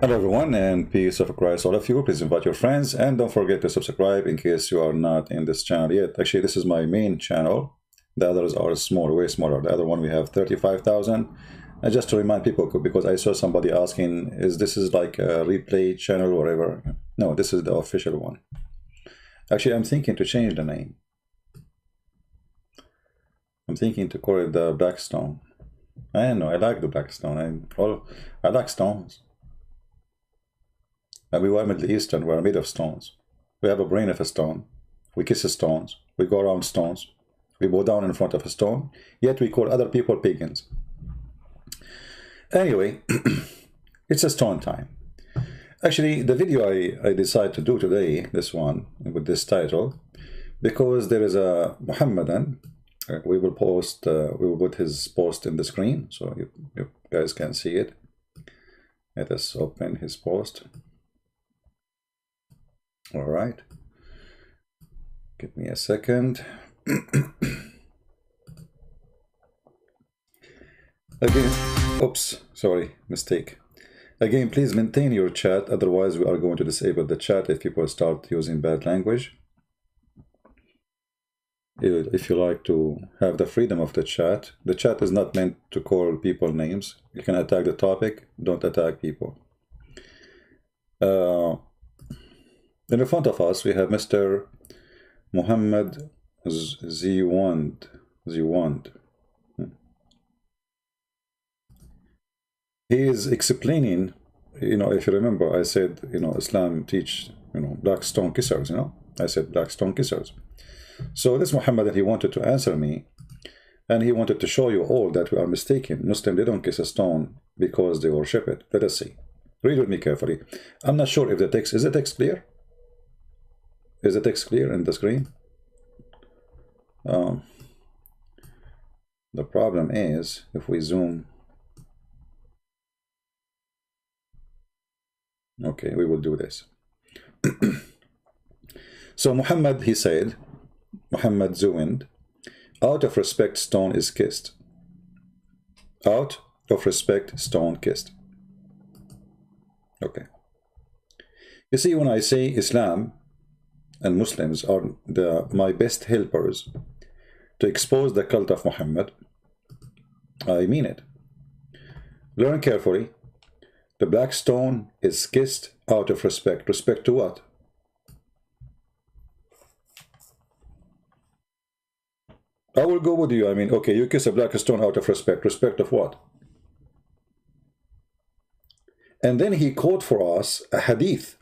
Hello everyone, and peace of Christ all of you. Please invite your friends and don't forget to subscribe in case you are not in this channel yet. Actually, this is my main channel. The others are small, way smaller. The other one we have 35,000. And just to remind people, because I saw somebody asking, is this like a replay channel or whatever? No, this is the official one. Actually, I'm thinking to change the name. I'm thinking to call it the Blackstone. I know, I like the Blackstone. I like stones. And we were Middle Eastern, we're made of stones. We have a brain of a stone. We kiss stones. We go around stones. We bow down in front of a stone. Yet we call other people pagans. Anyway, it's a stone time. Actually, the video I decided to do today, this one, with this title, because there is a Muhammadan. We will put his post in the screen, so you guys can see it. Let us open his post. All right, give me a second. Again, oops, sorry, mistake. Again, please maintain your chat, otherwise we are going to disable the chat if people start using bad language. If you like to have the freedom of the chat is not meant to call people names. You can attack the topic, don't attack people. In the front of us, we have Mr. Muhammad Ziwand. He is explaining, if you remember, I said, Islam teach, black stone kissers, I said black stone kissers. So this Muhammad, he wanted to answer me, and he wanted to show you all that we are mistaken. Muslims, they don't kiss a stone because they worship it. Let us see. Read with me carefully. I'm not sure if the text, is the text clear? Is the text clear in the screen? The problem is, if we zoom, okay, we will do this. So Muhammad, he said, Muhammad Ziwand, out of respect, stone is kissed. Out of respect, stone kissed. Okay. You see, when I say Islam and Muslims are my best helpers to expose the cult of Muhammad, I mean it. Learn carefully. The black stone is kissed out of respect. Respect to what? I will go with you. I mean, okay, you kiss a black stone out of respect. Respect of what? And then he quote for us a hadith,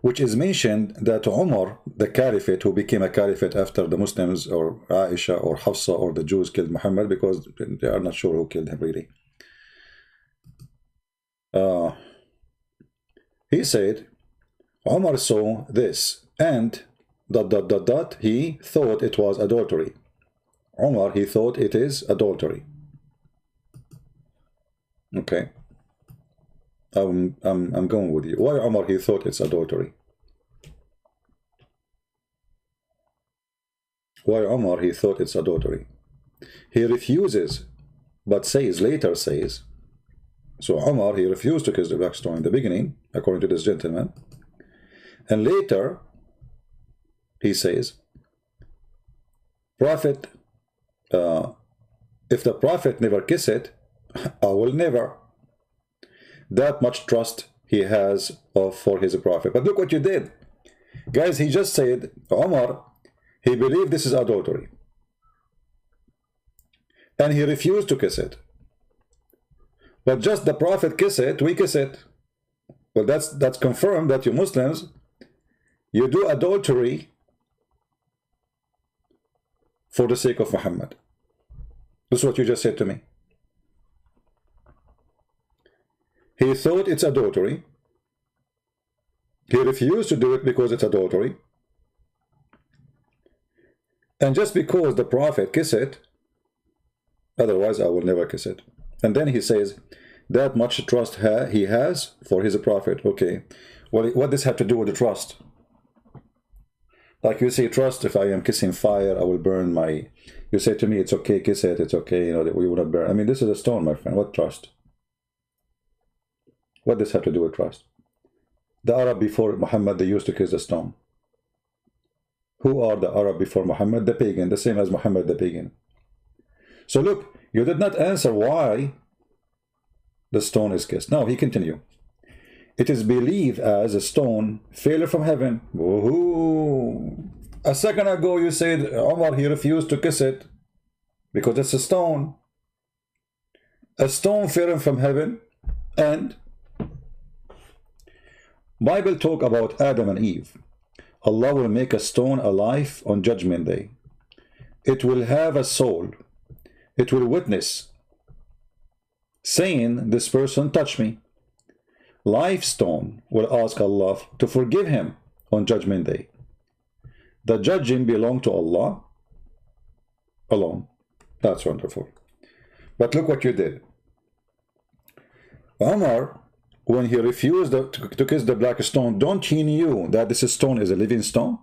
which is mentioned that Umar, the caliphate, who became a caliphate after the Muslims or Aisha or Hafsa or the Jews killed Muhammad, because they are not sure who killed him really. He said, Umar saw this and ... he thought it was adultery. Umar, he thought it is adultery. Okay. I'm going with you. Why Umar, he thought it's adultery? Why Umar, he thought it's adultery? He refuses, but later says, so Umar, he refused to kiss the black stone in the beginning, according to this gentleman. And later, he says, Prophet, if the Prophet never kiss it, I will never. That much trust he has for his Prophet. But look what you did. Guys, he just said, Umar, he believed this is adultery. And he refused to kiss it. But just the Prophet kiss it, we kiss it. Well, that's confirmed that you Muslims, you do adultery for the sake of Muhammad. This is what you just said to me. He thought it's adultery. He refused to do it because it's adultery. And just because the Prophet kiss it, otherwise I will never kiss it. And then he says, that much trust he has for his Prophet. Okay, well, what does this have to do with the trust? Like you say, trust, if I am kissing fire, I will burn my... You say to me, it's okay, kiss it, it's okay, we will not burn. I mean, this is a stone, my friend. What trust? What does this have to do with trust? The Arab before Muhammad, they used to kiss the stone. Who are the Arab before Muhammad? The pagan, the same as Muhammad the pagan. So look, you did not answer why the stone is kissed. Now he continue. It is believed as a stone fell from heaven. Woohoo! A second ago you said Omar, he refused to kiss it because it's a stone. A stone fell from heaven, and Bible talk about Adam and Eve. Allah will make a stone alive on Judgment Day. It will have a soul. It will witness, saying, this person touched me. Live stone will ask Allah to forgive him on Judgment Day. The judging belongs to Allah alone. That's wonderful. But look what you did. Omar, when he refused to kiss the black stone, don't he knew that this stone is a living stone?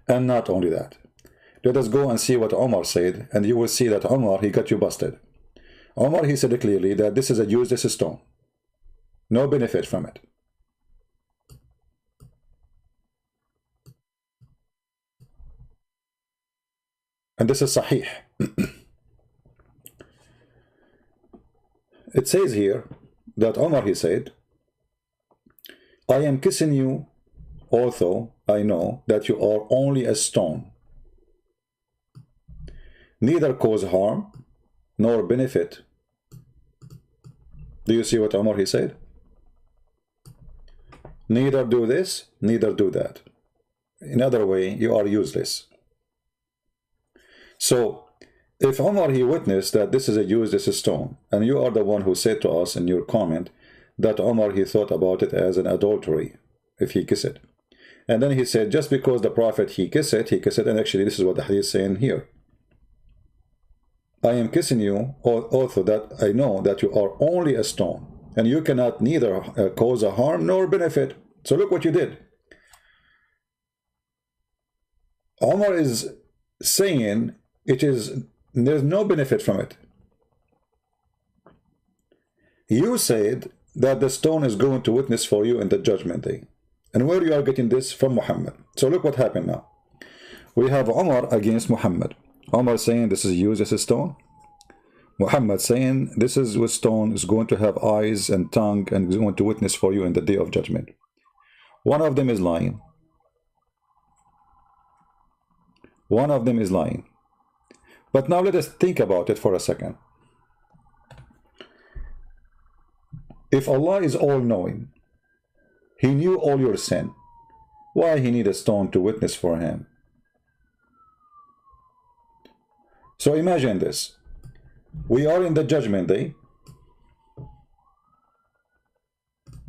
And not only that, let us go and see what Omar said, and you will see that Omar, he got you busted. Omar, he said clearly that this is a useless stone. No benefit from it. And this is Sahih. It says here that Omar, he said, I am kissing you, although I know that you are only a stone. Neither cause harm nor benefit. Do you see what Omar, he said? Neither do this, neither do that. In other way, you are useless. So, if Omar, he witnessed that this is a useless stone, and you are the one who said to us in your comment that Omar, he thought about it as an adultery if he kissed it. And then he said, just because the Prophet, he kissed it, and actually this is what the hadith is saying here. I am kissing you, although that I know that you are only a stone, and you cannot neither cause a harm nor benefit. So look what you did. Omar is saying there's no benefit from it. You said that the stone is going to witness for you in the Judgment Day. And where you are getting this? From Muhammad. So look what happened now. We have Omar against Muhammad. Omar saying this is used as a stone. Muhammad saying this is a stone is going to have eyes and tongue and is going to witness for you in the Day of Judgment. One of them is lying. One of them is lying. But now let us think about it for a second. If Allah is all-knowing, He knew all your sin, why He need a stone to witness for Him? So imagine this. We are in the Judgment Day.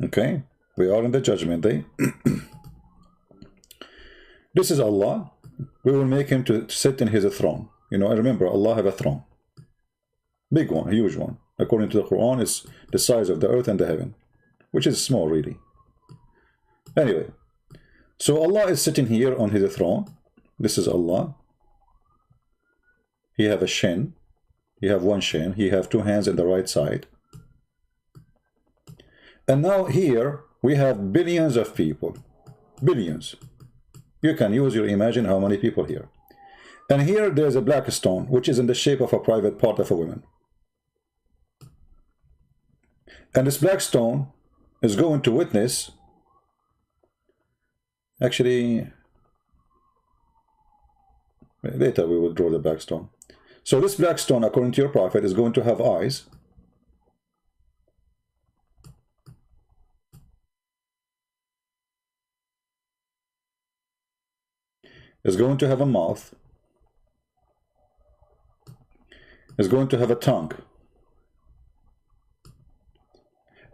Okay? We are in the Judgment Day. This is Allah. We will make Him to sit in His throne. You know, I remember Allah have a throne. Big one, a huge one. According to the Quran, it's the size of the earth and the heaven, which is small, really. Anyway, so Allah is sitting here on His throne. This is Allah. He have a shin. He have one shin. He have two hands on the right side. And now here we have billions of people. Billions. You can use your imagine how many people here. And here there's a black stone, which is in the shape of a private part of a woman. And this black stone is going to witness. Actually, later we will draw the black stone. So this black stone, according to your prophet, is going to have eyes. Is going to have a mouth. Is going to have a tongue.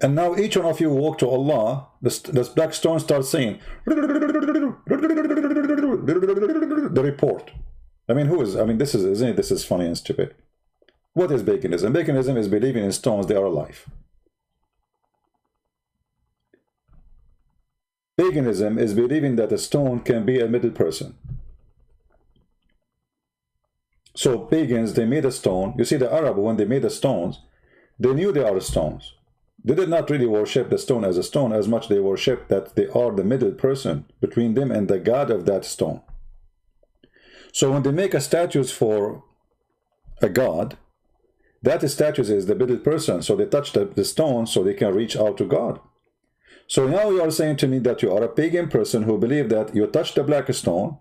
And now each one of you walk to Allah, this black stone starts saying the report. I mean, this is funny and stupid. What is paganism? Paganism is believing in stones, they are alive. Paganism is believing that a stone can be a middle person. So pagans, they made a stone. You see, the Arab, when they made the stones, they knew they are stones. They did not really worship the stone as a stone as much they worship that they are the middle person between them and the God of that stone. So when they make a statue for a god, that statue is the middle person. So they touch the stone so they can reach out to God. So now you are saying to me that you are a pagan person who believe that you touch the black stone,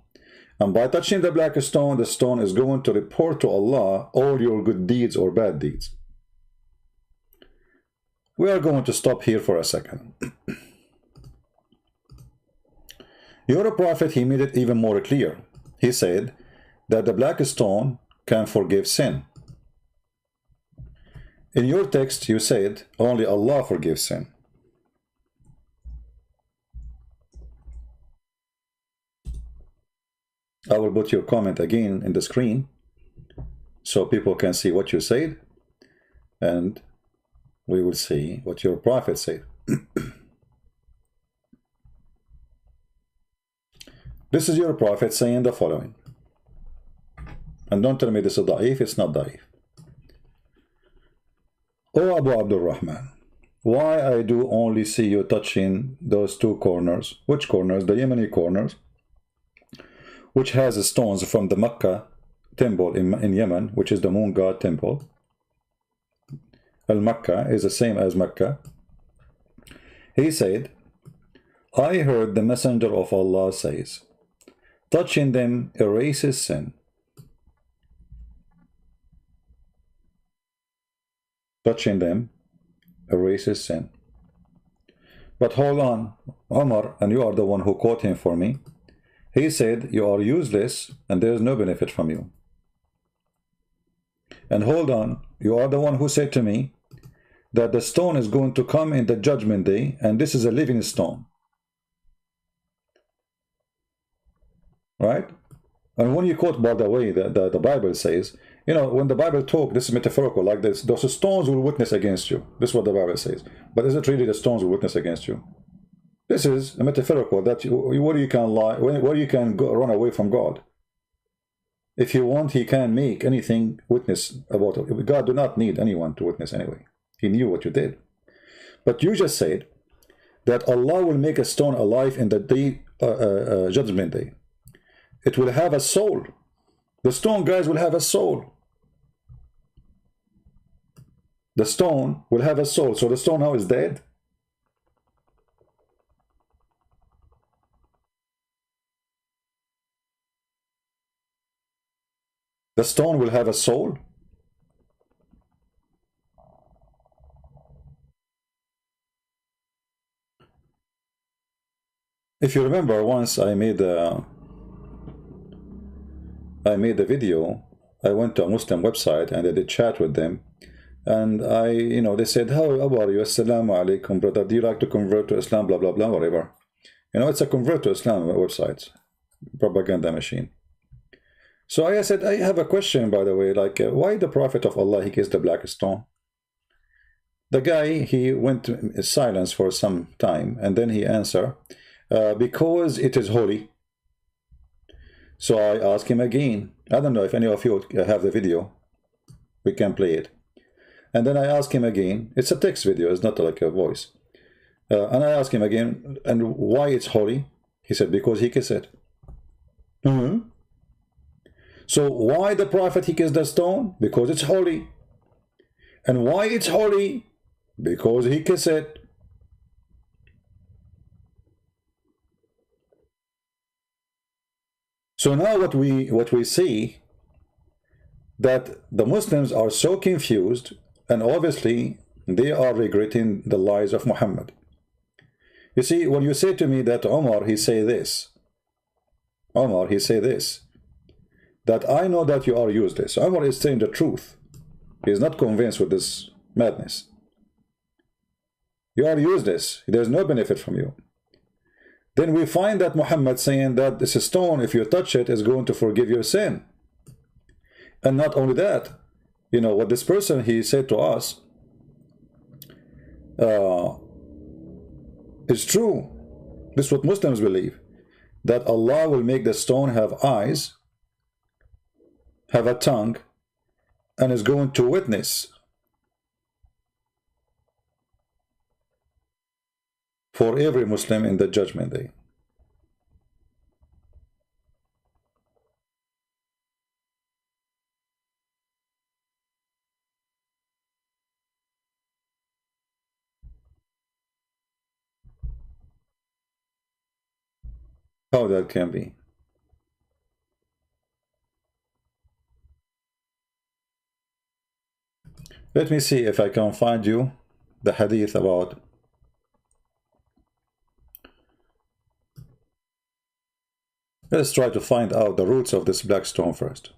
and by touching the black stone, the stone is going to report to Allah all your good deeds or bad deeds. We are going to stop here for a second. Your prophet, he made it even more clear. He said that the black stone can forgive sin. In your text, you said only Allah forgives sin. I will put your comment again in the screen so people can see what you said, and we will see what your prophet said. This is your prophet saying the following. And don't tell me this is da'if, it's not da'if. O Abu Abdul Rahman, why I do only see you touching those two corners? Which corners? The Yemeni corners, which has stones from the Mecca temple in Yemen, which is the moon god temple. Al-Makkah is the same as Mecca. He said, I heard the messenger of Allah says, touching them erases sin. Touching them erases sin. But hold on, Omar, and you are the one who quote him for me. He said, you are useless and there is no benefit from you. And hold on, you are the one who said to me that the stone is going to come in the judgment day, and this is a living stone. Right? And when you quote, by the way, the Bible says, you know, when the Bible talk, this is metaphorical, like this, those stones will witness against you. This is what the Bible says. But is it really the stones will witness against you? This is a metaphorical, that where you can lie, where you can go, run away from God. If you want, he can make anything witness about it. God do not need anyone to witness anyway. He knew what you did. But you just said that Allah will make a stone alive in the day, judgment day. It will have a soul. The stone, guys, will have a soul. The stone will have a soul. So the stone now is dead. The stone will have a soul. If you remember, once I made a video. I went to a Muslim website and I did chat with them, and they said, how are you? Assalamu alaikum, brother. Do you like to convert to Islam? Blah blah blah, whatever. It's a convert to Islam website, propaganda machine. So I said, I have a question, by the way, like why the Prophet of Allah, he kissed the black stone? The guy, he went in silence for some time, and then he answered, because it is holy. So I asked him again. I don't know if any of you have the video. We can play it. And then I asked him again. It's a text video, it's not like a voice. And I asked him again, and why it's holy? He said, because he kissed it. So why the Prophet, he kissed the stone? Because it's holy. And why it's holy? Because he kissed it. So now what we see, that the Muslims are so confused, and obviously they are regretting the lies of Muhammad. You see, when you say to me that Omar, he say this, Omar, he say this, that I know that you are useless. Omar is saying the truth. He is not convinced with this madness. You are useless. There's no benefit from you. Then we find that Muhammad saying that this stone, if you touch it, is going to forgive your sin. And not only that, what this person, he said to us, is true. This is what Muslims believe, that Allah will make the stone have eyes, have a tongue, and is going to witness for every Muslim in the judgment day. How that can be? Let me see if I can find you the hadith about. Let's try to find out the roots of this Blackstone first,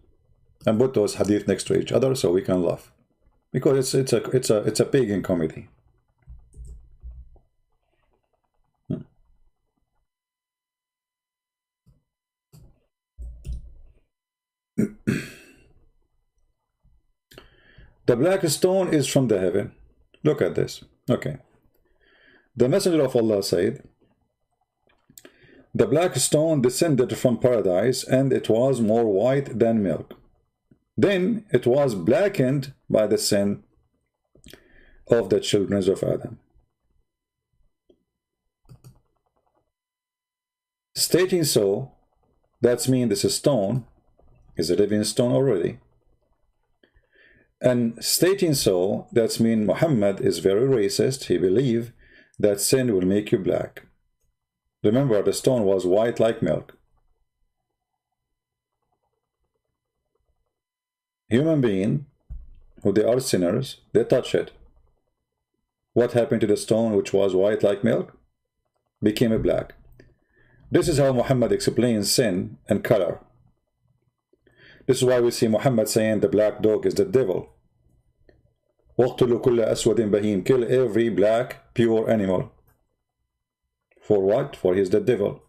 and put those hadith next to each other so we can laugh, because it's a pagan comedy. The black stone is from the heaven. Look at this. Okay. The Messenger of Allah said, the black stone descended from paradise, and it was more white than milk. Then it was blackened by the sin of the children of Adam. Stating so, that means this stone is a living stone already. And stating so, that means Muhammad is very racist. He believes that sin will make you black. Remember, the stone was white like milk. Human being, who they are sinners, they touch it. What happened to the stone which was white like milk? Became a black. This is how Muhammad explains sin and color. This is why we see Muhammad saying the black dog is the devil. وَاقْتُلُوا كُلَّ أَسْوَدٍ بَهِيمٍ. Kill every black, pure animal. For what? For he is the devil.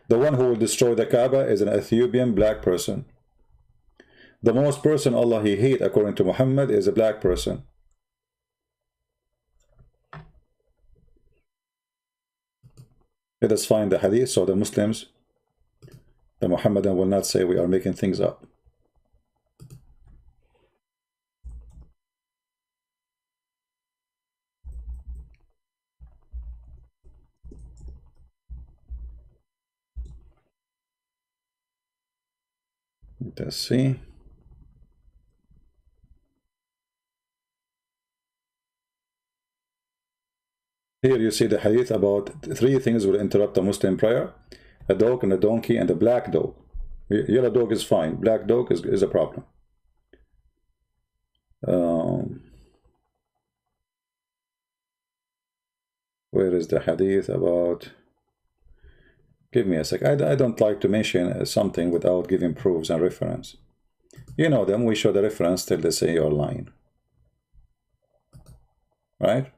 The one who will destroy the Kaaba is an Ethiopian black person. The most person Allah he hate according to Muhammad is a black person. Let us find the hadith so the Muslims, the Muhammadan, will not say we are making things up. Let's see. Here you see the hadith about 3 things will interrupt a Muslim prayer: a dog and a donkey and a black dog. Yellow dog is fine, black dog is a problem. Where is the hadith about? Give me a sec. I don't like to mention something without giving proofs and reference. You know them, we show the reference till they say you're lying. Right?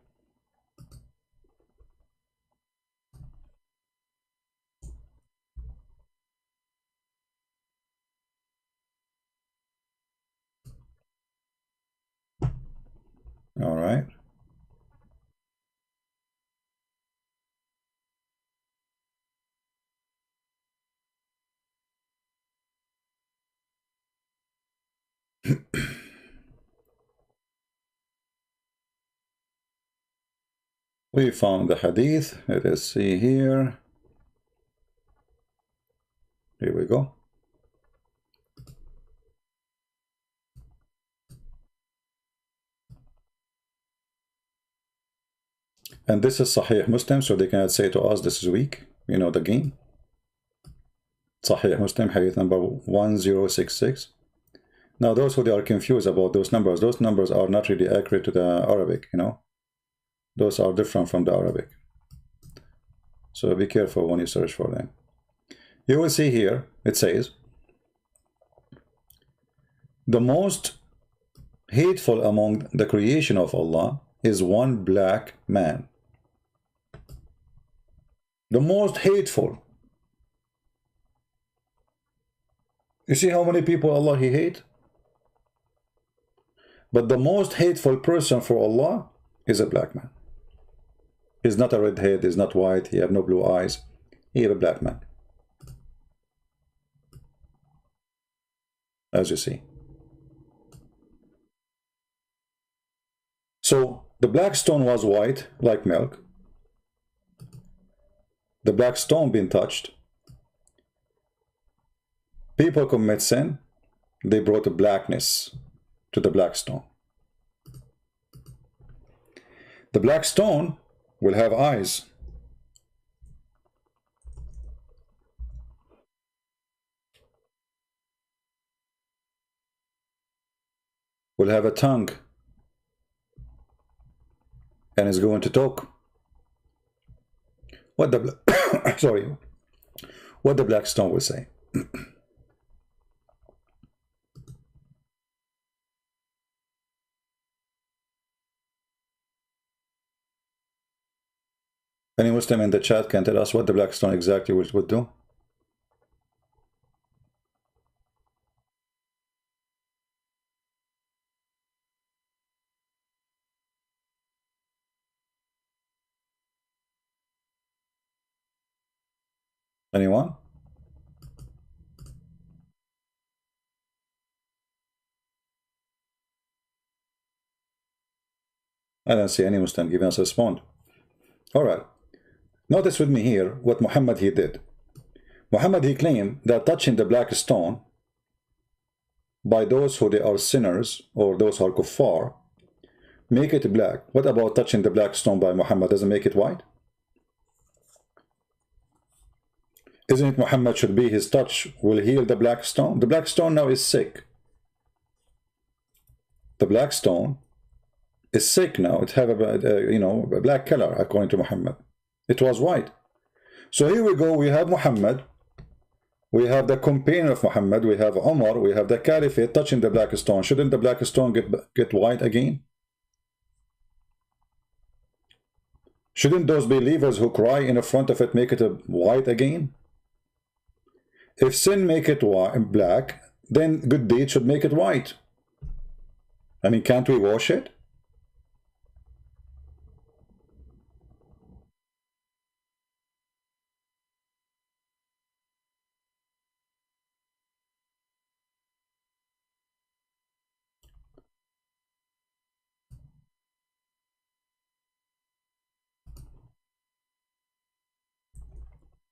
All right. We found the hadith. Let us see here. Here we go. And this is Sahih Muslim, so they cannot say to us this is weak. You know the game. Sahih Muslim, hadith number 1066. Now those who they are confused about those numbers are not really accurate to the Arabic, you know. Those are different from the Arabic. So be careful when you search for them. You will see here, it says, the most hateful among the creation of Allah is one black man. The most hateful. You see how many people Allah he hate? But the most hateful person for Allah is a black man. He's not a redhead, he's not white, he have no blue eyes. He is a black man. as you see. So the black stone was white like milk. The black stone being touched. People commit sin. They brought a blackness to the black stone. The black stone will have eyes. Will have a tongue. And is going to talk. What the sorry, what the black stone will say. Any Muslim in the chat can tell us what the black stone exactly would do? Anyone? I don't see any Muslim giving us a response. All right. Notice with me here what Muhammad he did. Muhammad he claimed that touching the black stone by those who they are sinners or those who are kuffar make it black. What about touching the black stone by Muhammad? Doesn't make it white? Isn't it Muhammad should be his touch will heal the black stone? The black stone now is sick. The black stone is sick now. It have a black color according to Muhammad. It was white. So here we go. We have Muhammad. We have the companion of Muhammad. We have Umar. We have the Caliphate touching the black stone. Shouldn't the black stone get white again? Shouldn't those believers who cry in the front of it make it white again? If sin make it black, then good deed should make it white. I mean, can't we wash it?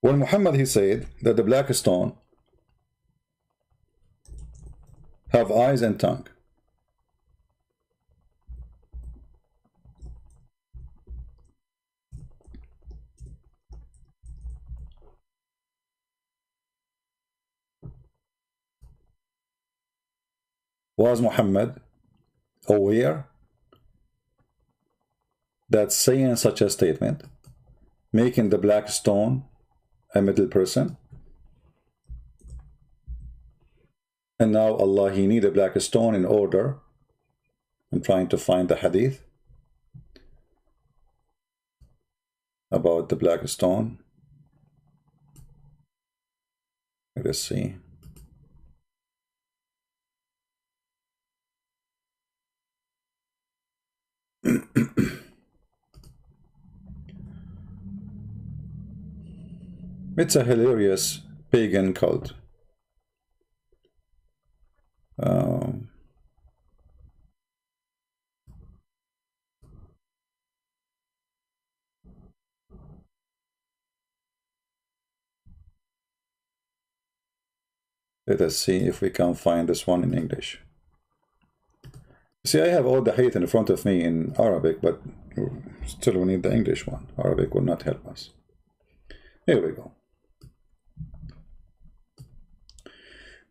When Muhammad he said that the black stone have eyes and tongue. Was Muhammad aware that saying such a statement, making the black stone a middle person, and now Allah he need a black stone in order? I'm trying to find the hadith about the black stone. Let's see. It's a hilarious pagan cult. Let us see if we can find this one in English. See, I have all the hadith in front of me in Arabic, but still we need the English one. Arabic will not help us. Here we go.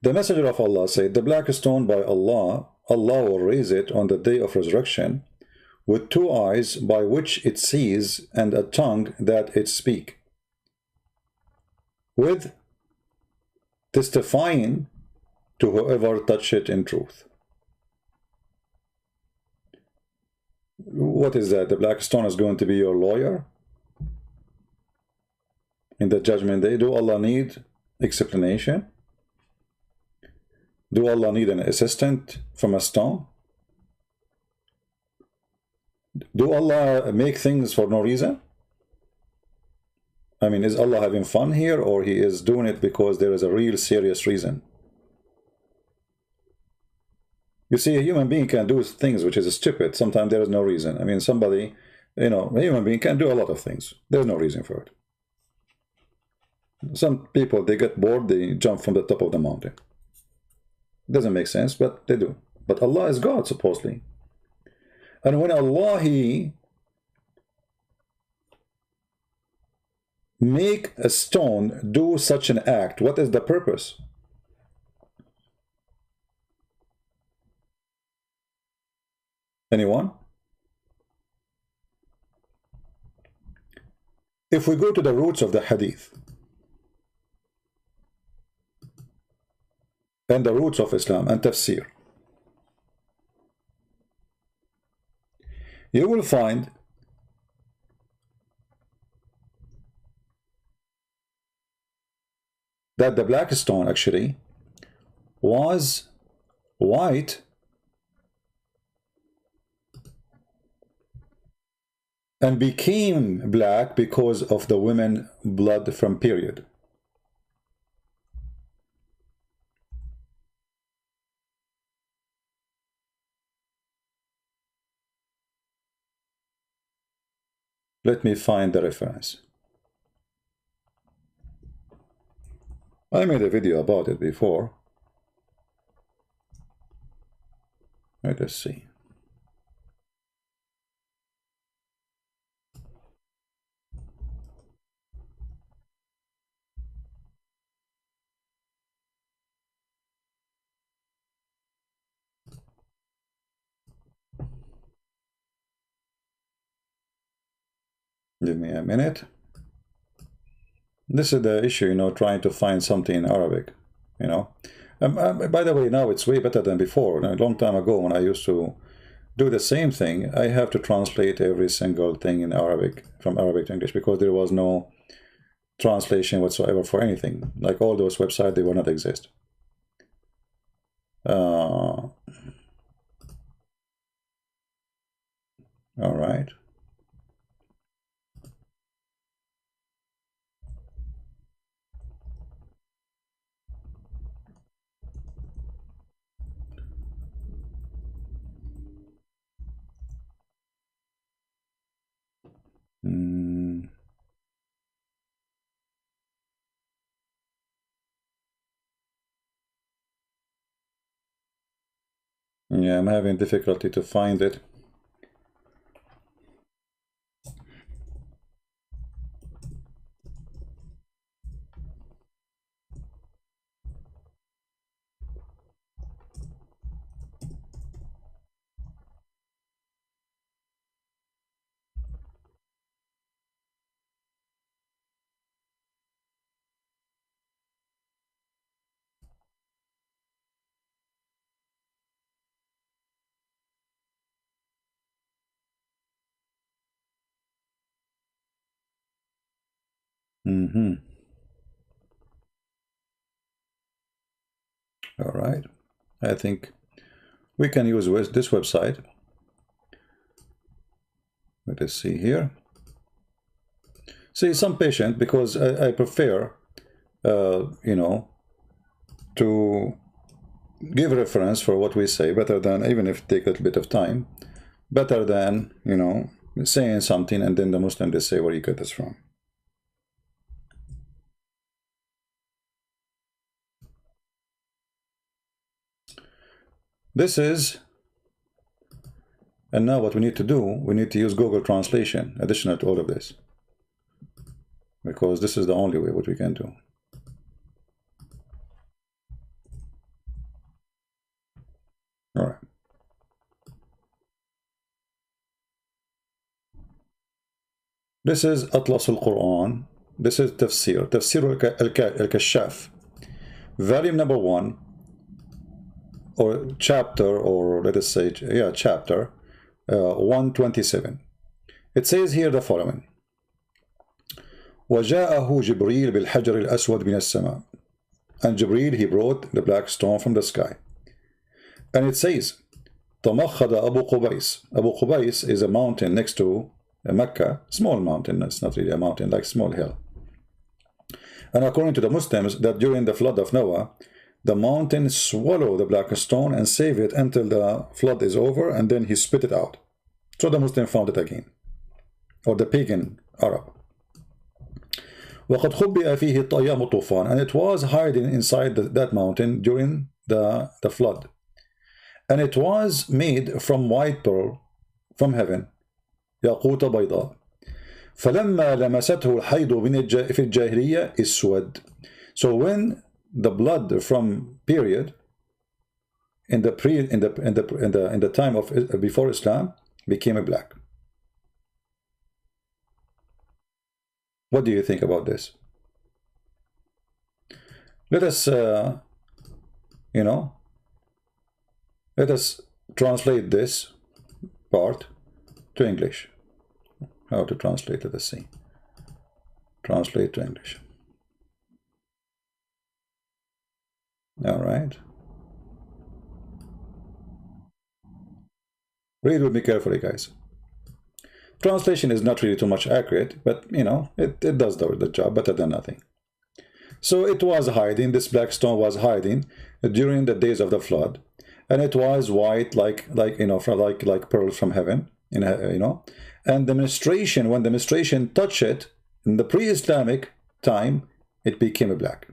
The Messenger of Allah said, the black stone by Allah, Allah will raise it on the day of resurrection with two eyes by which it sees and a tongue that it speaks, with testifying to whoever touch it in truth. What is that? The black stone is going to be your lawyer in the judgment day? Do Allah need explanation? Do Allah need an assistant from a stone? Do Allah make things for no reason? I mean, is Allah having fun here, or he is doing it because there is a real serious reason? You see, a human being can do things which is stupid. Sometimes there is no reason. I mean, somebody, you know, a human being can do a lot of things. There's no reason for it. Some people, they get bored, they jump from the top of the mountain. Doesn't make sense, but they do. But Allah is God, supposedly. And when Allah, He make a stone do such an act, what is the purpose? Anyone? If we go to the roots of the hadith and the roots of Islam and tafsir, you will find that the Blackstone actually was white and became black because of the women blood from period. Let me find the reference. I made a video about it before. Let us see. Give me a minute. This is the issue, you know, trying to find something in Arabic, you know. By the way, now it's way better than before. A long time ago, when I used to do the same thing, I have to translate every single thing in Arabic, from Arabic to English, because there was no translation whatsoever for anything. Like all those websites, they will not exist. All right. Yeah, I'm having difficulty to find it. All right. I think we can use this website. Let us see here. See, some patient, because I prefer, you know, to give reference for what we say, better than, even if it takes a little bit of time, better than, you know, saying something and then the Muslim, they say, where you get this from. This is, and now what we need to do, we need to use Google Translation, additional to all of this, because this is the only way what we can do. All right. This is Atlas al-Quran. This is Tafsir al-Kashaf, volume number 1, or chapter, or let us say, yeah, chapter 127. It says here the following: وَجَاءَهُ جِبْرِيلٌ بِالْحَجَرِ الْأَسْوَدِ مِنَ السَّمَاءِ. And Jibreel, he brought the black stone from the sky. And it says, تَمَخَّضَ أَبُو قُبَيْس. Abu Qubais is a mountain next to Mecca, small mountain, it's not really a mountain, like small hill. And according to the Muslims, that during the flood of Noah, the mountain swallow the black stone and save it until the flood is over, and then he spit it out. So the Muslim found it again, or the pagan Arab. وَقَدْ خُبِّئَ فِيهِ الطَّيَّامُ طُوفَانٍ, and it was hiding inside that mountain during the flood. And it was made from white pearl from heaven, يَاقُوتَ بَيْضَاء. فَلَمَّا لَمَسَتْهُ الْحَيْضُ فِي الْجَاهِلِيَّةِ اسْوَدَ. So when the blood from period in the time of before Islam became a black. What do you think about this? Let us, let us translate this part to English. How to translate? Let us see. Translate to English. All right. Read with me carefully, guys. Translation is not really too much accurate, but it does the job better than nothing. So it was hiding, this black stone was hiding during the days of the flood, and it was white like pearls from heaven, and the menstruation, when the menstruation touched it in the pre-Islamic time, it became a black.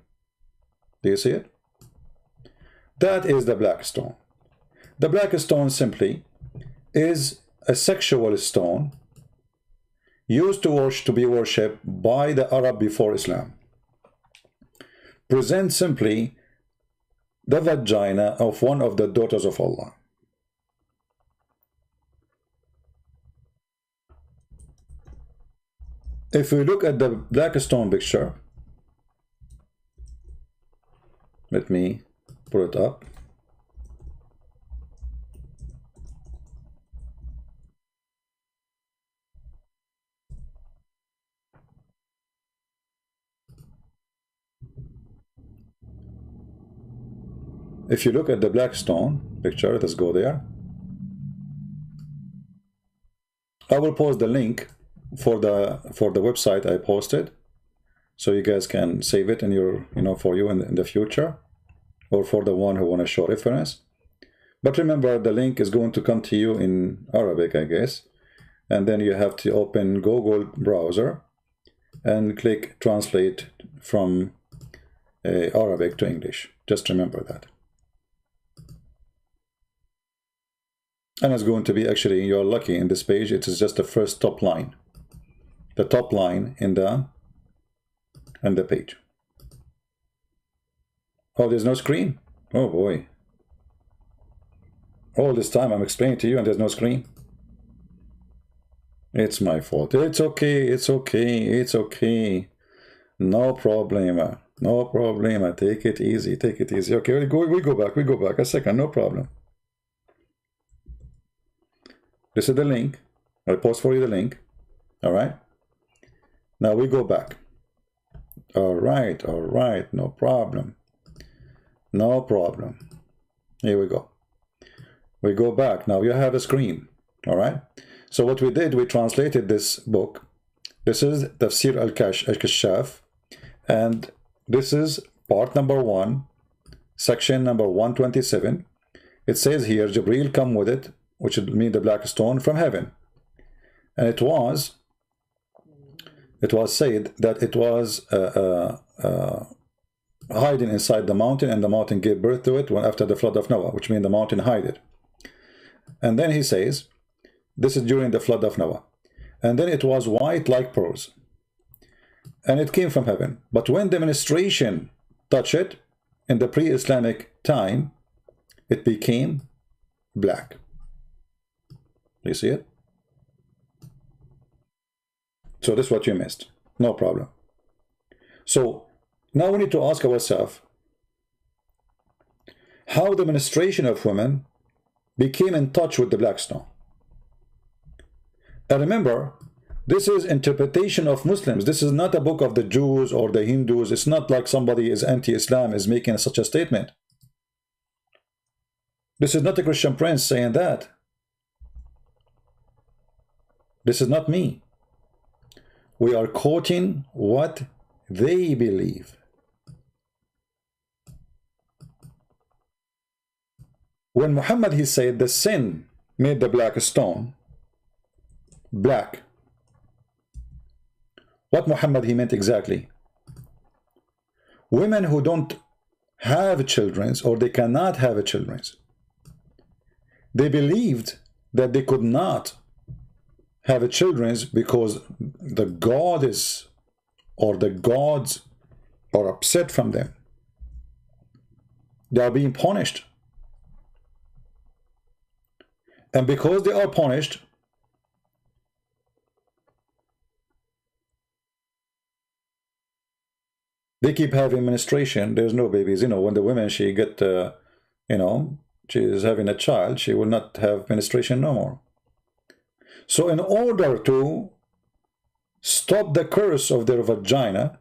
Do you see it? That is the black stone. The black stone simply is a sexual stone used to be worshipped by the Arab before Islam. Present simply the vagina of one of the daughters of Allah. If we look at the black stone picture, let me pull it up. If you look at the black stone picture, let us go there. I will post the link for the website I posted, so you guys can save it in your for you in the future, or for the one who want to show reference. But remember, the link is going to come to you in Arabic, I guess, and then you have to open Google browser and click translate from Arabic to English. Just remember that. And it's going to be, actually, you're lucky in this page, it is just the first top line. The top line in the page. Oh, there's no screen? Oh boy. All this time I'm explaining to you and there's no screen? It's my fault. It's okay, it's okay, it's okay. No problema. No problema. Take it easy, take it easy. Okay, we go back. A second, no problem. This is the link. I'll post for you the link. All right. Now we go back. All right. No problem. No problem. Here we go. We go back. Now you have a screen. All right. So what we did, we translated this book. This is Tafsir al-Kashaf. And this is part number 1, section number 127. It says here, Jibreel come with it, which would mean the black stone from heaven. And it was said that it was hiding inside the mountain, and the mountain gave birth to it after the flood of Noah, which means the mountain hid it. And then he says, this is during the flood of Noah. And then it was white like pearls. And it came from heaven. But when the menstruation touched it, in the pre-Islamic time, it became black. You see it? So this is what you missed. No problem. So now we need to ask ourselves how the menstruation of women became in touch with the black stone. And remember, this is interpretation of Muslims. This is not a book of the Jews or the Hindus. It's not like somebody is anti-Islam is making such a statement. This is not a Christian prince saying that. This is not me. We are quoting what they believe. when Muhammad, he said the sin made the black stone black, what Muhammad he meant exactly? Women who don't have children, or they cannot have children, they believed that they could not have children because the goddess or the gods are upset from them. They are being punished. And because they are punished, they keep having menstruation. There's no babies. You know, when the women, she get, you know, she is having a child, she will not have menstruation no more. So in order to stop the curse of their vagina,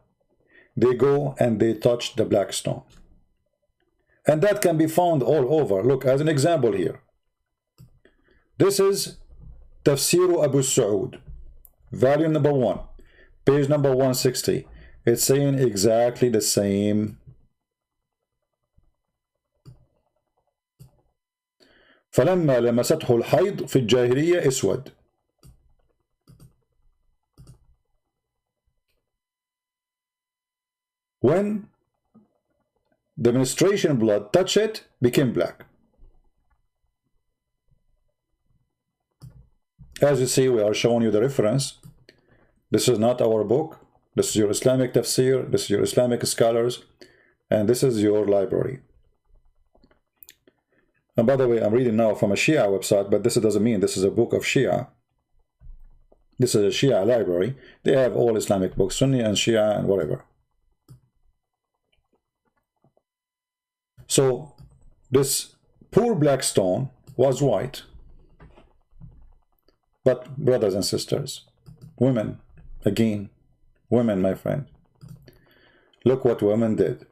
they go and they touch the Blackstone. And that can be found all over. Look, as an example here. This is Tafsir Abu Saud, volume number 1, page number 160. It's saying exactly the same. فلما لمسته الحيض في الجاهلية اسود. When the menstruation blood touched it, became black. As you see, we are showing you the reference. This is not our book. This is your Islamic tafsir. This is your Islamic scholars. And this is your library. And by the way, I'm reading now from a Shia website, but this doesn't mean this is a book of Shia. This is a Shia library. They have all Islamic books, Sunni and Shia and whatever. So this poor Blackstone was white. But brothers and sisters, women, again, women, my friend, look what women did.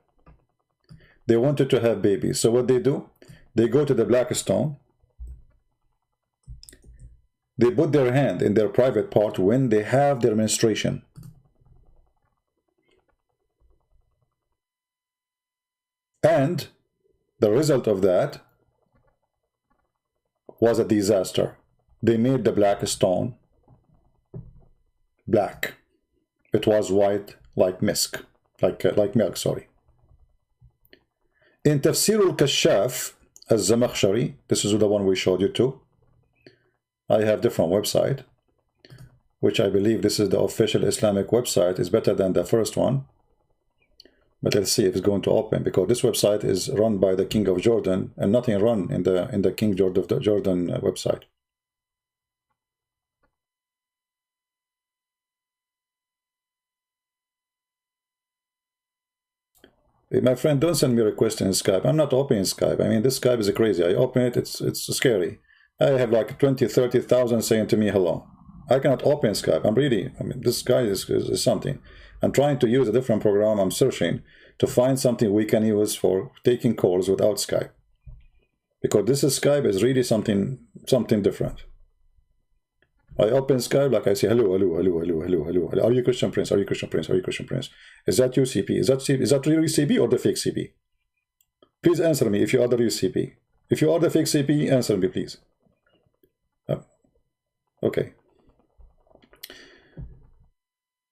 They wanted to have babies. So what they do? They go to the Blackstone. They put their hand in their private part when they have their menstruation. And the result of that was a disaster. They made the Blackstone black. It was white like milk, like milk, sorry. In Tafsir al-Kashaf al-Zamakhshari, this is the one we showed you too. I have different website, which I believe this is the official Islamic website. Is better than the first one. But let's see if it's going to open, because this website is run by the King of Jordan, and nothing run in the King Jordan website. My friend, don't send me a request in Skype. I'm not opening Skype. I mean, this Skype is crazy. I open it, it's scary. I have like 20, 30,000 saying to me hello. I cannot open Skype. I mean, this guy is something. I'm trying to use a different program. I'm searching to find something we can use for taking calls without Skype. Because this is Skype is really something different. I open Skype, like I say, hello. Are you Christian Prince? Are you Christian Prince? Are you Christian Prince? Is that you, CP? Is that really CP or the fake CP? Please answer me if you are the real CP. If you are the fake CP, answer me, please. Okay.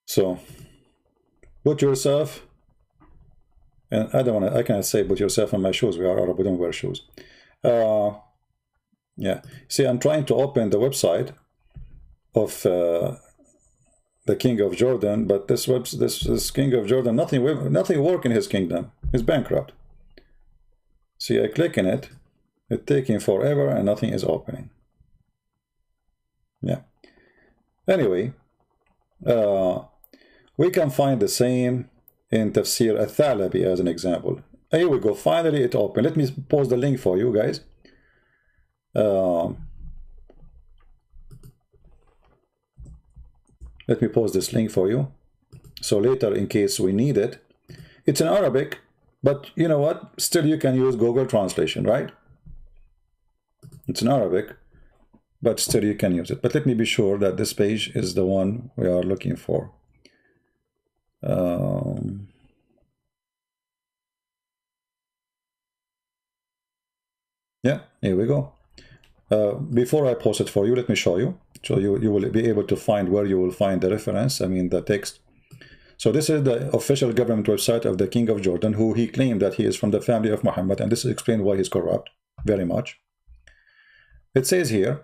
So, put yourself, and I cannot say put yourself in my shoes. We are Arab, we don't wear shoes. Yeah. See, I'm trying to open the website of the King of Jordan, but this King of Jordan, nothing work in his kingdom. He's bankrupt. See, I click in it, it's taking forever and nothing is opening. Yeah. Anyway, we can find the same in Tafsir al-Thalabi as an example. Here we go. Finally, it opened. Let me post the link for you guys. Let me post this link for you. So later, in case we need it, it's in Arabic, but you know what? Still, you can use Google Translation, right? It's in Arabic, but still you can use it. But let me be sure that this page is the one we are looking for. Yeah, Here we go. Before I post it for you, let me show you. So you will be able to find where you will find the reference, I mean the text. So this is the official government website of the King of Jordan, who he claimed that he is from the family of Muhammad, and this explains why he's corrupt very much. It says here,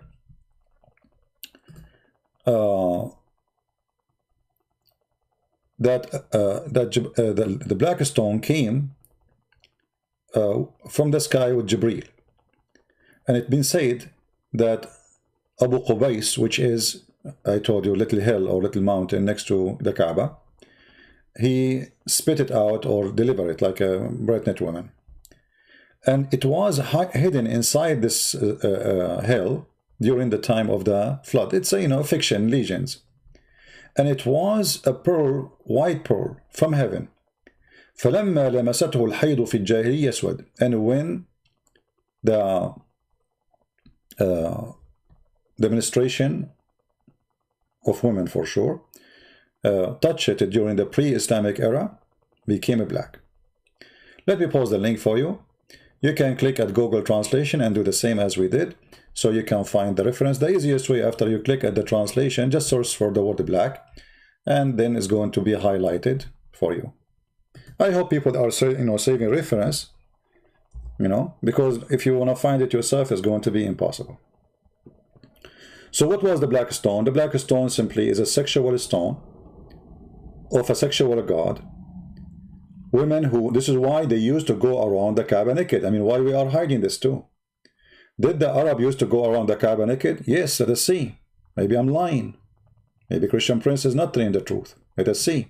that the Blackstone came from the sky with Jibreel. And it's been said that Abu Qubais, which is, I told you, little hill or little mountain next to the Kaaba, he spit it out or delivered it like a pregnant woman. And it was hidden inside this hill during the time of the flood. It's a, fiction, legends. And it was a pearl, white pearl from heaven. فَلَمَّا لَمَسَتْهُ الْحَيْضُ فِي الْجَاهِلِيَّةِ يَسْوَدْ. And when the menstruation of women, for sure, touched it during the pre-Islamic era, became black. Let me post the link for you. You can click at Google Translation and do the same as we did, so you can find the reference. The easiest way, after you click at the translation, just search for the word black, and then it's going to be highlighted for you. I hope people are saving reference, because if you want to find it yourself, it's going to be impossible. So what was the black stone? The black stone simply is a sexual stone of a sexual god. Women who, this is why they used to go around the Kaaba naked. I mean, why we are hiding this too? Did the Arab used to go around the Kaaba naked? Yes, let us see. Maybe I'm lying. Maybe Christian Prince is not telling the truth. Let us see.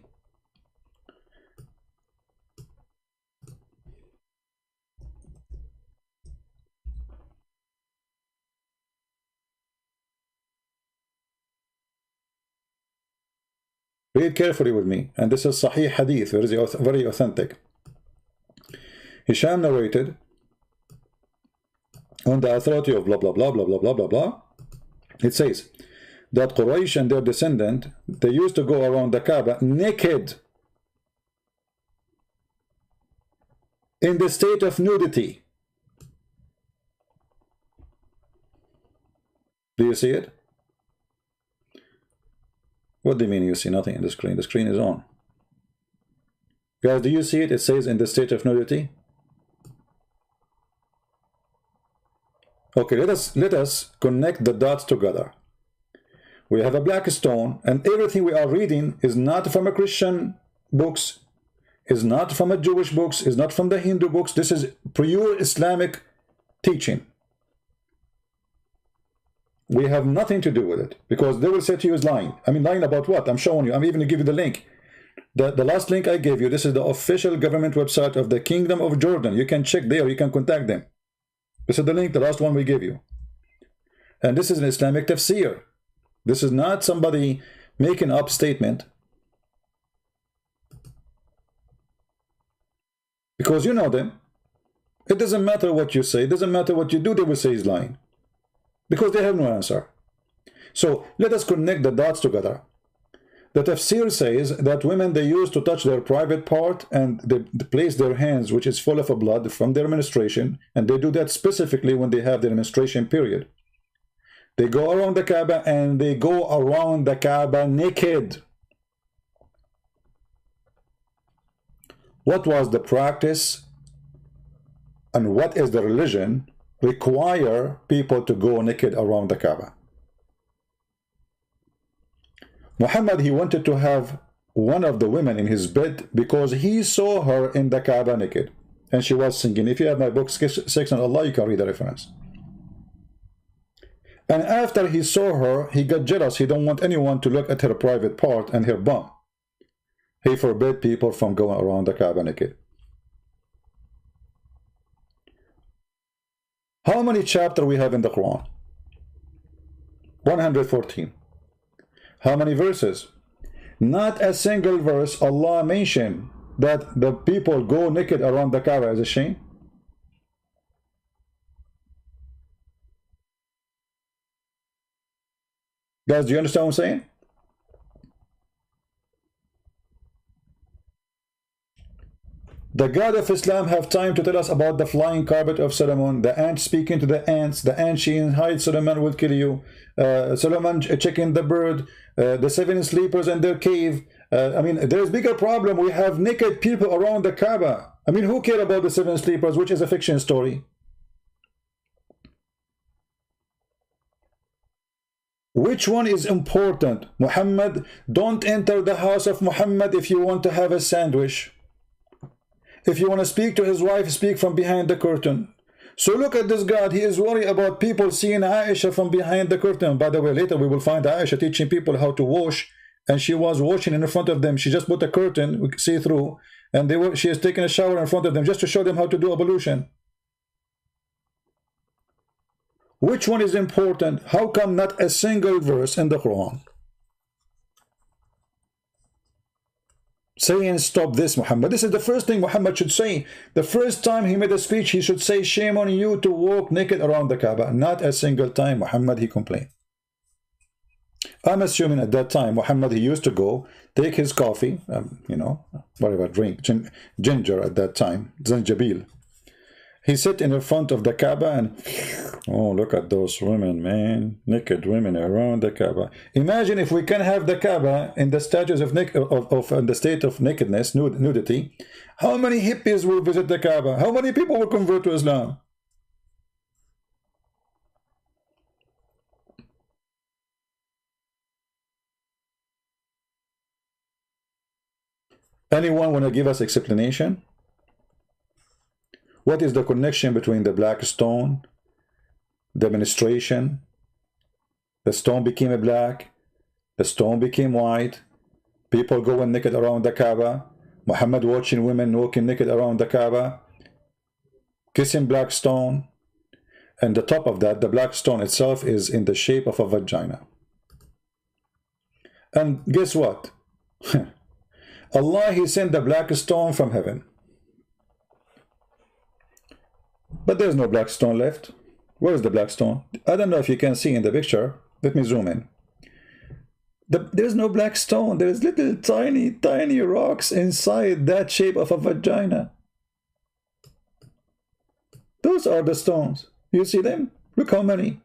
Read carefully with me. And this is Sahih Hadith, very authentic. Hisham narrated on the authority of blah, blah, blah, blah, blah, blah, blah, blah. It says that Quraysh and their descendant, they used to go around the Kaaba naked, in the state of nudity. Do you see it? What do you mean you see nothing in the screen? The screen is on. Guys, do you see it? It says in the state of nudity. Okay, let us connect the dots together. We have a black stone, and everything we are reading is not from a Christian books, is not from a Jewish books, is not from the Hindu books. This is pure Islamic teaching. We have nothing to do with it, because they will say to you is lying. I mean, lying about what? I'm showing you. I'm even going to give you the link. The last link I gave you, this is the official government website of the Kingdom of Jordan. You can check there. You can contact them. This is the link, the last one we gave you. And this is an Islamic tafsir. This is not somebody making up statement. Because you know them. It doesn't matter what you say. It doesn't matter what you do. They will say he's lying. Because they have no answer. So let us connect the dots together. The tafsir says that women, they used to touch their private part and they place their hands, which is full of blood from their menstruation, and they do that specifically when they have their menstruation period. They go around the Kaaba and they go around the Kaaba naked. What was the practice and what is the religion require people to go naked around the Kaaba? Muhammad, he wanted to have one of the women in his bed because he saw her in the Kaaba naked, and she was singing. If you have my book, Sex and Allah, you can read the reference. And after he saw her, he got jealous. He don't want anyone to look at her private part and her bum. He forbade people from going around the Kaaba naked. How many chapters we have in the Quran? 114. How many verses? Not a single verse Allah mentioned that the people go naked around the Kaaba as a shame. Guys, do you understand what I'm saying? The God of Islam have time to tell us about the flying carpet of Solomon, the ant speaking to the ants, the ant she hides, Solomon will kill you, Solomon checking the bird, the 7 sleepers in their cave. I mean, there's bigger problem. We have naked people around the Kaaba. I mean, who care about the 7 sleepers, which is a fiction story? Which one is important? Muhammad, don't enter the house of Muhammad if you want to have a sandwich. If you want to speak to his wife, speak from behind the curtain. So look at this God. He is worried about people seeing Aisha from behind the curtain. By the way, later we will find Aisha teaching people how to wash, and she was washing in front of them. She just put a curtain, we can see through, and she is taking a shower in front of them just to show them how to do ablution. Which one is important? How come not a single verse in the Quran saying stop this, Muhammad? This is the first thing Muhammad should say. The first time he made a speech, he should say, shame on you to walk naked around the Kaaba. Not a single time Muhammad he complained. I'm assuming at that time Muhammad, he used to go take his coffee, you know, whatever drink, ginger at that time, zanjabil. He sit in the front of the Kaaba and, oh, look at those women, man, naked women around the Kaaba. Imagine if we can have the Kaaba in the status of in the state of nakedness, nudity. How many hippies will visit the Kaaba? How many people will convert to Islam? Anyone want to give us explanation? What is the connection between the Blackstone, the ministration, the stone became black, the stone became white, people going naked around the Kaaba, Muhammad watching women walking naked around the Kaaba, kissing Blackstone, and the top of that, the Blackstone itself is in the shape of a vagina. And guess what? Allah, he sent the Blackstone from heaven. But there's no Blackstone left. Where is the Blackstone? I don't know if you can see in the picture. Let me zoom in. There's no Blackstone. There's little tiny rocks inside that shape of a vagina. Those are the stones. You see them? Look how many.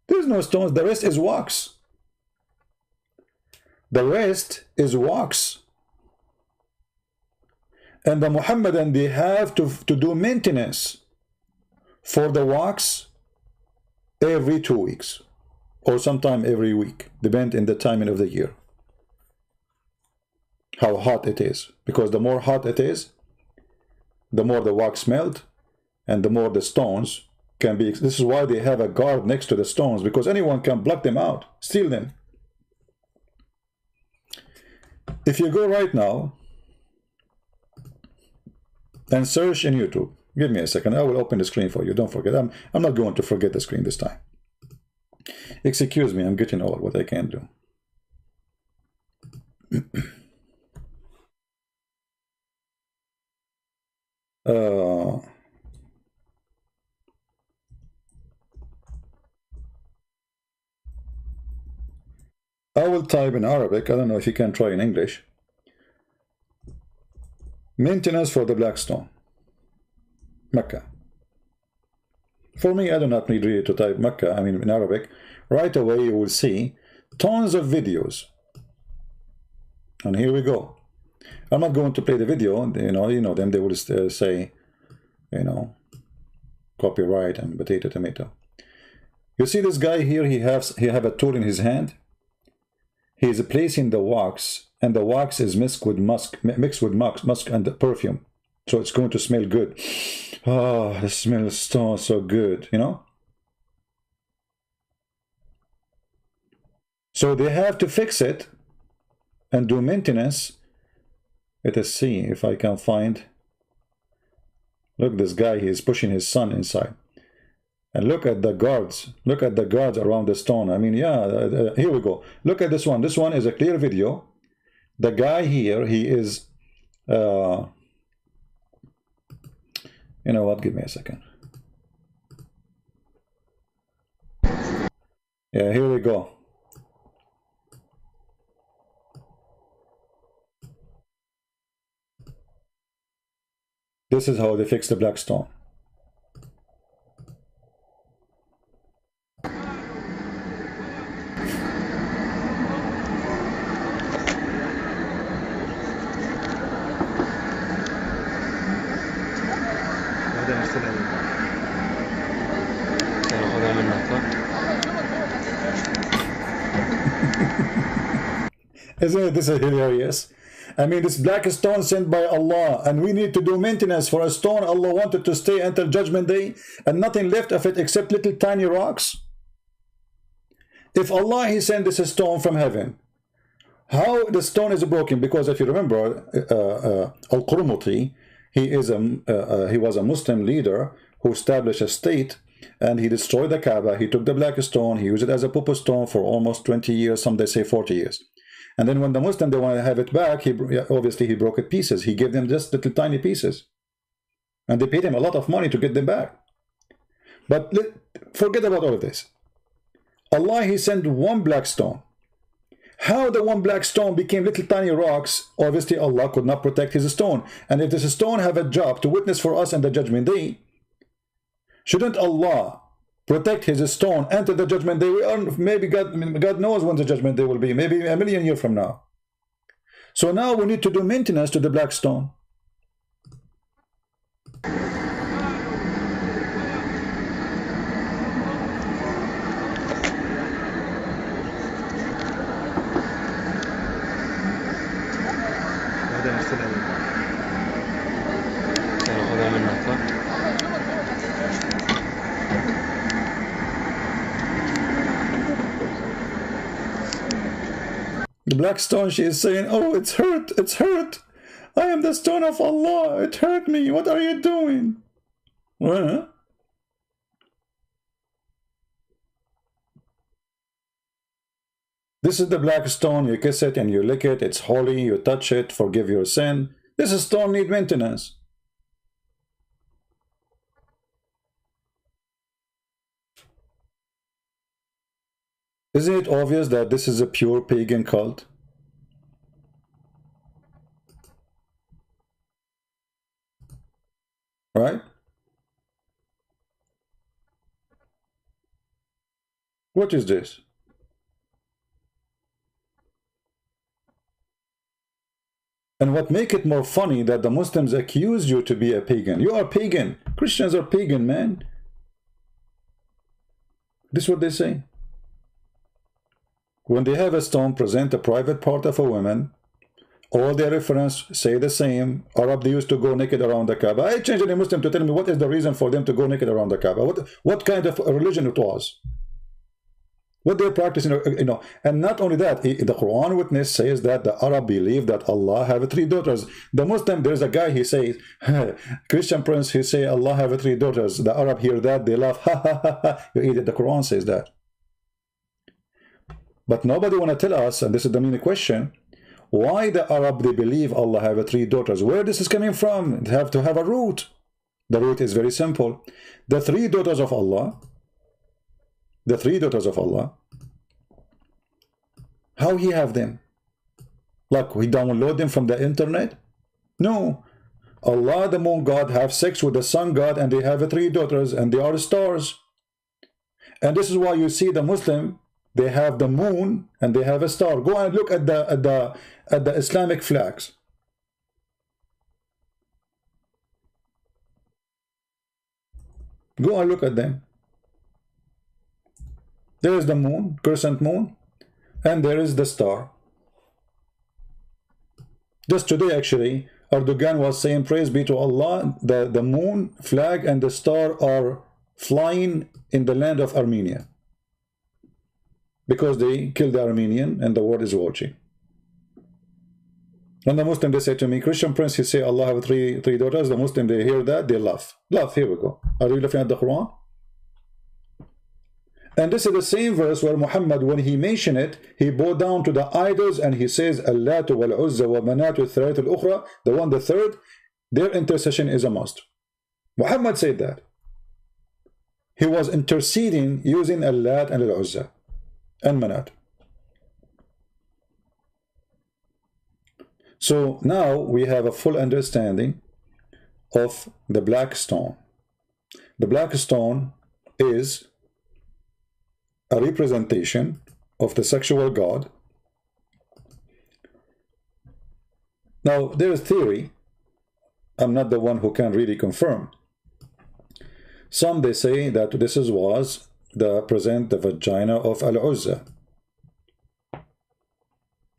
There's no stones. The rest is wax. The rest is wax. And the Muhammadan, they have to do maintenance for the wax every 2 weeks or sometime every week, depending on the timing of the year, how hot it is. Because the more hot it is, the more the wax melt and the more the stones can be. This is why they have a guard next to the stones, because anyone can block them out, steal them. If you go right now and search in YouTube, give me a second, I will open the screen for you. Don't forget, I'm not going to forget the screen this time. Excuse me, I'm getting old, what I can do. I will type in Arabic. I don't know if you can try in English. Maintenance for the Blackstone, Mecca. For me, I do not need really to type Mecca, I mean in Arabic. Right away you will see tons of videos. And here we go. I'm not going to play the video, you know them, they will say, you know, copyright and potato tomato. You see this guy here, he have a tool in his hand. He is placing the wax, and the wax is mixed with musk and perfume. So it's going to smell good. Oh, it smells so good, you know. So they have to fix it and do maintenance. Let us see if I can find. Look, this guy, he is pushing his son inside. And look at the guards. Look at the guards around the stone. I mean, yeah, here we go. Look at this one. This one is a clear video. The guy here, he is, you know what, give me a second. Yeah, here we go. This is how they fix the Blackstone. Isn't this hilarious? I mean, this black stone sent by Allah, and we need to do maintenance for a stone Allah wanted to stay until Judgment Day, and nothing left of it except little tiny rocks. If Allah, He sent this stone from heaven, how the stone is broken? Because if you remember, Al-Qurmuti, he was a Muslim leader who established a state, and he destroyed the Kaaba. He took the black stone, he used it as a pupa stone for almost 20 years, some they say 40 years. And then when the Muslim, they want to have it back, obviously he broke it pieces. He gave them just little tiny pieces. And they paid him a lot of money to get them back. But forget about all of this. Allah, He sent one black stone. How the one black stone became little tiny rocks, obviously Allah could not protect His stone. And if this stone have a job to witness for us in the Judgment Day, shouldn't Allah protect His stone until the Judgment Day? We are, maybe God knows when the Judgment Day will be, maybe 1,000,000 years from now. So now we need to do maintenance to the black stone. The black stone, she is saying, oh, it's hurt, it's hurt. I am the stone of Allah, it hurt me, what are you doing? Well, this is the black stone, you kiss it and you lick it, it's holy, you touch it, forgive your sin. This stone needs maintenance. Isn't it obvious that this is a pure pagan cult? Right? What is this? And what make it more funny that the Muslims accuse you to be a pagan. You are pagan. Christians are pagan, man. This is what they say. When they have a stone present a private part of a woman, all their reference say the same. Arab, they used to go naked around the Kaaba. I changed any Muslim to tell me what is the reason for them to go naked around the Kaaba. What kind of religion it was. What they're practicing, you know. And not only that, the Quran witness says that the Arab believe that Allah have 3 daughters. The Muslim, there's a guy, he says, Christian prince, he say Allah have 3 daughters. The Arab hear that, they laugh, ha ha ha ha. You eat it. The Quran says that. But nobody want to tell us, and this is the main question, why the Arab, they believe Allah have 3 daughters. Where this is coming from? They have to have a root. The root is very simple. The 3 daughters of Allah, the 3 daughters of Allah, how He have them? Like we download them from the internet? No. Allah, the moon god, have sex with the sun god, and they have 3 daughters, and they are stars. And this is why you see the Muslim, they have the moon and they have a star. Go and look at the Islamic flags. Go and look at them. There is the moon, crescent moon, and there is the star. Just today, actually, Erdogan was saying, praise be to Allah, the moon, flag, and the star are flying in the land of Armenia. Because they killed the Armenian and the world is watching. When the Muslim, they say to me, Christian prince, he say Allah have three daughters. The Muslim, they hear that, they laugh. Laugh, here we go. Are you laughing at the Quran? And this is the same verse where Muhammad, when he mentioned it, he bowed down to the idols and he says, Allatu wal Uzza wa Manatu third al Ukhra, the third, their intercession is a must. Muhammad said that. He was interceding using Allat and Al-Uzza and Manat. So now we have a full understanding of the Blackstone. The Blackstone is a representation of the sexual god. Now, there is theory. I'm not the one who can really confirm. Some, they say that this was the vagina of Al-Uzza.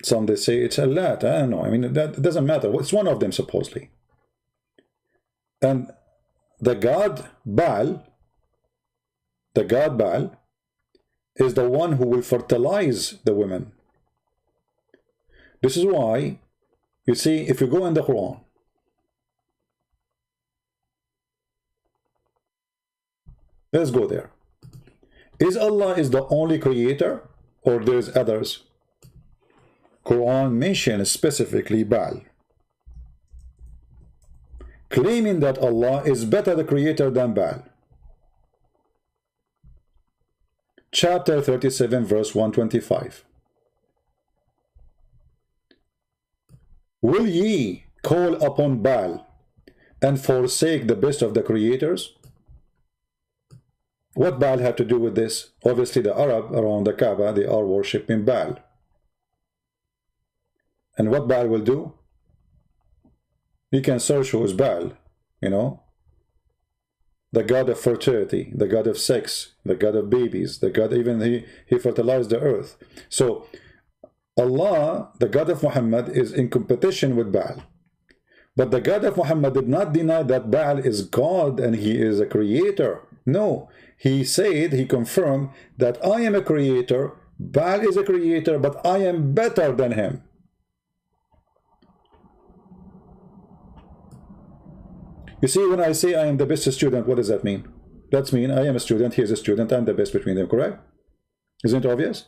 Some, they say it's Allat. I don't know. I mean, that doesn't matter. It's one of them, supposedly. And the god Baal is the one who will fertilize the women. This is why, you see, if you go in the Quran, let's go there. Is Allah is the only creator, or there's others? Quran mentions specifically Baal, claiming that Allah is better the creator than Baal. Chapter 37, verse 125. Will ye call upon Baal and forsake the best of the creators? What Baal had to do with this? Obviously, the Arab around the Kaaba, they are worshipping Baal. And what Baal will do? You can search who is Baal, you know. The god of fertility, the god of sex, the god of babies, the god, even he fertilized the earth. So Allah, the God of Muhammad, is in competition with Baal. But the God of Muhammad did not deny that Baal is God and he is a creator. No, he said, he confirmed that I am a creator, Baal is a creator, but I am better than him. You see, when I say I am the best student, what does that mean? That means I am a student, he is a student, I'm the best between them, correct? Isn't it obvious?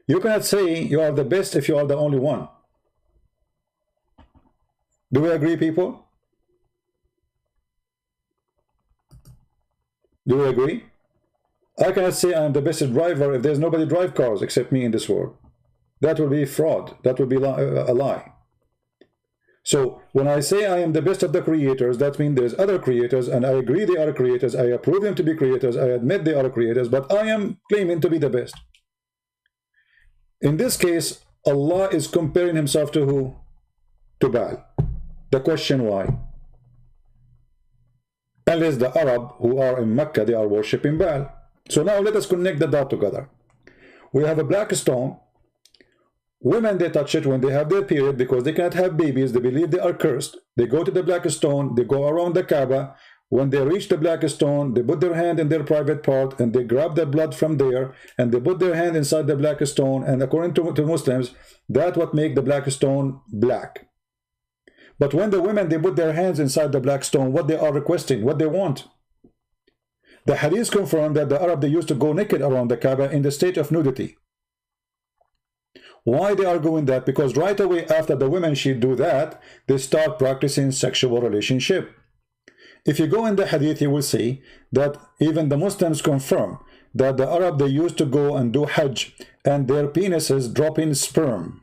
You cannot say you are the best if you are the only one. Do we agree, people? Do we agree? I cannot say I am the best driver if there's nobody drive cars except me in this world. That would be fraud. That would be a lie. So when I say I am the best of the creators, that means there's other creators, and I agree they are creators. I approve them to be creators. I admit they are creators, but I am claiming to be the best. In this case, Allah is comparing himself to who? To Baal. The question why? Unless the Arab who are in Mecca, they are worshipping Baal. So now let us connect the dot together. We have a black stone. Women, they touch it when they have their period because they cannot have babies. They believe they are cursed. They go to the black stone. They go around the Kaaba. When they reach the black stone, they put their hand in their private part and they grab the blood from there and they put their hand inside the black stone. And according to Muslims, that's what makes the black stone black. But when the women, they put their hands inside the black stone, what they are requesting, what they want. The hadith confirm that the Arab, they used to go naked around the Kaaba in the state of nudity. Why they are doing that? Because right away after the women should do that, they start practicing sexual relationship. If you go in the hadith, you will see that even the Muslims confirm that the Arab, they used to go and do Hajj and their penises drop in sperm.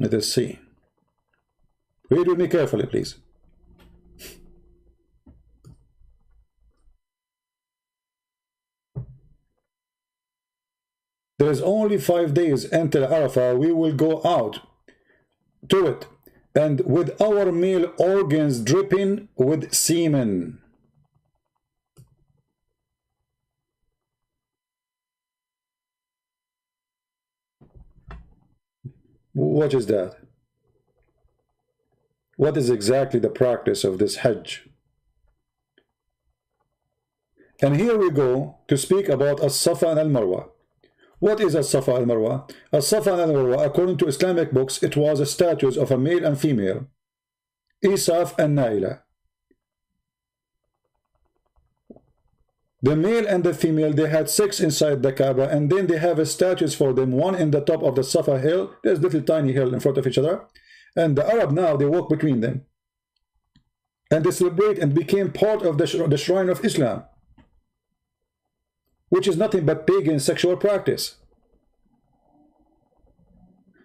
Let us see. Read with me carefully, please. There is only 5 days until Arafah. We will go out to it, and with our male organs dripping with semen. What is that? What is exactly the practice of this Hajj? And here we go to speak about As-Safa and Al-Marwa. What is As-Safa and Al-Marwa? As-Safa and Al-Marwa, according to Islamic books, it was a statues of a male and female, Isaf and Naila. The male and the female, they had sex inside the Kaaba, and then they have a statues for them, one in the top of the Safa hill. There's a little tiny hill in front of each other. And the Arab now, they walk between them. and they celebrate and became part of the shrine of Islam, which is nothing but pagan sexual practice.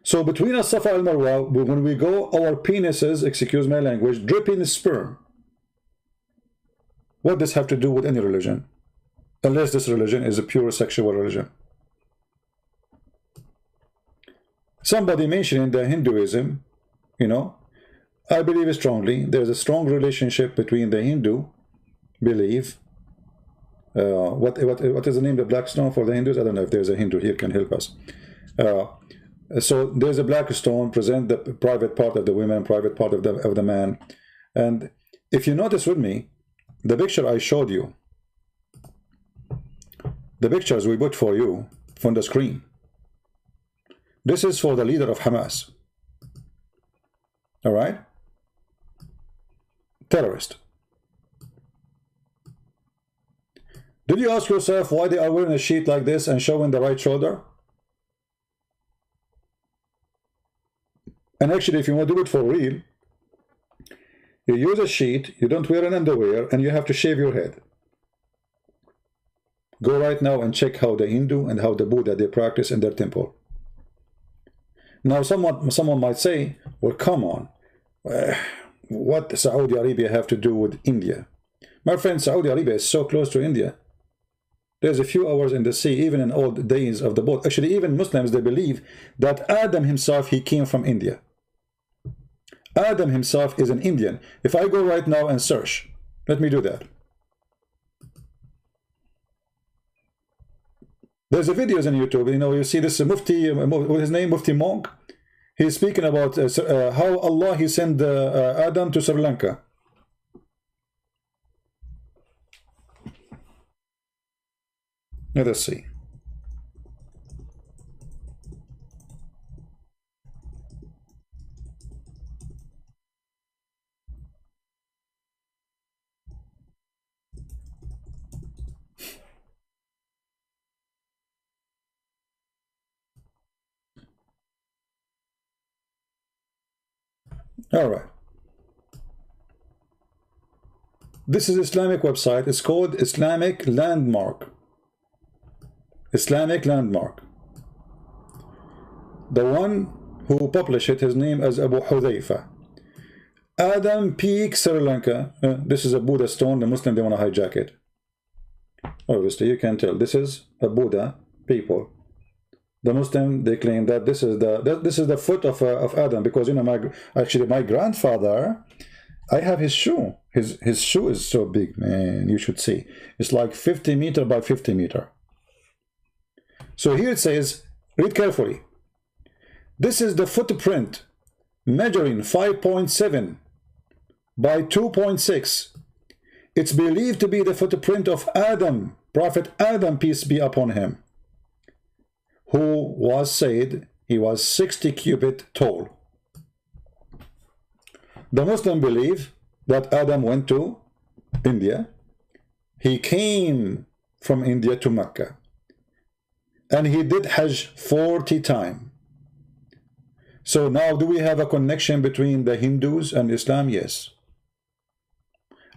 So between as-Safa and Marwa, when we go, our penises, excuse my language, dripping sperm. What does this have to do with any religion? Unless this religion is a pure sexual religion. Somebody mentioned in the Hinduism, you know, I believe strongly there's a strong relationship between the Hindu belief. What is the name of Blackstone for the Hindus? I don't know if there's a Hindu here can help us. So there's a Blackstone, present the private part of the women, private part of the man. And if you notice with me, the picture I showed you, the pictures we put for you from the screen, this is for the leader of Hamas. All right? Terrorist. Did you ask yourself why they are wearing a sheet like this and showing the right shoulder? And actually, if you want to do it for real, you use a sheet, you don't wear an underwear, and you have to shave your head. Go right now and check how the Hindu and how the Buddha they practice in their temple. Now someone might say, well, come on, what does Saudi Arabia have to do with India? My friend, Saudi Arabia is so close to India. There's a few hours in the sea, even in old days of the boat. Actually, even Muslims, they believe that Adam himself, he came from India. Adam himself is an Indian. If I go right now and search, let me do that. There's a videos on YouTube, you know, you see this Mufti, what's his name, Mufti Monk. He's speaking about how Allah, he sent Adam to Sri Lanka. Let us see. All right. This is Islamic website. It's called Islamic Landmark. Islamic Landmark. The one who published it, his name is Abu Hudhaifa. Adam Peak, Sri Lanka. This is a Buddha stone. The Muslim, they want to hijack it. Obviously, you can tell. This is a Buddha people. The Muslim, they claim that this is the foot of Adam, because you know actually my grandfather, I have his shoe. His shoe is so big, man. You should see. It's like 50 meter by 50 meter. So here it says, read carefully. This is the footprint measuring 5.7 by 2.6. It's believed to be the footprint of Adam, Prophet Adam, peace be upon him, who was said he was 60 cubit tall. The Muslim believe that Adam went to India. He came from India to Mecca. And he did Hajj 40 times. So now do we have a connection between the Hindus and Islam? Yes.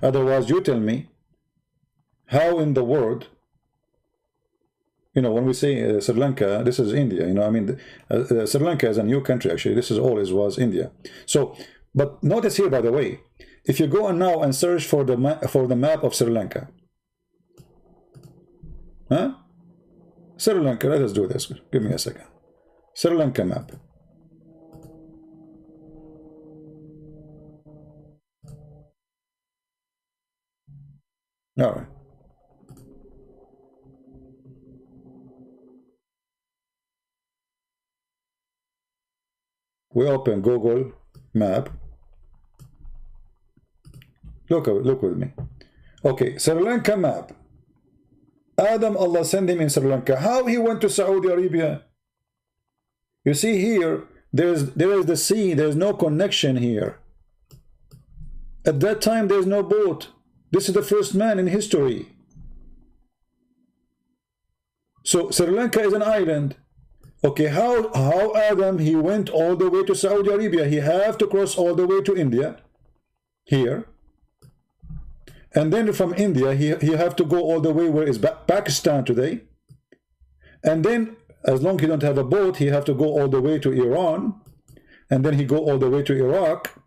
Otherwise, you tell me, how in the world, you know, when we say Sri Lanka, this is India, you know, I mean, Sri Lanka is a new country, actually. This is always was India. So, but notice here, by the way, if you go on now and search for the map of Sri Lanka, huh? Sri Lanka, let us do this. Give me a second. Sri Lanka map. All right. We open Google map. Look with me. Okay, Sri Lanka map. Adam, Allah sent him in Sri Lanka. How he went to Saudi Arabia? You see here, there is the sea. There is no connection here. At that time, there is no boat. This is the first man in history. So Sri Lanka is an island. Okay, how Adam, he went all the way to Saudi Arabia. He have to cross all the way to India. Here. And then from India, he have to go all the way where is Pakistan today. And then, as long as he don't have a boat, he have to go all the way to Iran. And then he go all the way to Iraq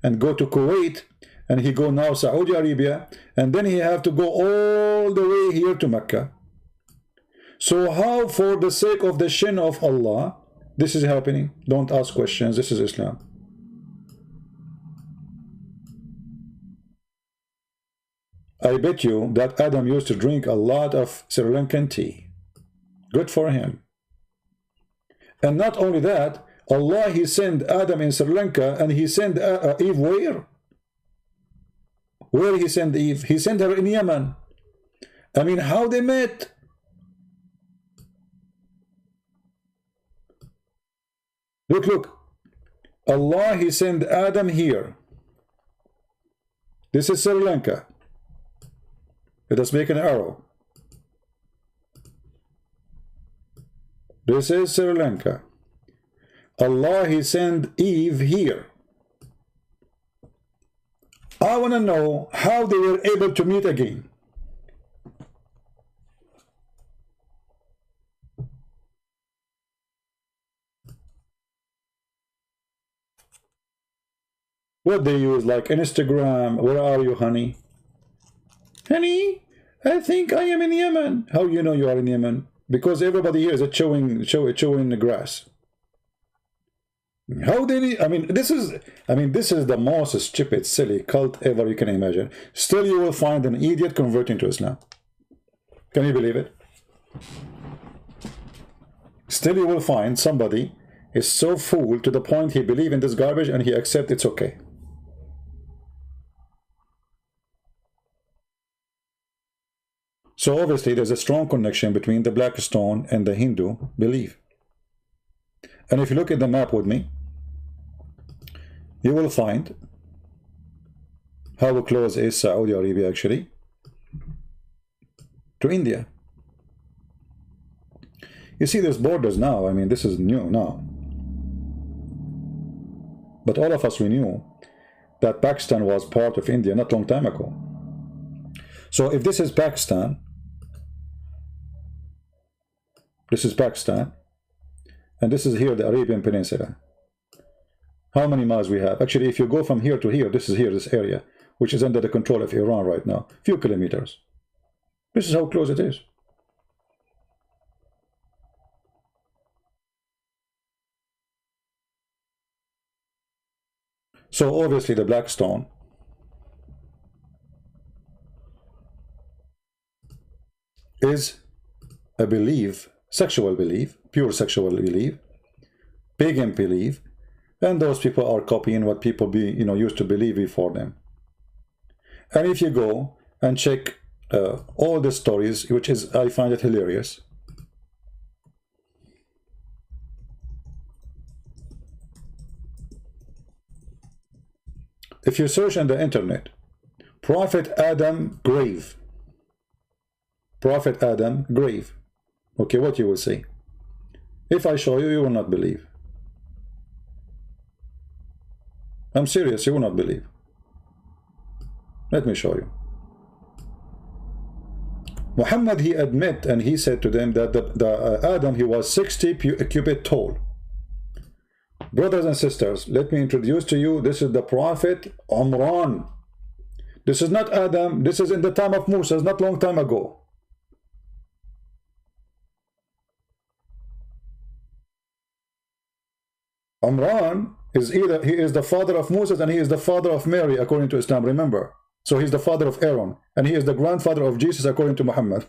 and go to Kuwait. And he go now Saudi Arabia. And then he have to go all the way here to Mecca. So how, for the sake of the shin of Allah, this is happening? Don't ask questions. This is Islam. I bet you that Adam used to drink a lot of Sri Lankan tea. Good for him. And not only that, Allah, he sent Adam in Sri Lanka, and he sent Eve where? Where he sent Eve? He sent her in Yemen. I mean, how they met? Look. Allah, he sent Adam here. This is Sri Lanka. Let us make an arrow. This is Sri Lanka. Allah, he sent Eve here. I want to know how they were able to meet again. What they use, like Instagram? Where are you, honey? Honey, I think I am in Yemen. How you know you are in Yemen? Because everybody here is chewing the grass. How did I mean, this is the most stupid, silly cult ever you can imagine. Still, you will find an idiot converting to Islam. Can you believe it? Still, you will find somebody is so fooled to the point he believes in this garbage and he accepts it's okay. So obviously there's a strong connection between the Blackstone and the Hindu belief. And if you look at the map with me, you will find how close is Saudi Arabia actually to India. You see there's borders now. I mean, this is new now. But all of us, we knew that Pakistan was part of India not long time ago. So if this is Pakistan, this is Pakistan, and this is here the Arabian Peninsula. How many miles we have? Actually, if you go from here to here, this is here, this area, which is under the control of Iran right now, few kilometers. This is how close it is. So obviously the Blackstone is a belief, sexual belief, pure sexual belief, pagan belief, and those people are copying what people used to believe before them. And if you go and check all the stories, which is, I find it hilarious. If you search on the internet, Prophet Adam grave, Prophet Adam grave, okay, what you will see? If I show you, you will not believe. I'm serious, you will not believe. Let me show you. Muhammad, he admit, and he said to them that the Adam, he was 60 cubit tall. Brothers and sisters, let me introduce to you, this is the Prophet Umran. This is not Adam, this is in the time of Musa, not long time ago. Umran is either, he is the father of Moses and he is the father of Mary according to Islam, remember. So he's the father of Aaron and he is the grandfather of Jesus according to Muhammad.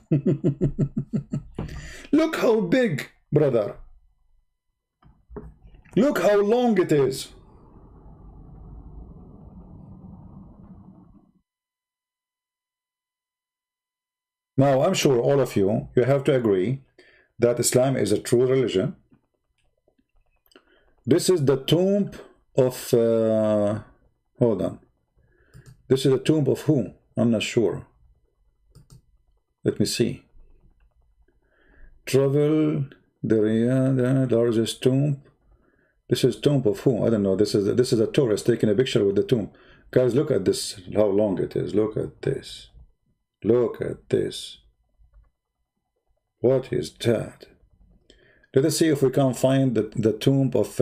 Look how big, brother. Look how long it is. Now, I'm sure all of you have to agree that Islam is a true religion. This is the tomb of, hold on. This is the tomb of who? I'm not sure. Let me see. Travel, the largest tomb. This is tomb of who? I don't know. This is a tourist taking a picture with the tomb. Guys, look at this, how long it is. Look at this. Look at this. What is that? Let us see if we can find the tomb of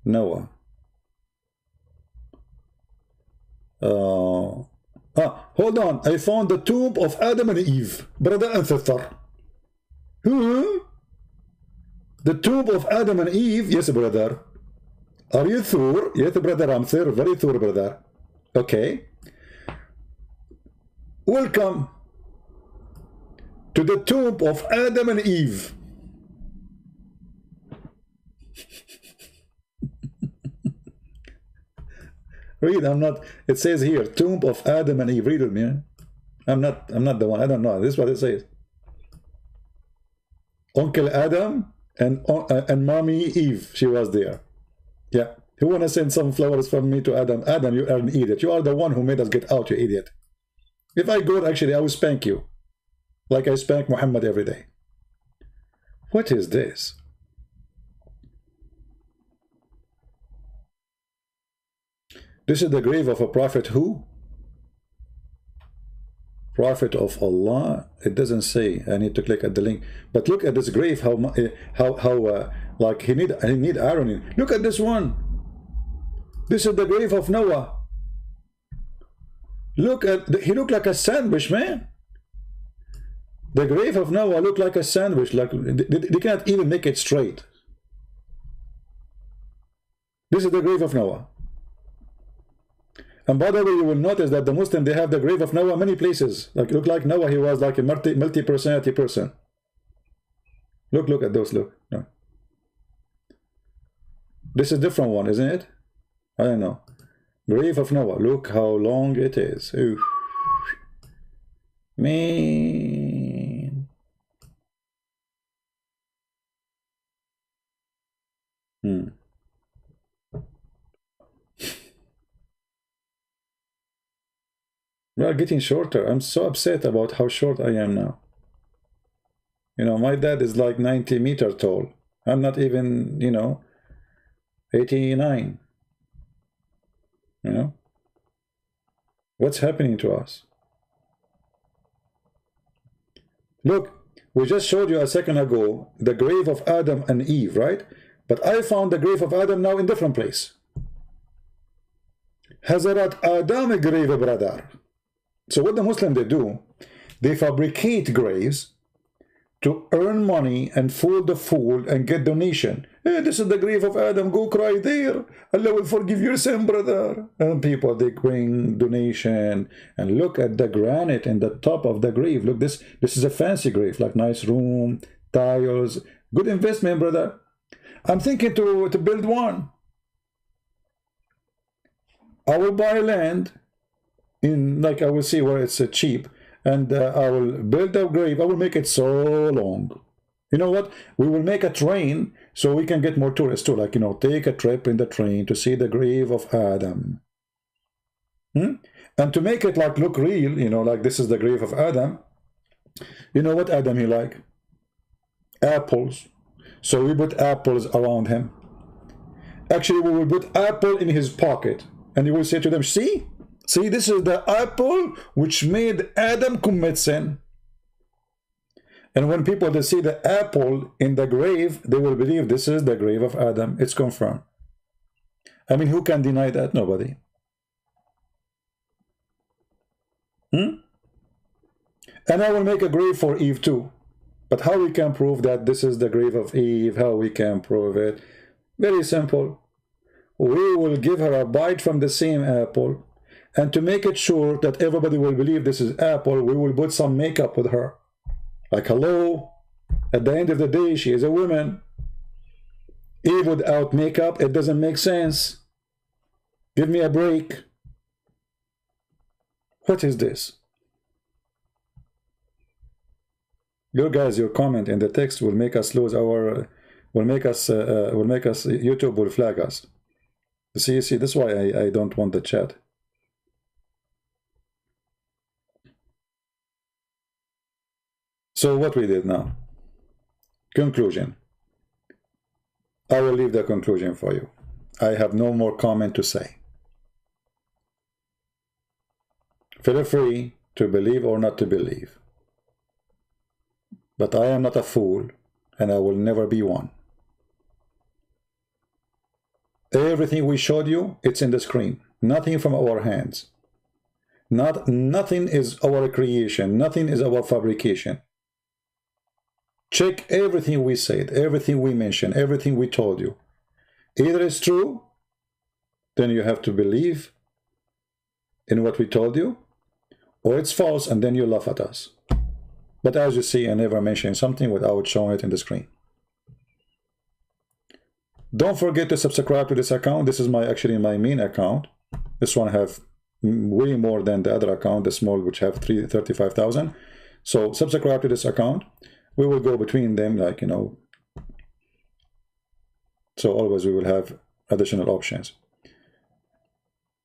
Noah. Hold on. I found the tomb of Adam and Eve, brother and sister. The tomb of Adam and Eve. Yes, brother. Are you sure? Yes, brother, I'm sure. Very sure, brother. Okay. Welcome to the tomb of Adam and Eve. Read, I'm not, it says here, tomb of Adam and Eve. Read with me. I'm not the one. I don't know. This is what it says. Uncle Adam and mommy Eve, she was there. Yeah. Who wanna send some flowers from me to Adam? Adam, you are an idiot. You are the one who made us get out, you idiot. If I go, actually, I will spank you. Like I spank Muhammad every day. What is this? This is the grave of a prophet who? Prophet of Allah. It doesn't say. I need to click at the link. But look at this grave. How like he need iron in. Look at this one. This is the grave of Noah. Look at he looked like a sandwich, man. The grave of Noah looked like a sandwich. Like they can't even make it straight. This is the grave of Noah. And by the way, you will notice that the Muslim, they have the grave of Noah many places. Like look like Noah, he was like a multi-personality person. Look at those. Look. No. This is a different one, isn't it? I don't know. Grave of Noah. Look how long it is. Ooh. Man. We are getting shorter. I'm so upset about how short I am now. You know, my dad is like 90 meters tall. I'm not even, you know, 89. You know? What's happening to us? Look, we just showed you a second ago the grave of Adam and Eve, right? But I found the grave of Adam now in different place. Hazrat Adam grave, brother. So what the Muslims they do, they fabricate graves to earn money and fool the fool and get donation. Hey, this is the grave of Adam, go cry there. Allah will forgive your sin, brother. And people, they bring donation. And look at the granite in the top of the grave. Look, this is a fancy grave, like nice room, tiles. Good investment, brother. I'm thinking to build one. I will buy land. Like I will see where it's cheap, and I will build a grave. I will make it so long. You know what? We will make a train so we can get more tourists too. Like, you know, take a trip in the train to see the grave of Adam. And to make it like look real, you know, like this is the grave of Adam. You know what Adam he like? Apples. So we put apples around him. Actually, we will put apple in his pocket, and he will say to them, see? See, this is the apple which made Adam commit sin. And when people they see the apple in the grave, they will believe this is the grave of Adam. It's confirmed. I mean, who can deny that? Nobody. And I will make a grave for Eve too. But how we can prove that this is the grave of Eve? How we can prove it? Very simple. We will give her a bite from the same apple. And to make it sure that everybody will believe this is apple, we will put some makeup with her. Like, hello, at the end of the day, she is a woman. Eve without makeup, it doesn't make sense. Give me a break. What is this? You guys, your comment in the text will make us lose our, YouTube will flag us. See, this is why I don't want the chat. So what we did now? Conclusion. I will leave the conclusion for you. I have no more comment to say. Feel free to believe or not to believe. But I am not a fool, and I will never be one. Everything we showed you, it's in the screen. Nothing from our hands. Nothing is our creation. Nothing is our fabrication. Check everything we said, everything we mentioned, everything we told you. Either it's true, then you have to believe in what we told you, or it's false, and then you laugh at us. But as you see, I never mention something without showing it in the screen. Don't forget to subscribe to this account. This is actually my main account. This one have way more than the other account, the small, which have 35,000. So subscribe to this account. We will go between them, like, you know. So always we will have additional options.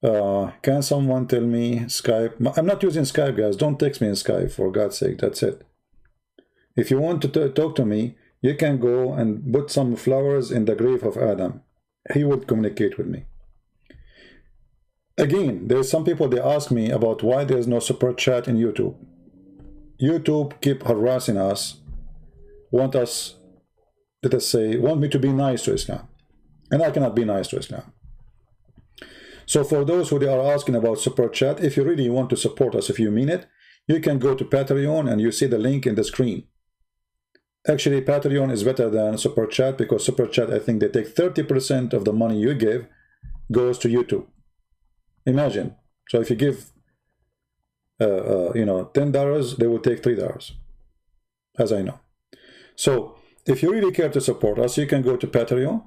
Can someone tell me Skype? I'm not using Skype, guys. Don't text me in Skype, for God's sake. That's it. If you want to talk to me, you can go and put some flowers in the grave of Adam. He would communicate with me. Again, there's some people, they ask me about why there's no super chat in YouTube. YouTube keep harassing us, want us, let us say, want me to be nice to Islam. And I cannot be nice to Islam. So for those who they are asking about super chat, if you really want to support us, if you mean it, you can go to Patreon, and you see the link in the screen. Actually, Patreon is better than super chat, because super chat, I think they take 30% of the money you give goes to YouTube. Imagine. So if you give, you know, $10, they will take $3, as I know. So if you really care to support us, you can go to Patreon.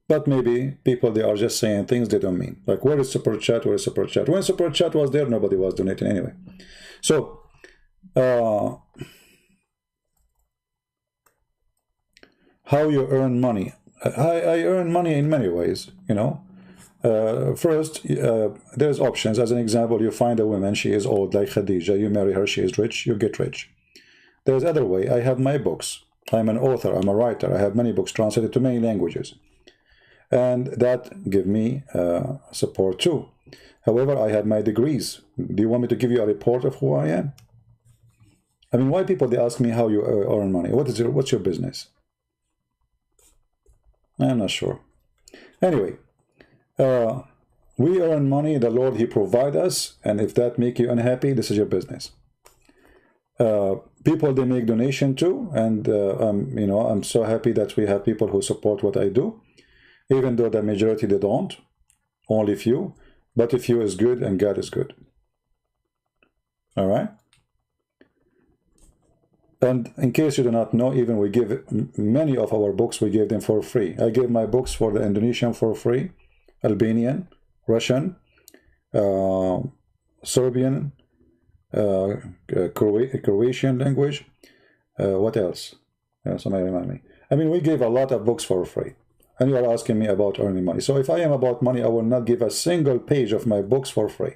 But maybe people, they are just saying things they don't mean. Like, where is super chat? Where is super chat? When super chat was there, nobody was donating anyway. So, how you earn money? I earn money in many ways, you know. First, there's options. As an example, you find a woman, she is old, like Khadija. You marry her, she is rich, you get rich. There's other way. I have my books. I'm an author, I'm a writer. I have many books translated to many languages. And that give me support too. However, I have my degrees. Do you want me to give you a report of who I am? I mean, why people, they ask me how you earn money? What's your business? I'm not sure. Anyway, we earn money. The Lord, He provide us. And if that make you unhappy, this is your business. People, they make donation too. And, you know, I'm so happy that we have people who support what I do. Even though the majority, they don't, only few, but a few is good and God is good. All right? And in case you do not know, even we give many of our books, we give them for free. I gave my books for the Indonesian for free, Albanian, Russian, Serbian, Croatian language. What else? Somebody remind me. I mean, we gave a lot of books for free. And you are asking me about earning money. So if I am about money, I will not give a single page of my books for free.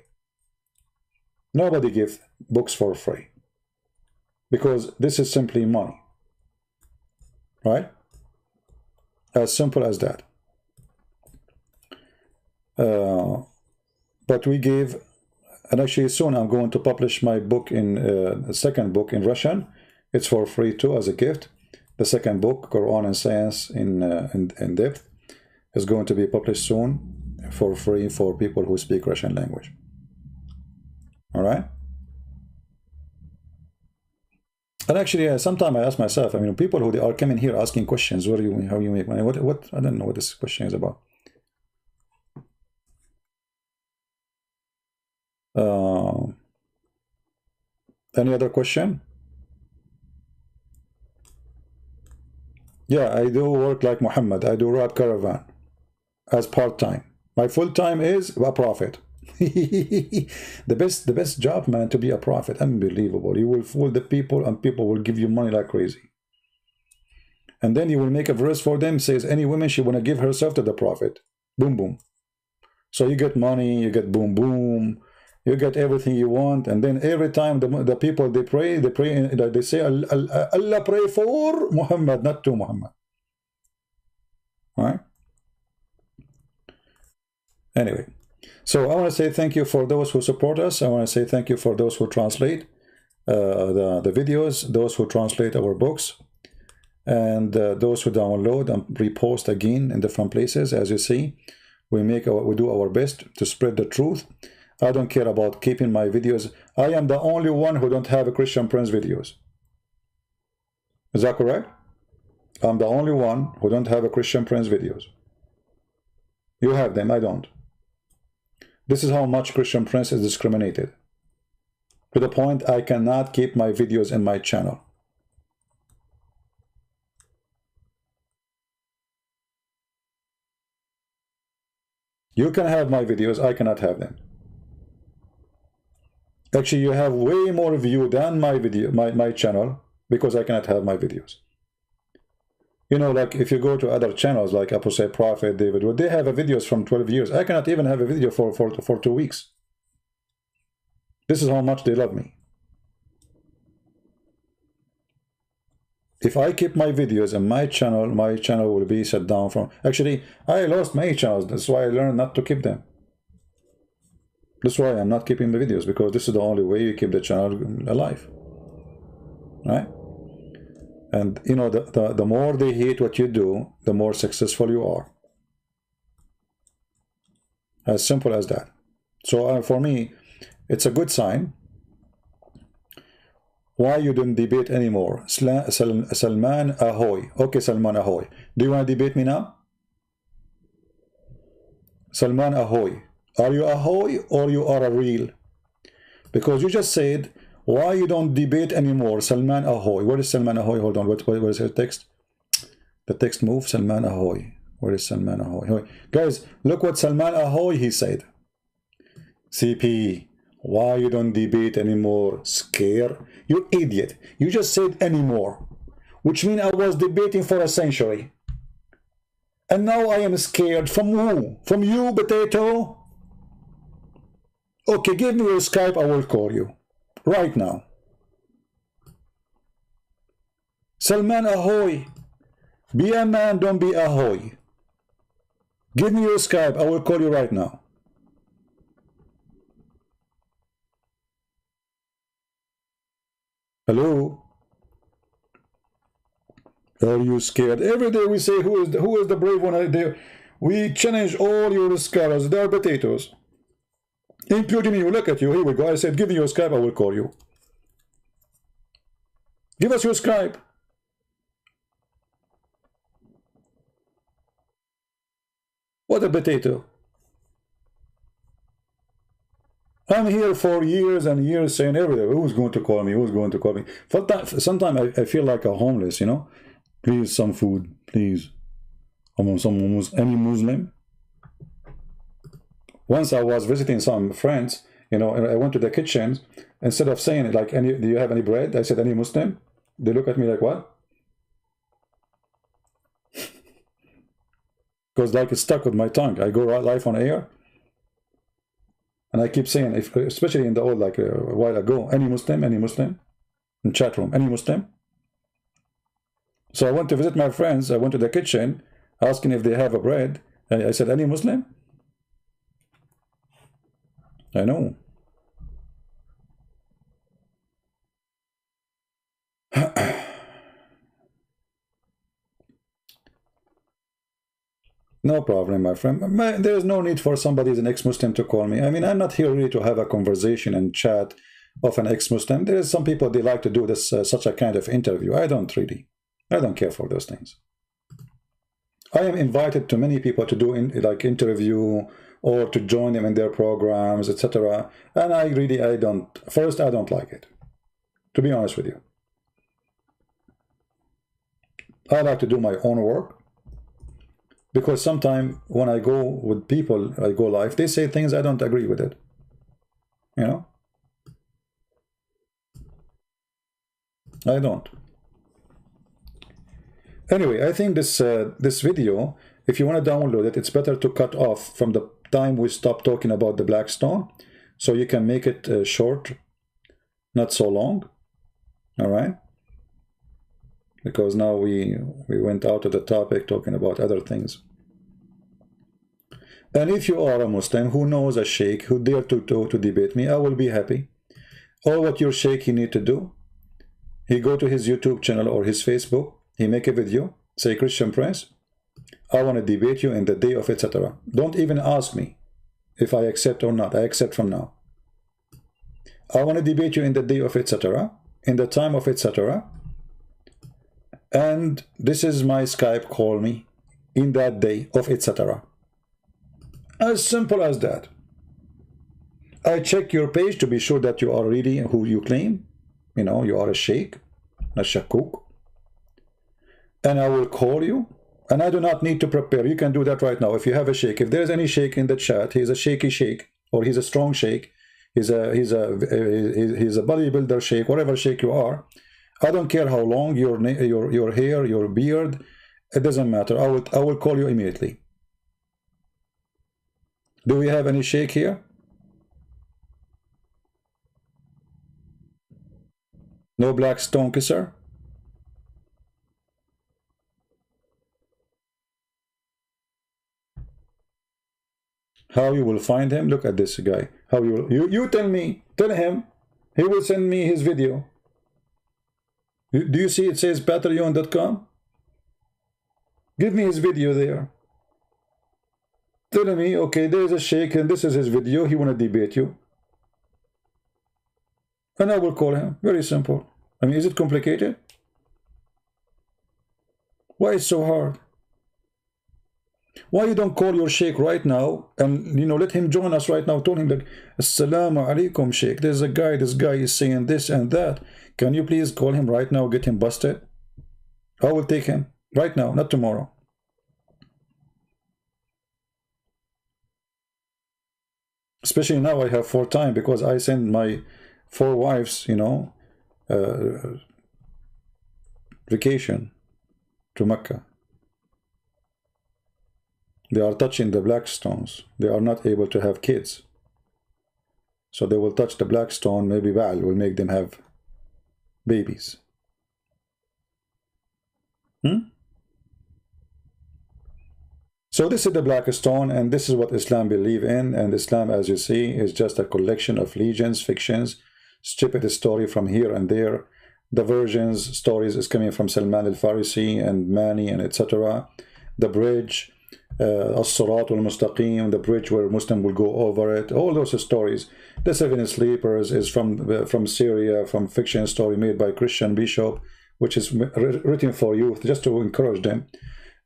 Nobody gives books for free. Because this is simply money. Right? As simple as that. But we gave, and actually soon I'm going to publish my book in, the second book in Russian. It's for free too, as a gift. The second book, Quran and Science in Depth, is going to be published soon for free for people who speak Russian language. All right? And actually, sometimes I ask myself, I mean, people who they are coming here asking questions, how you make money? What? I don't know what this question is about. Any other question? Yeah, I do work like Muhammad. I do Rap Caravan as part-time. My full-time is a prophet. the best job, man, to be a prophet. Unbelievable. You will fool the people, and people will give you money like crazy. And then you will make a verse for them, says any woman, she want to give herself to the prophet. Boom, boom. So you get money, you get boom, boom. You get everything you want, and then every time the people, they pray, they say, Allah pray for Muhammad, not to Muhammad. All right? Anyway, So I want to say thank you for those who support us. I want to say thank you for those who translate the videos, those who translate our books, and those who download and repost again in different places. As you see, we do our best to spread the truth. I don't care about keeping my videos. I am the only one who don't have a Christian Prince videos. Is that correct? I'm the only one who don't have a Christian Prince videos. You have them, I don't. This is how much Christian Prince is discriminated. To the point I cannot keep my videos in my channel. You can have my videos, I cannot have them. Actually, you have way more view than my channel, because I cannot have my videos. You know, like if you go to other channels like Apostate Prophet, David Wood, they have videos from 12 years. I cannot even have a video for 2 weeks. This is how much they love me. If I keep my videos in my channel will be shut down from... Actually, I lost my channels. That's why I learned not to keep them. That's why I'm not keeping the videos, because this is the only way you keep the channel alive. Right? And, you know, the more they hate what you do, the more successful you are. As simple as that. So for me, it's a good sign. Why you don't debate anymore? Salman Ahoy. Okay, Salman Ahoy. Do you want to debate me now? Salman Ahoy. Are you Ahoy or you are a real? Because you just said, why you don't debate anymore? Salman Ahoy. Where is Salman Ahoy? Hold on. What is the text? The text move. Salman Ahoy. Where is Salman Ahoy? Guys, look what Salman Ahoy he said. CP. Why you don't debate anymore? Scare? You idiot. You just said anymore. Which means I was debating for a century. And now I am scared. From who? From you, potato? Okay, give me your Skype. I will call you. Right now. Salman Ahoy. Be a man, don't be Ahoy. Give me your Skype. I will call you right now. Hello? Are you scared? Every day we say, who is the brave one? We challenge all your scholars. They are potatoes. Including you. Look at you. Here we go. I said, give me your Skype. I will call you. Give us your Skype. What a potato. I'm here for years and years saying everything. Who's going to call me? Who's going to call me? Sometimes I feel like a homeless, you know. Please, some food, please. Any Muslim? Once I was visiting some friends, you know, and I went to the kitchen. Instead of saying like, do you have any bread? I said, any Muslim? They look at me like, what? Because like it's stuck with my tongue. I go live on air. And I keep saying, especially in the old, like a while ago, any Muslim, in chat room, any Muslim. So I went to visit my friends. I went to the kitchen, asking if they have a bread. And I said, any Muslim? I know. No problem, my friend. There is no need for somebody who's an ex-Muslim to call me. I mean, I'm not here really to have a conversation and chat of an ex-Muslim. There is some people, they like to do this, such a kind of interview. I don't care for those things. I am invited to many people to do like interview or to join them in their programs, etc. And I don't like it, to be honest with you. I like to do my own work. Because sometimes when I go with people, I go live, they say things I don't agree with it. You know? I don't. Anyway, I think this video, if you want to download it, it's better to cut off from the time we stop talking about the Blackstone, so you can make it short, not so long. All right? Because now we went out of the topic talking about other things. And if you are a Muslim who knows a sheikh who dare to debate me, I will be happy. All what your sheikh he need to do, he go to his YouTube channel or his Facebook, he make a video, say, Christian Prince, I want to debate you in the day of etc. Don't even ask me if I accept or not. I accept from now. I want to debate you in the day of etc., in the time of etc. And this is my Skype, call me in that day of etc. As simple as that. I check your page to be sure that you are really who you claim. You know, you are a sheikh, a shakuk. And I will call you. And I do not need to prepare. You can do that right now. If you have a sheikh, if there's any sheikh in the chat, he's a shaky sheikh, or he's a strong sheikh, he's a bodybuilder sheikh, whatever sheikh you are. I don't care how long your hair, your beard, it doesn't matter. I will call you immediately. Do we have any sheikh here? No Blackstone kisser? How you will find him? Look at this guy. How you tell me, tell him, he will send me his video. Do you see it says patreon.com? Give me his video there. Tell me, okay, there is a sheikh and this is his video. He want to debate you. And I will call him. Very simple. I mean, is it complicated? Why is it so hard? Why you don't call your sheikh right now and, you know, let him join us right now? Tell him that, Assalamu alaikum, sheikh. There's a guy, this guy is saying this and that. Can you please call him right now, get him busted? I will take him right now, not tomorrow. Especially now I have 4 time because I send my 4 wives, you know, vacation to Mecca. They are touching the Blackstones. They are not able to have kids. So they will touch the Blackstone, maybe Baal will make them have babies. So this is the Blackstone, and this is what Islam believe in. And Islam, as you see, is just a collection of legends, fictions, stupid story from here and there. The versions, stories is coming from Salman al-Farisi and Mani and etc. The bridge, As-Sirat al-Mustaqim, the bridge where Muslim will go over it. All those stories. The 7 Sleepers is from Syria, from fiction story made by Christian bishop, which is written for youth, just to encourage them.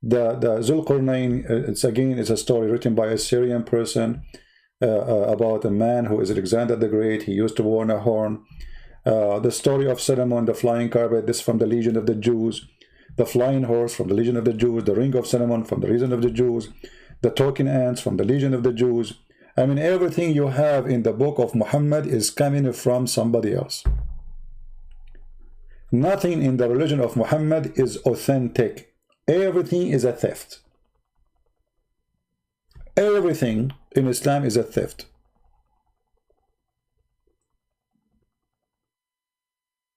The Zulqarnain, it's a story written by a Syrian person about a man who is Alexander the Great. He used to wear a horn. The story of Solomon, the flying carpet, this from the Legion of the Jews. The flying horse from the Legion of the Jews. The ring of Solomon from the Legion of the Jews. The talking ants from the Legion of the Jews. I mean, everything you have in the book of Muhammad is coming from somebody else. Nothing in the religion of Muhammad is authentic. Everything is a theft. Everything in Islam is a theft.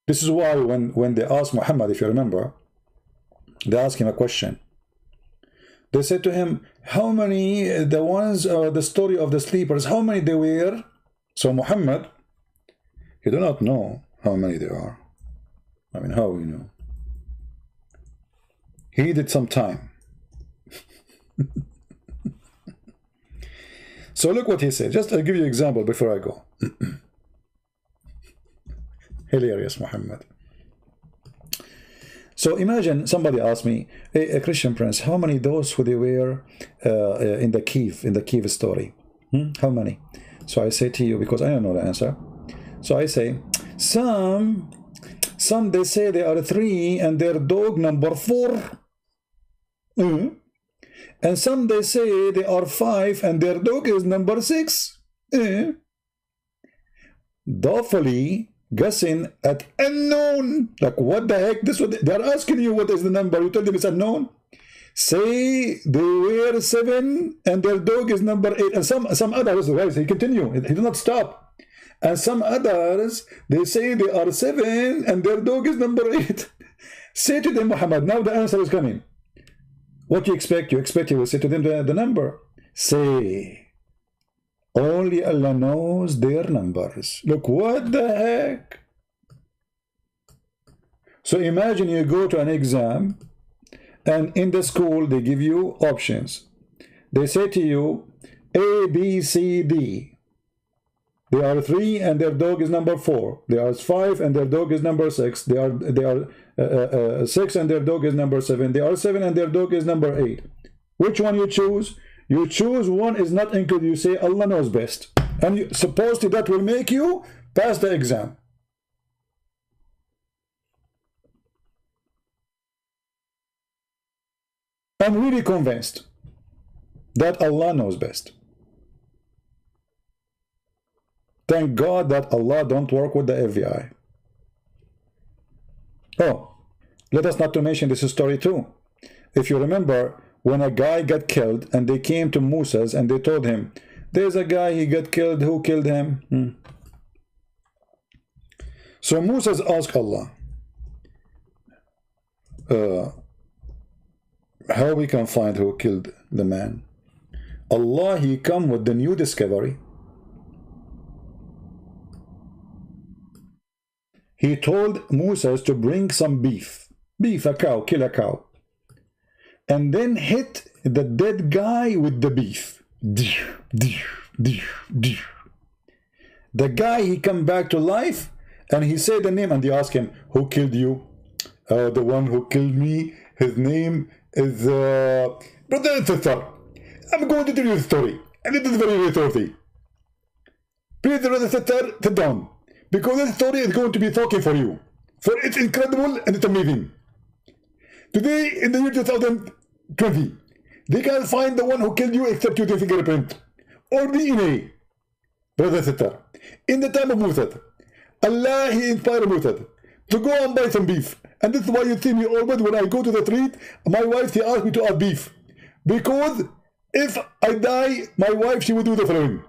This is why when they asked Muhammad, if you remember, they asked him a question. They said to him, how many, the story of the sleepers, how many they were? So Muhammad, he do not know how many there are. I mean, how you know? He needed some time. So look what he said. Just I'll give you an example before I go. Hilarious, Muhammad. So imagine somebody asked me, hey, a Christian Prince, how many those who they were in the Kiev story? How many? So I say to you, because I don't know the answer. So I say, some they say they are 3 and their dog number 4. And some they say they are 5 and their dog is number 6. Doubtfully guessing at unknown. Like, what the heck? This what they're asking you, what is the number? You tell them it's unknown. Say they were 7 and their dog is number 8. And some others, guys, he continue. He did not stop. And some others, they say they are 7 and their dog is number 8. Say to them, Muhammad, now the answer is coming. What do you expect? You expect he will say to them the number. say, only Allah knows their numbers. Look, what the heck? So imagine you go to an exam, and in the school they give you options. They say to you, A, B, C, D. They are 3 and their dog is number 4. They are 5 and their dog is number 6. They are 6 and their dog is number 7. They are 7 and their dog is number 8. Which one you choose? You choose one is not included. You say Allah knows best. And supposedly that will make you pass the exam. I'm really convinced that Allah knows best. Thank God that Allah don't work with the FBI. Oh, let us not to mention this story too. If you remember, when a guy got killed and they came to Moses and they told him, there's a guy, he got killed, who killed him? So Moses asked Allah, how we can find who killed the man? Allah, he come with the new discovery. He told Moses to bring some beef, a cow, kill a cow, and then hit the dead guy with the beef. The guy, he come back to life, and he said the name, and they ask him, who killed you? The one who killed me, his name is brother and sister. I'm going to tell you the story, and it is very, very thirsty. Please, brother and sister, sit down, because this story is going to be talking for you, for it's incredible and it's amazing. Today, in the year 2020, they can't find the one who killed you except your fingerprint or DNA. Brother and sister, in the time of Moses, Allah, he inspired Moses to go and buy some beef. And this is why you see me always when I go to the street, my wife, she asks me to add beef. Because if I die, my wife, she will do the following.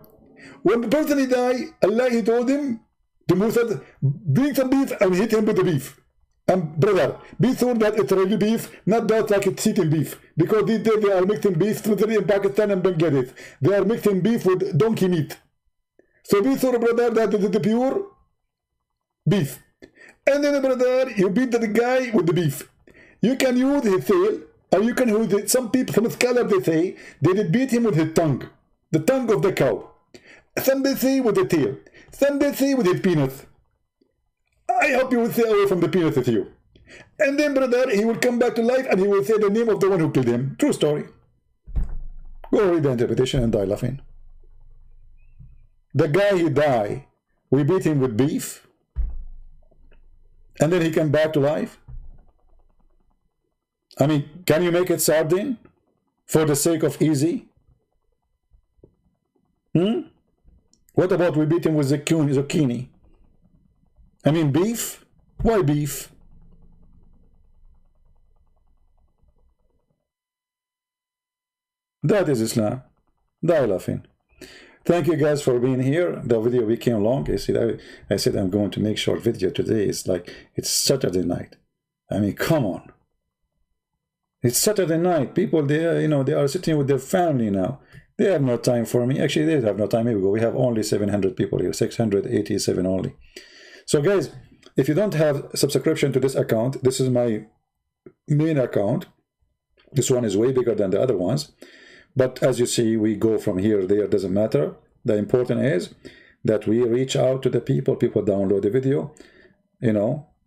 When the person he die, Allah, he told him, to Moses, bring some beef and hit him with the beef. And brother, be sure that it's really beef, not that like it's eating beef. Because these days they are mixing beef, especially in Pakistan and Bangladesh. They are mixing beef with donkey meat. So be sure, brother, that it is the pure beef. And then, brother, you beat the guy with the beef. You can use his tail, or you can use it. Some people, some scholars, they say, they did beat him with his tongue. The tongue of the cow. Some they say with the tail. Some they say with his penis. I hope you will stay away from the penis with you. And then, brother, he will come back to life and he will say the name of the one who killed him. True story. Go read the interpretation and die laughing. The guy, he died. We beat him with beef. And then he came back to life. I mean, can you make it sardine for the sake of easy? What about we beat him with zucchini? I mean, beef? Why beef? That is Islam. Die laughing. Thank you guys for being here. The video became long. I said I'm going to make short video today. It's like, it's Saturday night. I mean, come on. It's Saturday night. People, they are sitting with their family now. They have no time for me. Actually, they have no time. Here we go. We have only 700 people here. 687 only. So guys, if you don't have subscription to this account, this is my main account. This one is way bigger than the other ones. But as you see, we go from here to there. It doesn't matter. The important is that we reach out to the people. People download the video.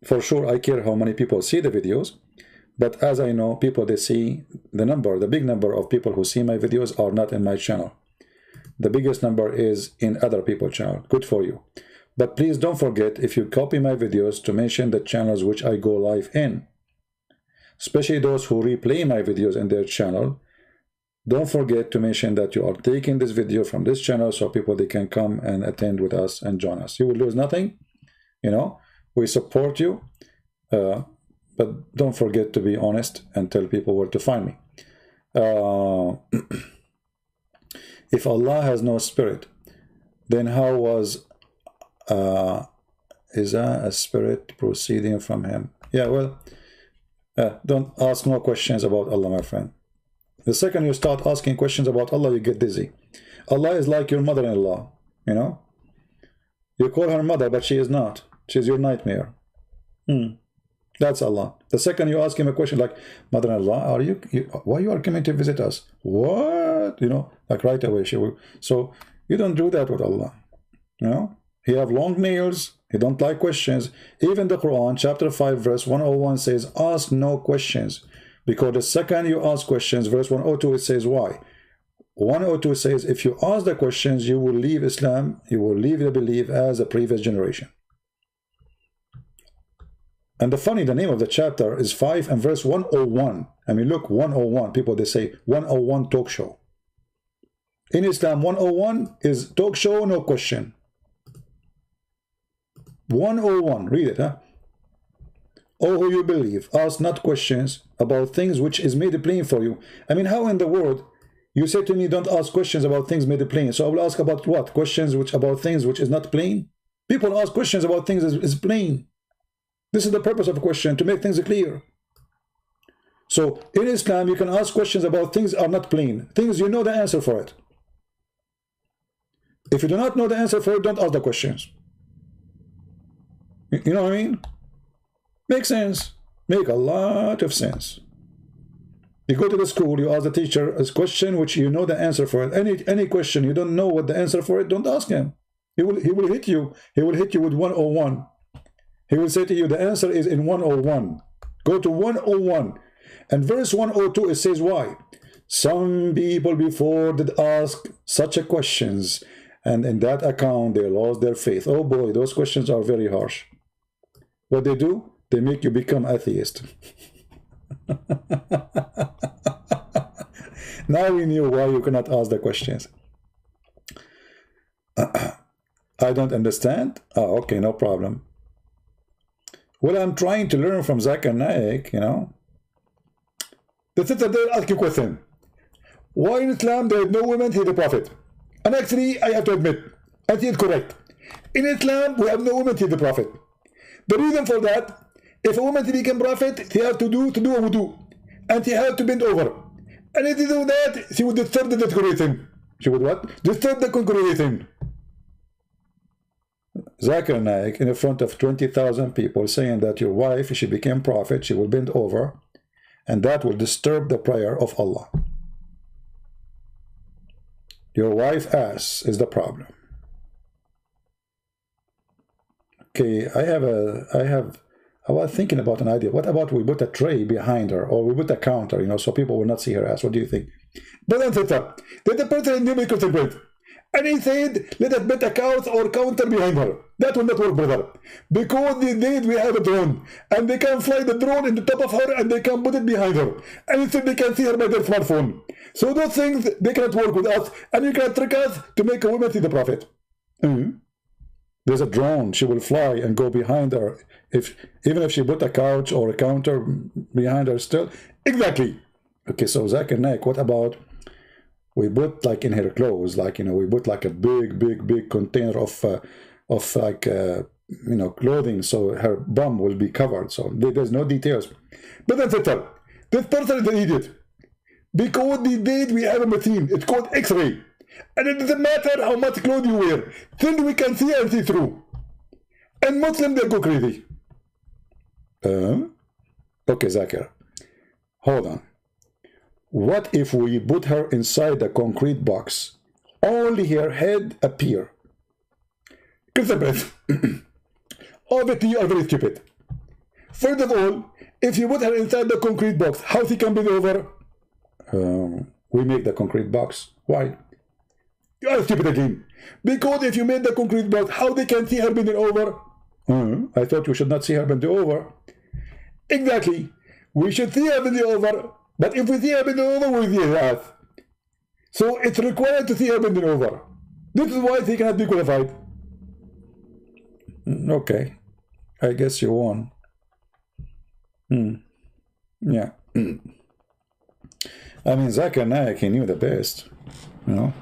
For sure, I care how many people see the videos. But as I know, people, they see the big number of people who see my videos are not in my channel. The biggest number is in other people's channel. Good for you. But please don't forget, if you copy my videos, to mention the channels which I go live in. Especially those who replay my videos in their channel. Don't forget to mention that you are taking this video from this channel so people, they can come and attend with us and join us. You will lose nothing. We support you. But don't forget to be honest and tell people where to find me. If Allah has no spirit, then how was is a spirit proceeding from him? Yeah, well, don't ask no questions about Allah, my friend. The second you start asking questions about Allah, you get dizzy. Allah is like your mother-in-law, you know. You call her mother, but she is not. She's your nightmare. That's Allah. The second you ask him a question like, mother-in-law, why you are coming to visit us? What? You know, like right away she will. So you don't do that with Allah. You know, he have long nails. He don't like questions. Even the Quran, chapter 5, verse 101 says, ask no questions. Because the second you ask questions, verse 102, it says why? 102 says, if you ask the questions, you will leave Islam, you will leave the belief as the previous generation. And the name of the chapter is 5 and verse 101. I mean, look, 101. People, they say 101 talk show. In Islam, 101 is talk show, no question. 101, read it, huh? O who you believe, ask not questions about things which is made plain for you. I mean, how in the world you say to me, don't ask questions about things made plain? So I will ask about what? Questions about things which is not plain? People ask questions about things is plain. This is the purpose of a question, to make things clear. So in Islam, you can ask questions about things are not plain. Things you know the answer for it. If you do not know the answer for it, don't ask the questions. You know what I mean? Makes sense. Make a lot of sense. You go to the school, you ask the teacher a question which you know the answer for it. Any question you don't know what the answer for it, don't ask him. He will hit you. He will hit you with 101. He will say to you, the answer is in 101. Go to 101. And verse 102, it says why? Some people before did ask such a questions, and in that account they lost their faith. Oh boy, those questions are very harsh. What they do? They make you become atheist. Now we knew why you cannot ask the questions. I don't understand. Oh, okay, no problem. Well, I'm trying to learn from Zakir Naik, you know. The sister there ask you a question. Why in Islam there is no women to the Prophet? And actually, I have to admit, and he is correct. In Islam, we have no women to the Prophet. The reason for that, if a woman to become prophet, she has to do a wudu, and she has to bend over. And if you do that, she would disturb the congregation. She would what? Disturb the congregation. Zakir Naik in front of 20,000 people saying that your wife, if she became prophet, she will bend over, and that will disturb the prayer of Allah. Your wife ass is the problem. Okay, I was thinking about an idea. What about we put a tray behind her, or we put a counter, you know, so people will not see her ass? What do you think? But then the person knew me contemplate. And he said, let us put a couch or counter behind her. That will not work, brother. Because these days we have a drone, and they can fly the drone in the top of her, and they can put it behind her. And instead they can see her by their smartphone. So those things, they cannot work with us, and you can trick us to make a woman see the Prophet. There's a drone, she will fly and go behind her. Even if she put a couch or a counter behind her still. Exactly. Okay, so Zakir Naik, what about we put like in her clothes, like, you know, we put like a big container of like, you know, clothing, so her bum will be covered. So there's no details. But that's it. This person is an idiot. Because these days we have a machine, it's called X-ray. And it doesn't matter how much clothes you wear, then we can see and see through. And Muslims, they go crazy. Okay, Zakir, hold on. What if we put her inside the concrete box? Only her head appear. Obviously, you are very stupid. First of all, if you put her inside the concrete box, how she can bend over? We make the concrete box. Why? You are stupid again. Because if you made the concrete box, how they can see her bending over? I thought we should not see her bending over. Exactly. We should see her bending over. But if we see her bending over, we see her ass. So it's required to see her bending over. This is why she cannot be qualified. Okay. I guess you won. Yeah. I mean, Zakir Naik, he knew the best. You know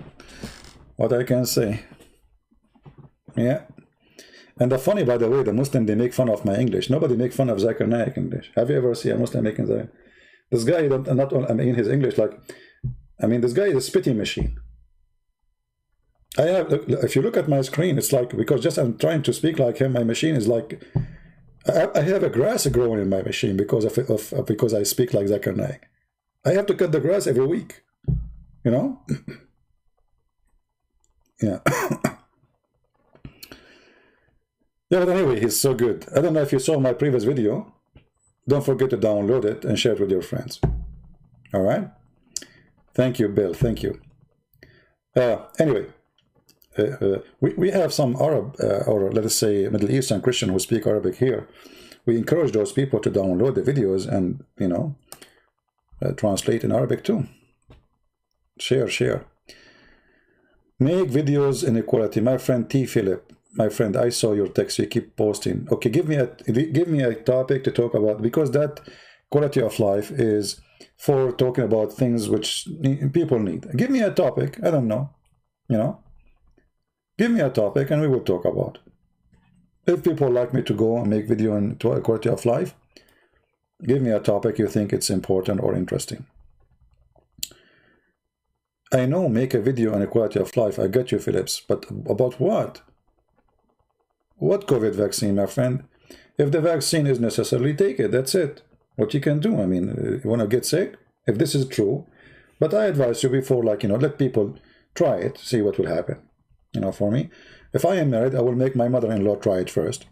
what I can say. Yeah. And the funny, by the way, the Muslim, they make fun of my English. Nobody make fun of Zakir Naik English. Have you ever seen a Muslim making that? This guy, I mean, his English, like, I mean, this guy is a spitting machine. I have, if you look at my screen, it's like, because just I'm trying to speak like him, my machine is like, I have a grass growing in my machine because because I speak like Zakir Naik. I have to cut the grass every week, you know? Yeah. Yeah, but anyway, he's so good. I don't know if you saw my previous video. Don't forget to download it and share it with your friends. All right? Thank you, Bill. Thank you. Anyway, we have some Arab, or let us say Middle Eastern Christian who speak Arabic here. We encourage those people to download the videos and, you know, translate in Arabic too. Share. Make videos in equality. My friend T. Philip, my friend, I saw your text. You keep posting. Okay, give me a topic to talk about, because that quality of life is for talking about things which people need. Give me a topic. I don't know. You know, give me a topic and we will talk about. If people like me to go and make video on quality of life, give me a topic you think it's important or interesting. I know, make a video on equality of life. I get you, Phillips, but about what? What COVID vaccine, my friend? If the vaccine is necessary, take it. That's it. What you can do. I mean, you want to get sick? If this is true, but I advise you before, like, you know, let people try it, see what will happen. You know, for me, if I am married, I will make my mother-in-law try it first,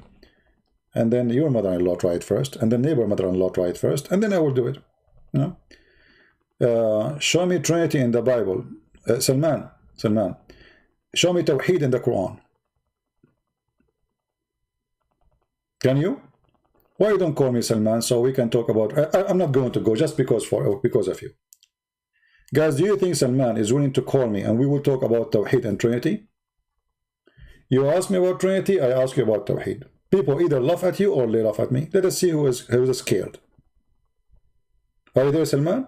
and then your mother-in-law try it first, and then neighbor mother-in-law try it first, and then I will do it. You know. Show me Trinity in the Bible. Salman, show me Tawheed in the Quran. Can you? Why you don't call me Salman so we can talk about... I'm not going to go just because of you. Guys, do you think Salman is willing to call me and we will talk about Tawheed and Trinity? You ask me about Trinity, I ask you about Tawheed. People either laugh at you or they laugh at me. Let us see who is scared. Are you there, Salman?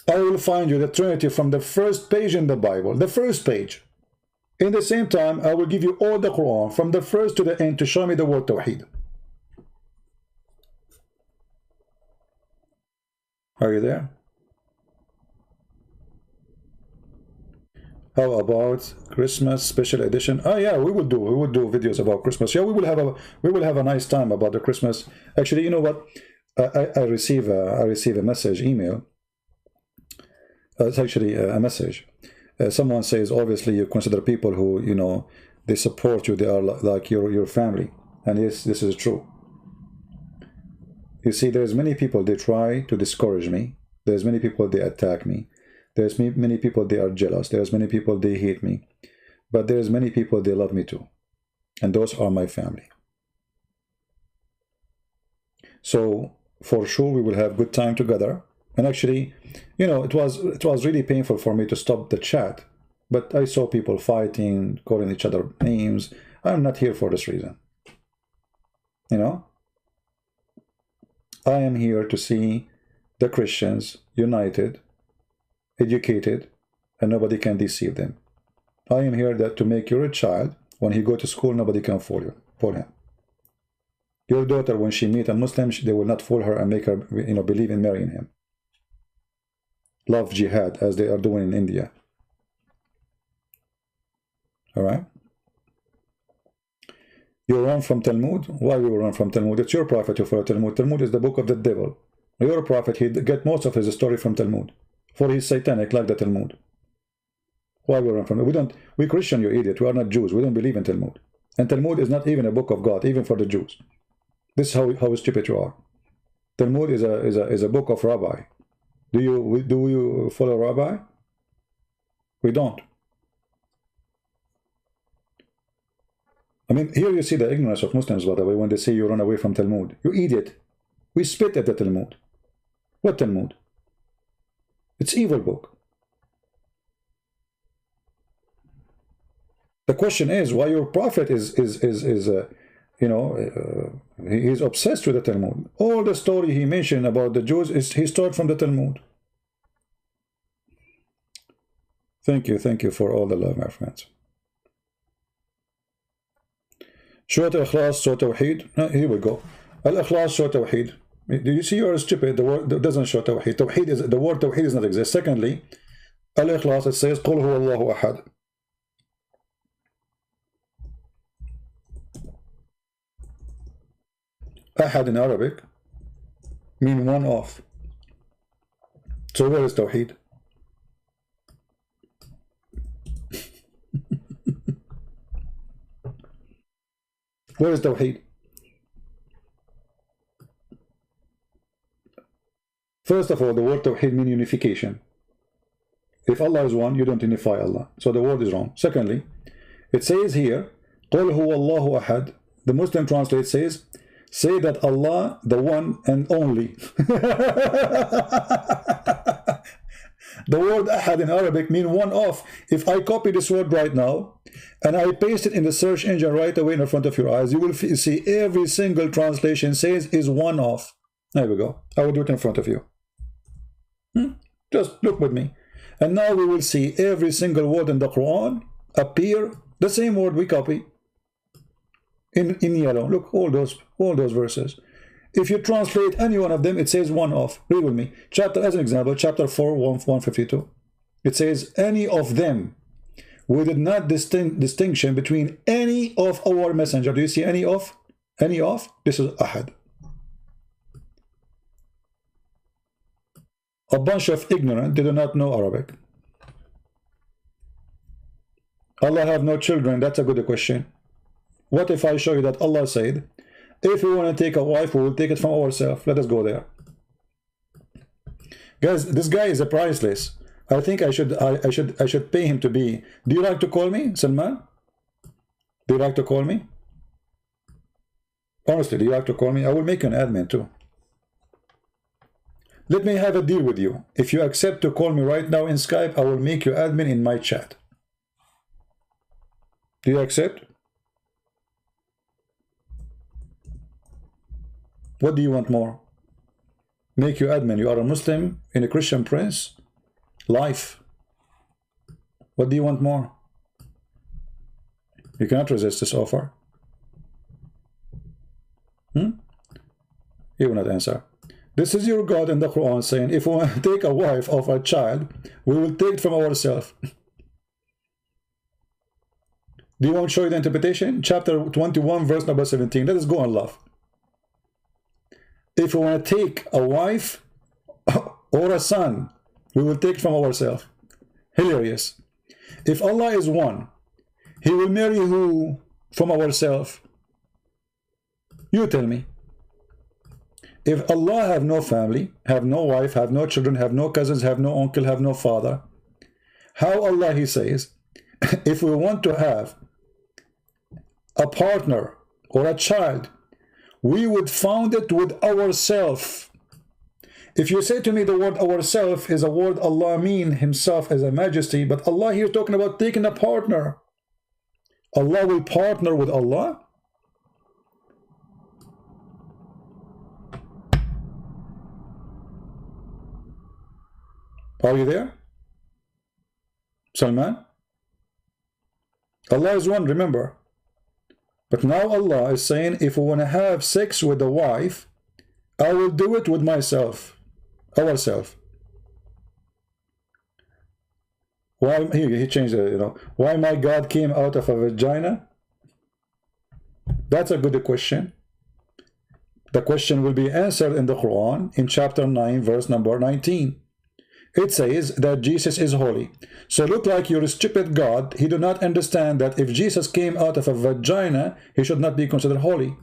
I will find you the Trinity from the first page in the Bible, the first page. In the same time, I will give you all the Quran from the first to the end to show me the word Tawheed. Are you there? How about Christmas special edition? Oh yeah, we will do videos about Christmas. Yeah, we will have a nice time about the Christmas. Actually, you know what? I receive a message, email. It's actually a message. Someone says, obviously, you consider people who, you know, they support you. They are like your family. And yes, this is true. You see, there's many people, they try to discourage me. There's many people, they attack me. There's many people, they are jealous. There's many people, they hate me. But there's many people, they love me too. And those are my family. So, for sure, we will have good time together. And actually, you know, it was really painful for me to stop the chat. But I saw people fighting, calling each other names. I'm not here for this reason. You know? I am here to see the Christians united, educated, and nobody can deceive them. I am here to make your child, when he go to school, nobody can fool him. Your daughter, when she meet a Muslim, they will not fool her and make her, you know, believe in marrying him. Love jihad, as they are doing in India. All right? You run from Talmud? Why we run from Talmud? It's your prophet who follow Talmud. Talmud is the book of the devil. Your prophet, he get most of his story from Talmud. For he's satanic like the Talmud. Why we run from it? We Christian, you idiot. We are not Jews. We don't believe in Talmud. And Talmud is not even a book of God, even for the Jews. This is how stupid you are. Talmud is a book of rabbi. Do you follow rabbi? We don't. I mean, here you see the ignorance of Muslims, by the way, when they say you run away from Talmud. You idiot. We spit at the Talmud. What Talmud? It's evil book. The question is why your prophet is you know, he's obsessed with the Talmud. All the story he mentioned about the Jews he stole from the Talmud. Thank you for all the love, my friends. شو الإخلاص شو توحيد. Here we go. الإخلاص شو توحيد. Do you see you are stupid? The word doesn't show Tawheed. Tawheed is, the word Tawheed does not exist. Secondly, Al-Ikhlas, it says, قُلْ هُوَ اللَّهُ أَحَدٌ. Ahad in Arabic mean one of. So where is Tawheed? Where is Tawheed? First of all, the word Tawheed means unification. If Allah is one, you don't unify Allah. So the word is wrong. Secondly, it says here, قُلْ هُوَ اللَّهُ أَحَدٌ. The Muslim translate says, say that Allah, the one and only. The word ahad in Arabic means one of. If I copy this word right now and I paste it in the search engine right away in front of your eyes, you will see every single translation says is one of. There we go. I will do it in front of you. Just look with me. And now we will see every single word in the Quran appear, the same word we copy, in yellow. Look, all those verses. If you translate any one of them, it says one of. Read with me. Chapter, as an example, chapter 4, 152. It says any of them. We did not distinction between any of our messenger. Do you see any of? Any of? This is ahad. A bunch of ignorant, they do not know Arabic. Allah have no children. That's a good question. What if I show you that Allah said, if we want to take a wife, we will take it from ourselves. Let us go there. Guys, this guy is a priceless. I think I should pay him to be. Do you like to call me, Salman? Do you like to call me? Honestly, do you like to call me? I will make you an admin too. Let me have a deal with you. If you accept to call me right now in Skype, I will make you admin in my chat. Do you accept? What do you want more? Make you admin. You are a Muslim in a Christian prince. Life. What do you want more? You cannot resist this offer. He will not answer. This is your God in the Quran saying, if we want to take a wife of a child, we will take it from ourselves. Do you want to show you the interpretation? Chapter 21, verse number 17. Let us go on love. If we want to take a wife or a son, we will take it from ourselves. Hilarious. If Allah is one, He will marry who from ourselves? You tell me. If Allah have no family, have no wife, have no children, have no cousins, have no uncle, have no father, how Allah He says, if we want to have a partner or a child, we would found it with ourself. If you say to me the word ourself is a word Allah mean Himself as a majesty, but Allah here talking about taking a partner. Allah will partner with Allah. Are you there? Salman? Allah is one, remember. But now Allah is saying, if we want to have sex with a wife, I will do it with myself, ourselves. Why he changed it, why my God came out of a vagina? That's a good question. The question will be answered in the Quran in chapter 9, verse number 19. It says that Jesus is holy. So look like your stupid God, He do not understand that if Jesus came out of a vagina, He should not be considered holy.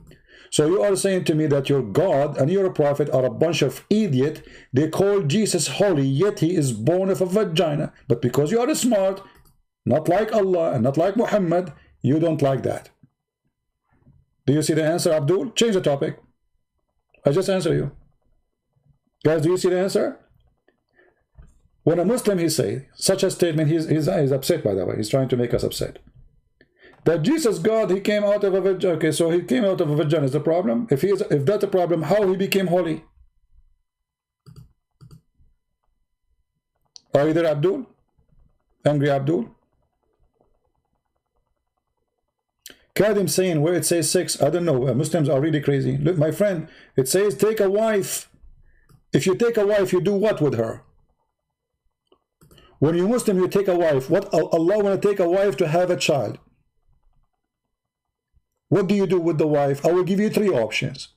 So you are saying to me that your God and your prophet are a bunch of idiots. They call Jesus holy, yet He is born of a vagina. But because you are smart, not like Allah and not like Muhammad, you don't like that. Do you see the answer, Abdul? Change the topic. I just answer you. Guys, do you see the answer? When a Muslim, he say such a statement, he's upset, by the way. He's trying to make us upset. That Jesus, God, He came out of a vagina. Okay, so He came out of a vagina is the problem. If that's a problem, how He became holy? Are you there, Abdul? Angry Abdul? Kadim saying where it says 6, I don't know. Muslims are really crazy. Look, my friend, it says take a wife. If you take a wife, you do what with her? When you're Muslim, you take a wife. What Allah want to take a wife to have a child? What do you do with the wife? I will give you 3 options.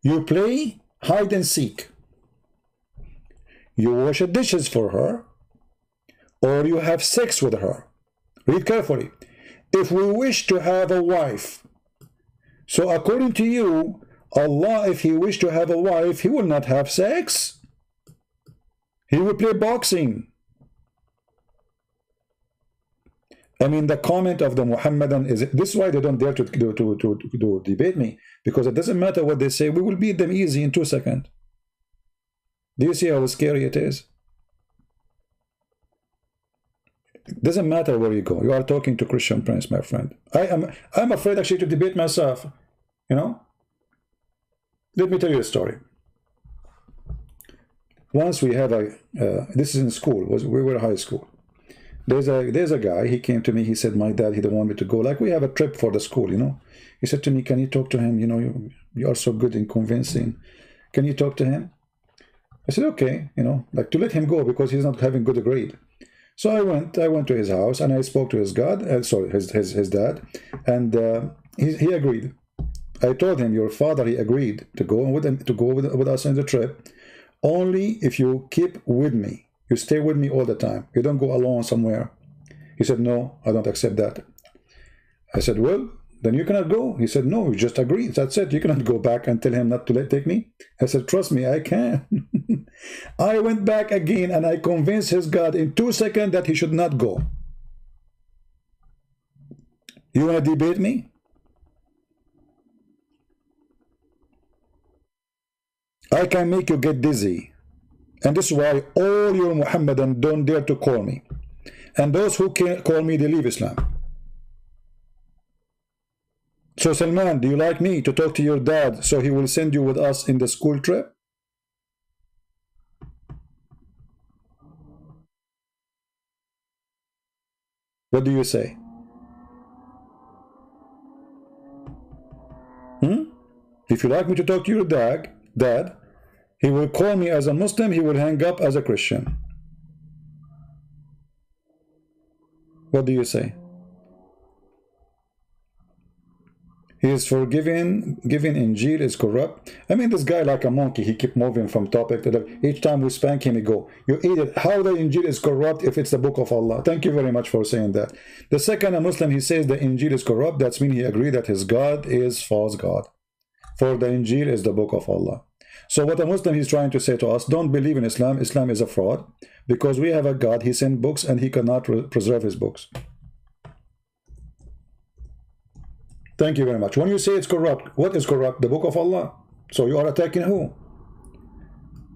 You play hide and seek. You wash the dishes for her, or you have sex with her. Read carefully. If we wish to have a wife, so according to you, Allah, if he wished to have a wife, he will not have sex. He will play boxing. I mean, the comment of the Muhammadan is, this is why they don't dare to debate me, because it doesn't matter what they say, we will beat them easy in 2 seconds. Do you see how scary it is? It doesn't matter where you go. You are talking to Christian Prince, my friend. I'm afraid actually to debate myself, you know? Let me tell you a story. Once we have a, this is in school, we were in high school. There's a guy, he came to me, he said, my dad, he don't want me to go. Like we have a trip for the school, you know. He said to me, can you talk to him? You know, you are so good in convincing. Can you talk to him? I said, okay, you know, like to let him go because he's not having good grade. So I went to his house and I spoke to his dad, and he agreed. I told him, your father, he agreed to go with us on the trip, only if you keep with me. You stay with me all the time. You don't go alone somewhere. He said, no, I don't accept that. I said, well, then you cannot go. He said, no, you just agree. That's it. You cannot go back and tell him not to take me. I said, trust me, I can. I went back again and I convinced his God in 2 seconds that he should not go. You want to debate me? I can make you get dizzy. And this is why all your Muhammadan don't dare to call me. And those who call me, they leave Islam. So Salman, do you like me to talk to your dad so he will send you with us in the school trip? What do you say? If you like me to talk to your dad, he will call me as a Muslim, he will hang up as a Christian. What do you say? He is forgiven, giving Injil is corrupt. I mean, this guy like a monkey, he keep moving from topic to topic. Each time we spank him, he go, you idiot, how the Injil is corrupt if it's the book of Allah? Thank you very much for saying that. The second a Muslim, he says the Injil is corrupt, that's mean he agreed that his God is false God. For the Injil is the book of Allah. So what a Muslim is trying to say to us, don't believe in Islam. Islam is a fraud because we have a God, he sent books and he cannot preserve his books. Thank you very much. When you say it's corrupt, what is corrupt? The book of Allah. So you are attacking who?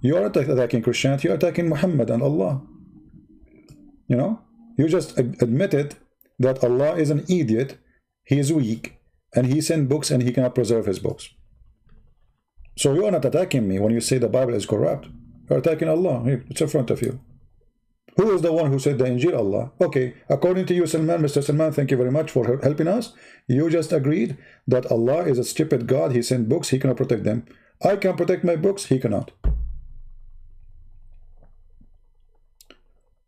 You are attacking Christianity, you are attacking Muhammad and Allah. You know, you just admitted that Allah is an idiot, he is weak, and he sent books and he cannot preserve his books. So you are not attacking me when you say the Bible is corrupt. You are attacking Allah. It's in front of you. Who is the one who said the Injil? Allah. Okay, according to you, Salman, Mr. Salman, thank you very much for helping us. You just agreed that Allah is a stupid God. He sent books, he cannot protect them. I can protect my books, he cannot.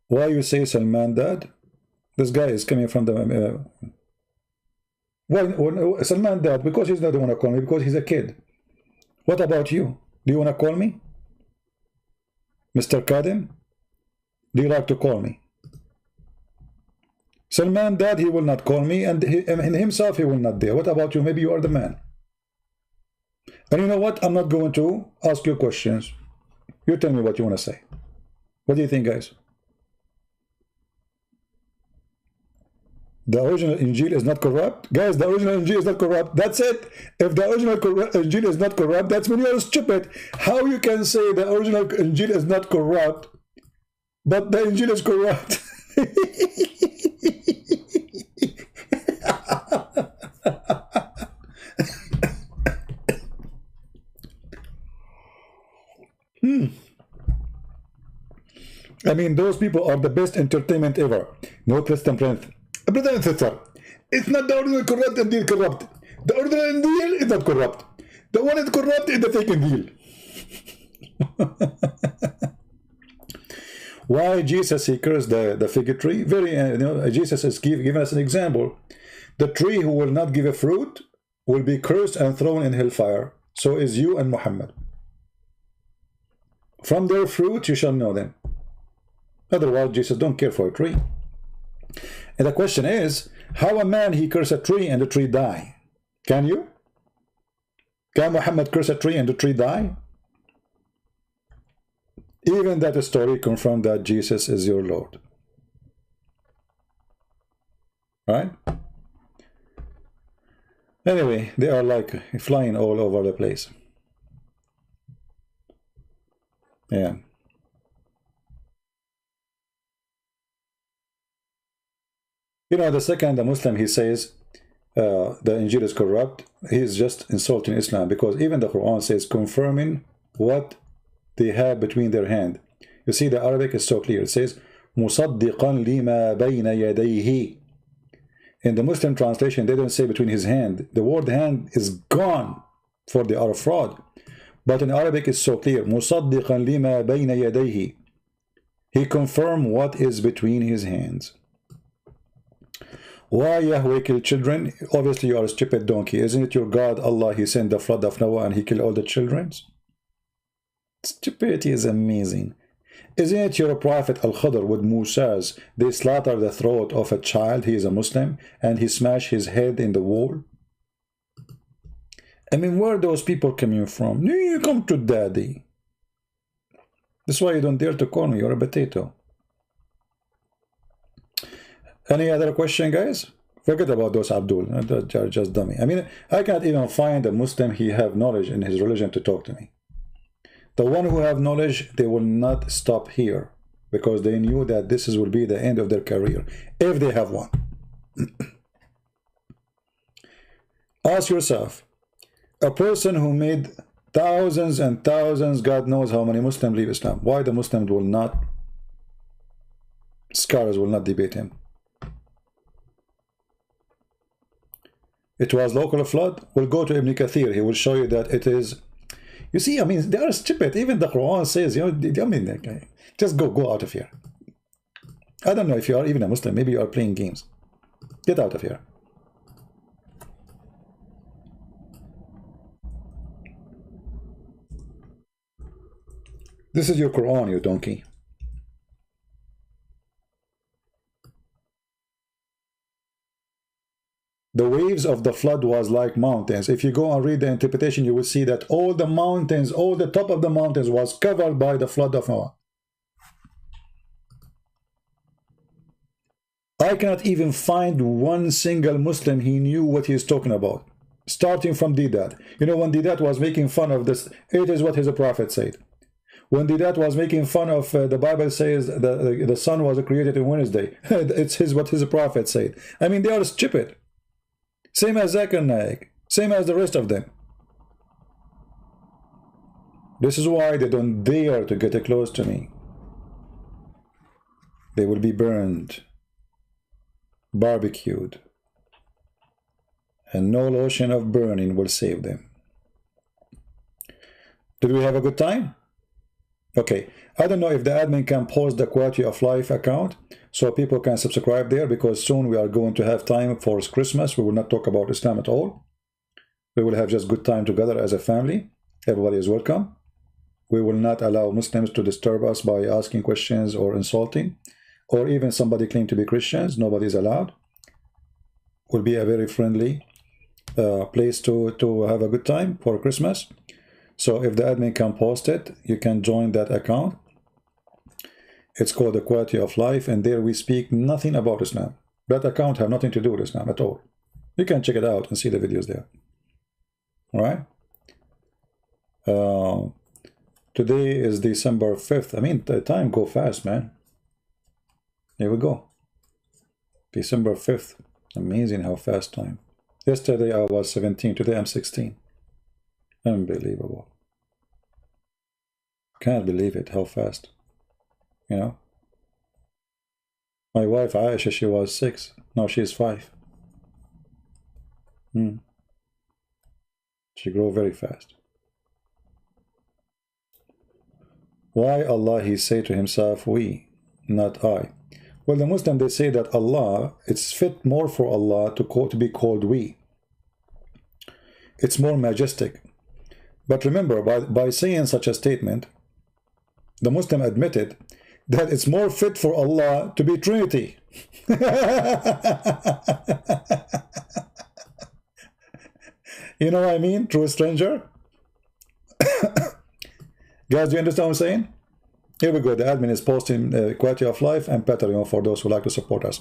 Why you say Salman Dad? This guy is coming from the... well, Salman Dad, because he's not the one to call me, because he's a kid. What about you? Do you want to call me? Mr. Kadim? Do you like to call me? Salman Dad, he will not call me, and himself he will not dare. What about you? Maybe you are the man. And you know what? I'm not going to ask you questions. You tell me what you want to say. What do you think, guys? The original Injil is not corrupt? Guys, the original Injil is not corrupt. That's it. If the original Injil is not corrupt, that's when you are stupid. How you can say the original Injil is not corrupt, but the Injil is corrupt? I mean, those people are the best entertainment ever. No Christian Prince. Brother and sister, it's not the original corrupt and deal corrupt. The original deal is not corrupt. The one is corrupt is the fake deal. Why Jesus, he cursed the fig tree? Very, Jesus is giving us an example. The tree who will not give a fruit will be cursed and thrown in hellfire. So is you and Muhammad. From their fruit you shall know them. Otherwise, Jesus don't care for a tree. And the question is, how a man he curse a tree and the tree die? Can you? Can Muhammad curse a tree and the tree die? Even that story confirmed that Jesus is your Lord. Right? Anyway, they are like flying all over the place. Yeah. You know, the second, the Muslim, he says the Injil is corrupt. He is just insulting Islam, because even the Quran says confirming what they have between their hand. You see, the Arabic is so clear. It says مُصَدِّقًا لِمَا بَيْنَ يَدَيْهِ. In the Muslim translation, they don't say between his hand. The word hand is gone for the Arab fraud. But in Arabic, it's so clear. مُصَدِّقًا لِمَا بَيْنَ يَدَيْهِ. He confirmed what is between his hands. Why Yahweh kill children? Obviously, you are a stupid donkey. Isn't it your God, Allah, he sent the flood of Noah and he killed all the children? Stupidity is amazing. Isn't it your prophet Al-Khadr with Musa's? They slaughter the throat of a child, he is a Muslim, and he smashed his head in the wall? I mean, where are those people coming from? You come to daddy. That's why you don't dare to call me, you're a potato. Any other question, guys? Forget about those Abdul. They're just dummy. I mean, I can't even find a Muslim he have knowledge in his religion to talk to me. The one who have knowledge, they will not stop here, because they knew that this will be the end of their career, if they have one. Ask yourself, a person who made thousands and thousands, God knows how many Muslims leave Islam, why the Muslims will not, scholars will not debate him? It was local flood. We'll go to Ibn Kathir. He will show you that it is. You see, I mean, they are stupid. Even the Quran says, you know, I mean, just go out of here. I don't know if you are even a Muslim. Maybe you are playing games. Get out of here. This is your Quran, you donkey. The waves of the flood was like mountains. If you go and read the interpretation, you will see that all the mountains, all the top of the mountains was covered by the flood of Noah. I cannot even find one single Muslim he knew what he is talking about. Starting from Didat. You know, when Didat was making fun of this, it is what his prophet said. When Didat was making fun of the Bible says the sun was created on Wednesday. It's what his prophet said. I mean, they are stupid. Same as Zakir Naik, same as the rest of them. This is why they don't dare to get close to me. They will be burned, barbecued, and no lotion of burning will save them. Did we have a good time? Okay, I don't know if the admin can post the Quality of Life account so people can subscribe there, because soon we are going to have time for Christmas. We will not talk about Islam at all. We will have just good time together as a family. Everybody is welcome. We will not allow Muslims to disturb us by asking questions or insulting, or even somebody claim to be Christians. Nobody is allowed. It will be a very friendly place to have a good time for Christmas. So if the admin can post it, you can join that account. It's called the Quality of Life, and there we speak nothing about Islam. That account have nothing to do with Islam at all. You can check it out and see the videos there. All right? Today is December 5th. I mean, the time go fast, man. Here we go. December 5th. Amazing how fast time. Yesterday I was 17. Today I'm 16. Unbelievable. Can't believe it, how fast. You know, My wife Aisha, she was 6. Now she's 5. She grew very fast. Why Allah he say to himself we, not I? Well, the Muslim, they say that Allah, it's fit more for Allah to be called we. It's more majestic. But remember, by saying such a statement, the Muslim admitted that it's more fit for Allah to be Trinity. You know what I mean, true stranger? Guys, do you understand what I'm saying? Here we go. The admin is posting quality of life and Patreon for those who like to support us.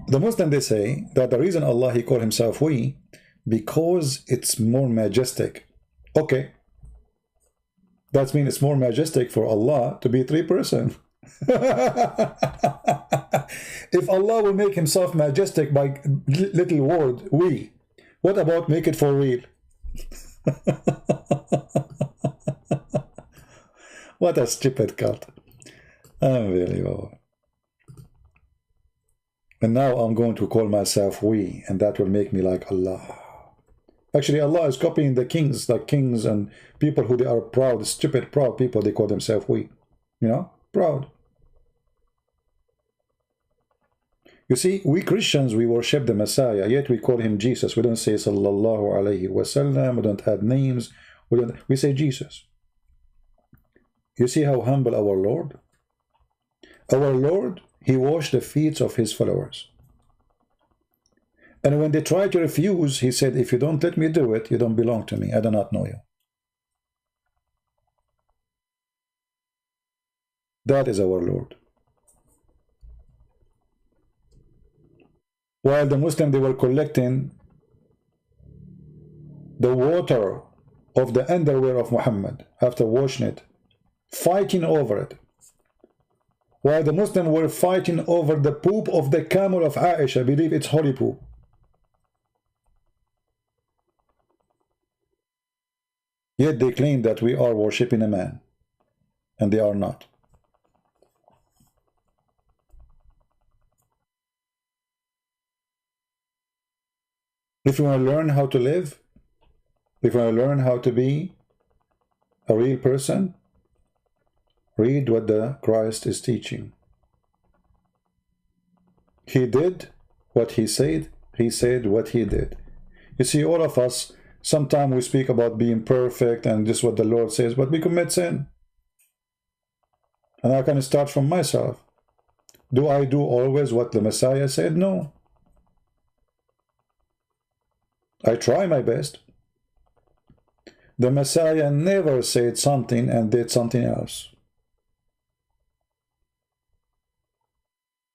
The Muslim, they say that the reason Allah he called himself we, because it's more majestic. Okay. That means it's more majestic for Allah to be 3-person. If Allah will make himself majestic by little word we, what about make it for real? What a stupid cult. Unbelievable. And now I'm going to call myself we, and that will make me like Allah. Actually, Allah is copying the kings, like kings and people who they are proud, stupid, proud people, they call themselves we. You know, proud. You see, we Christians, we worship the Messiah, yet we call him Jesus. We don't say Sallallahu Alaihi Wasallam, we don't add names, we say Jesus. You see how humble our Lord? Our Lord, he washed the feet of his followers. And when they tried to refuse, he said, if you don't let me do it, you don't belong to me. I do not know you. That is our Lord. While the Muslims, they were collecting the water of the underwear of Muhammad after washing it, fighting over it. While the Muslims were fighting over the poop of the camel of Aisha, believe it's holy poop. Yet they claim that we are worshipping a man, and they are not. If you want to learn how to live, if you want to learn how to be a real person, read what the Christ is teaching. He did what he said what he did. You see, all of us, sometimes we speak about being perfect and this is what the Lord says, but we commit sin. And I can start from myself. Do I do always what the Messiah said? No. I try my best. The Messiah never said something and did something else.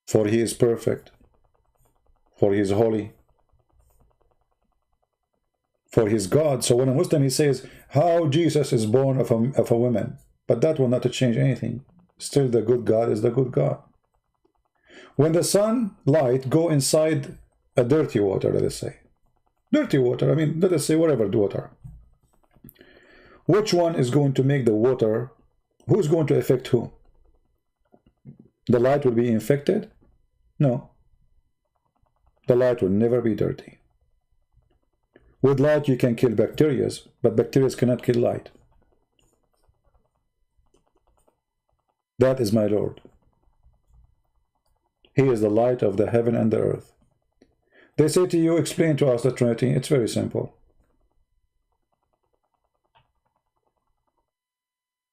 For he is perfect. For he is holy. For he is God. So when a Muslim, he says, how Jesus is born of a woman. But that will not change anything. Still the good God is the good God. When the sunlight go inside a dirty water, let us say. Dirty water, I mean, let us say whatever water. Which one is going to make the water, who's going to affect who? The light will be infected? No. The light will never be dirty. With light you can kill bacteria, but bacteria cannot kill light. That is my Lord. He is the light of the heaven and the earth. They say to you, explain to us the Trinity. It's very simple.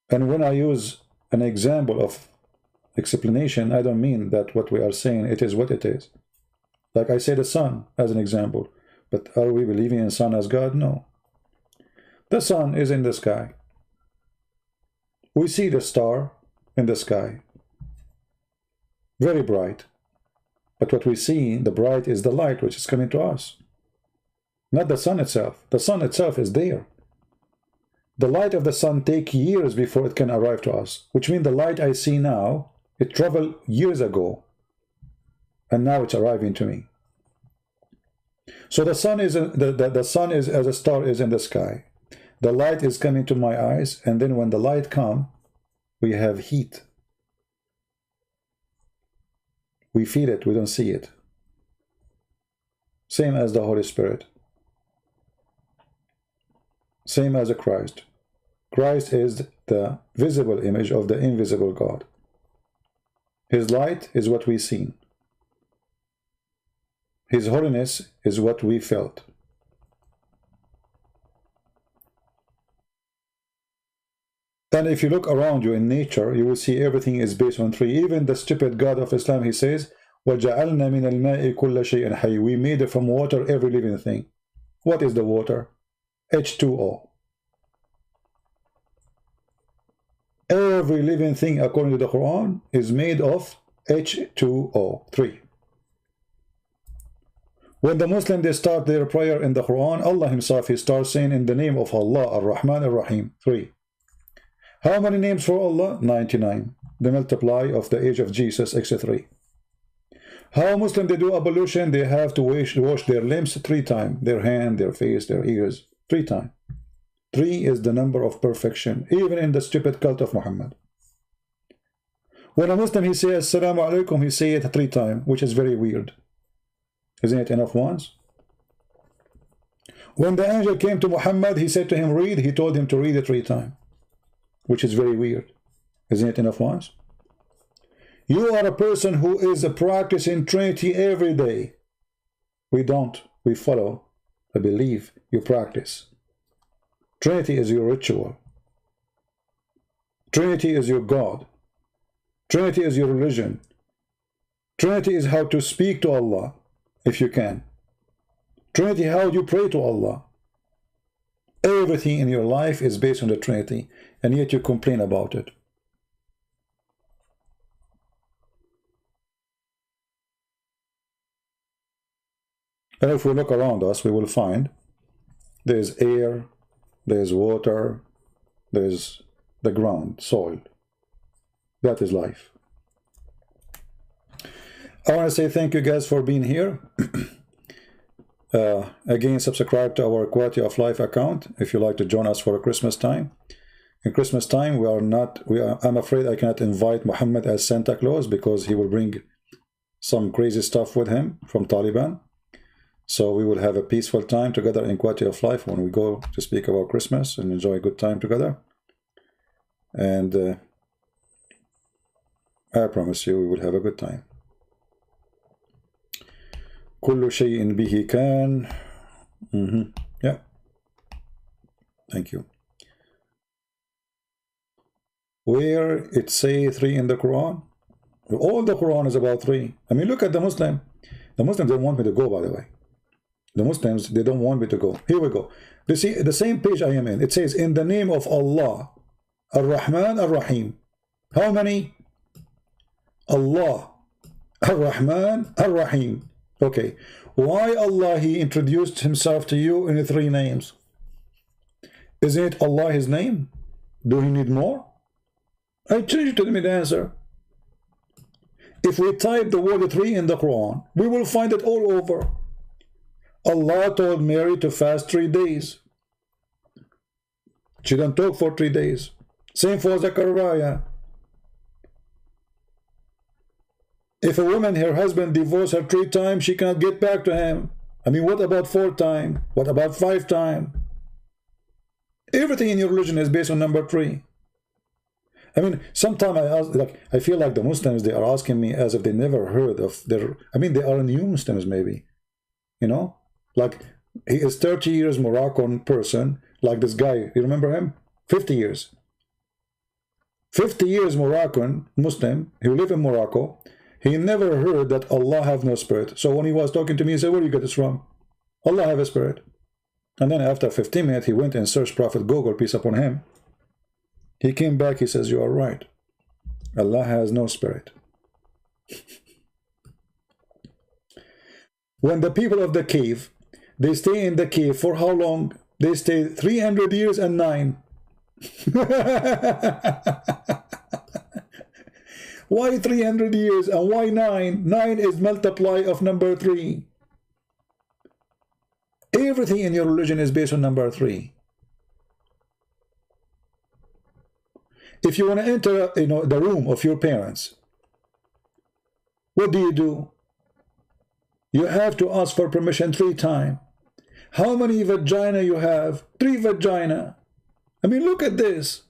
And when I use an example of explanation, I don't mean that what we are saying, it is what it is. Like I say the sun as an example. But are we believing in the sun as God? No. The sun is in the sky. We see the star in the sky. Very bright. But what we see, the bright, is the light which is coming to us. Not the sun itself. The sun itself is there. The light of the sun takes years before it can arrive to us. Which means the light I see now, it traveled years ago. And now it's arriving to me. So the sun is the sun is as a star is in the sky. The light is coming to my eyes, and then when the light comes, we have heat. We feel it, we don't see it. Same as the Holy Spirit. Same as a Christ. Christ is the visible image of the invisible God. His light is what we see. His holiness is what we felt. And if you look around you in nature, you will see everything is based on three. Even the stupid God of Islam, he says, وَجَعَلْنَا مِنَ الْمَاءِ كُلَّ شَيْءٍ حَيٍّ. We made from water every living thing. What is the water? H2O. Every living thing, according to the Quran, is made of H2O, 3. When the Muslims, they start their prayer in the Quran, Allah himself, he starts saying, in the name of Allah, Ar-Rahman, Ar-Rahim, 3. How many names for Allah? 99. The multiply of the age of Jesus, etc. How Muslims, they do ablution? They have to wash their limbs 3 times. Their hand, their face, their ears, 3 times. 3 is the number of perfection, even in the stupid cult of Muhammad. When a Muslim, he says, Assalamu alaikum, he say it 3 times, which is very weird. Isn't it enough once? When the angel came to Muhammad, he said to him, read. He told him to read it 3 times, which is very weird. Isn't it enough once? You are a person who is practicing Trinity every day. We don't. We follow. I believe. You practice. Trinity is your ritual. Trinity is your God. Trinity is your religion. Trinity is how to speak to Allah, if you can. Trinity, how you pray to Allah. Everything in your life is based on the Trinity, and yet you complain about it. And if we look around us, we will find there's air, there's water, there's the ground, soil. That is life. I want to say thank you guys for being here. Again, subscribe to our Quality of Life account if you like to join us for Christmas time. In Christmas time, I'm afraid I cannot invite Muhammad as Santa Claus because he will bring some crazy stuff with him from Taliban. So we will have a peaceful time together in Quality of Life when we go to speak about Christmas and enjoy a good time together. And I promise you we will have a good time. كل شيء به كان. Yeah. Thank you. Where it say 3 in the Quran? All the Quran is about 3. I mean, look at the Muslim. The Muslims don't want me to go, by the way. The Muslims, they don't want me to go. Here we go. You see, the same page I am in. It says, in the name of Allah, Ar-Rahman, Ar-Rahim. How many? Allah, Ar-Rahman, Ar-Rahim. Okay. Why Allah, he introduced himself to you in 3 names? Isn't it Allah his name? Do he need more? I change you to me the answer. If we type the word 3 in the Quran, we will find it all over. Allah told Mary to fast 3 days. She didn't talk for 3 days. Same for Zechariah. If a woman, her husband divorced her 3 times, she cannot get back to him. I mean, what about 4 times? What about 5 times? Everything in your religion is based on number 3. I mean, sometimes I feel like the Muslims, they are asking me as if they never heard of their, I mean, they are new Muslims maybe, you know? Like, he is 30 years Moroccan person, like this guy, you remember him? 50 years. 50 years Moroccan Muslim, he lived in Morocco. He never heard that Allah have no spirit. So when he was talking to me, he said, where do you get this from? Allah have a spirit. And then after 15 minutes, he went and searched Prophet Google, peace upon him. He came back, he says, you are right. Allah has no spirit. When the people of the cave, they stay in the cave for how long? They stay 300 years and 9. Why 300 years and why 9? 9 is multiply of number 3. Everything in your religion is based on number 3. If you want to enter, the room of your parents, What do? You have to ask for permission 3 times. How many vagina you have? 3 vagina. I mean, look at this.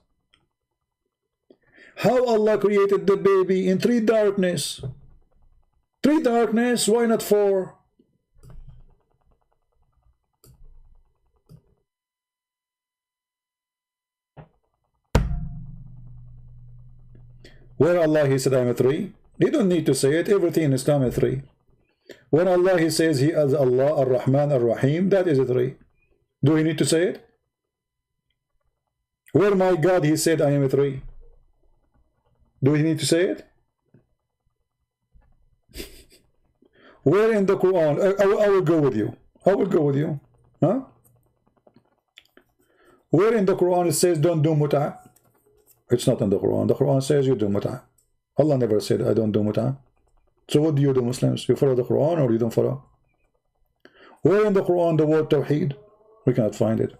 How Allah created the baby in 3 darkness. 3 darkness, why not 4? Where Allah He said I am a 3, you don't need to say it. Everything in Islam is 3. When Allah He says He is Allah Ar-Rahman Ar-Rahim, that is a 3. Do we need to say it? Where my God He said I am a 3, do we need to say it? Where in the Quran? I will go with you. I will go with you. Huh? Where in the Quran it says don't do mut'ah? It's not in the Quran. The Quran says you do mut'ah. Allah never said I don't do mut'ah. So what do you do, Muslims? You follow the Quran or you don't follow? Where in the Quran the word Tawheed? We cannot find it.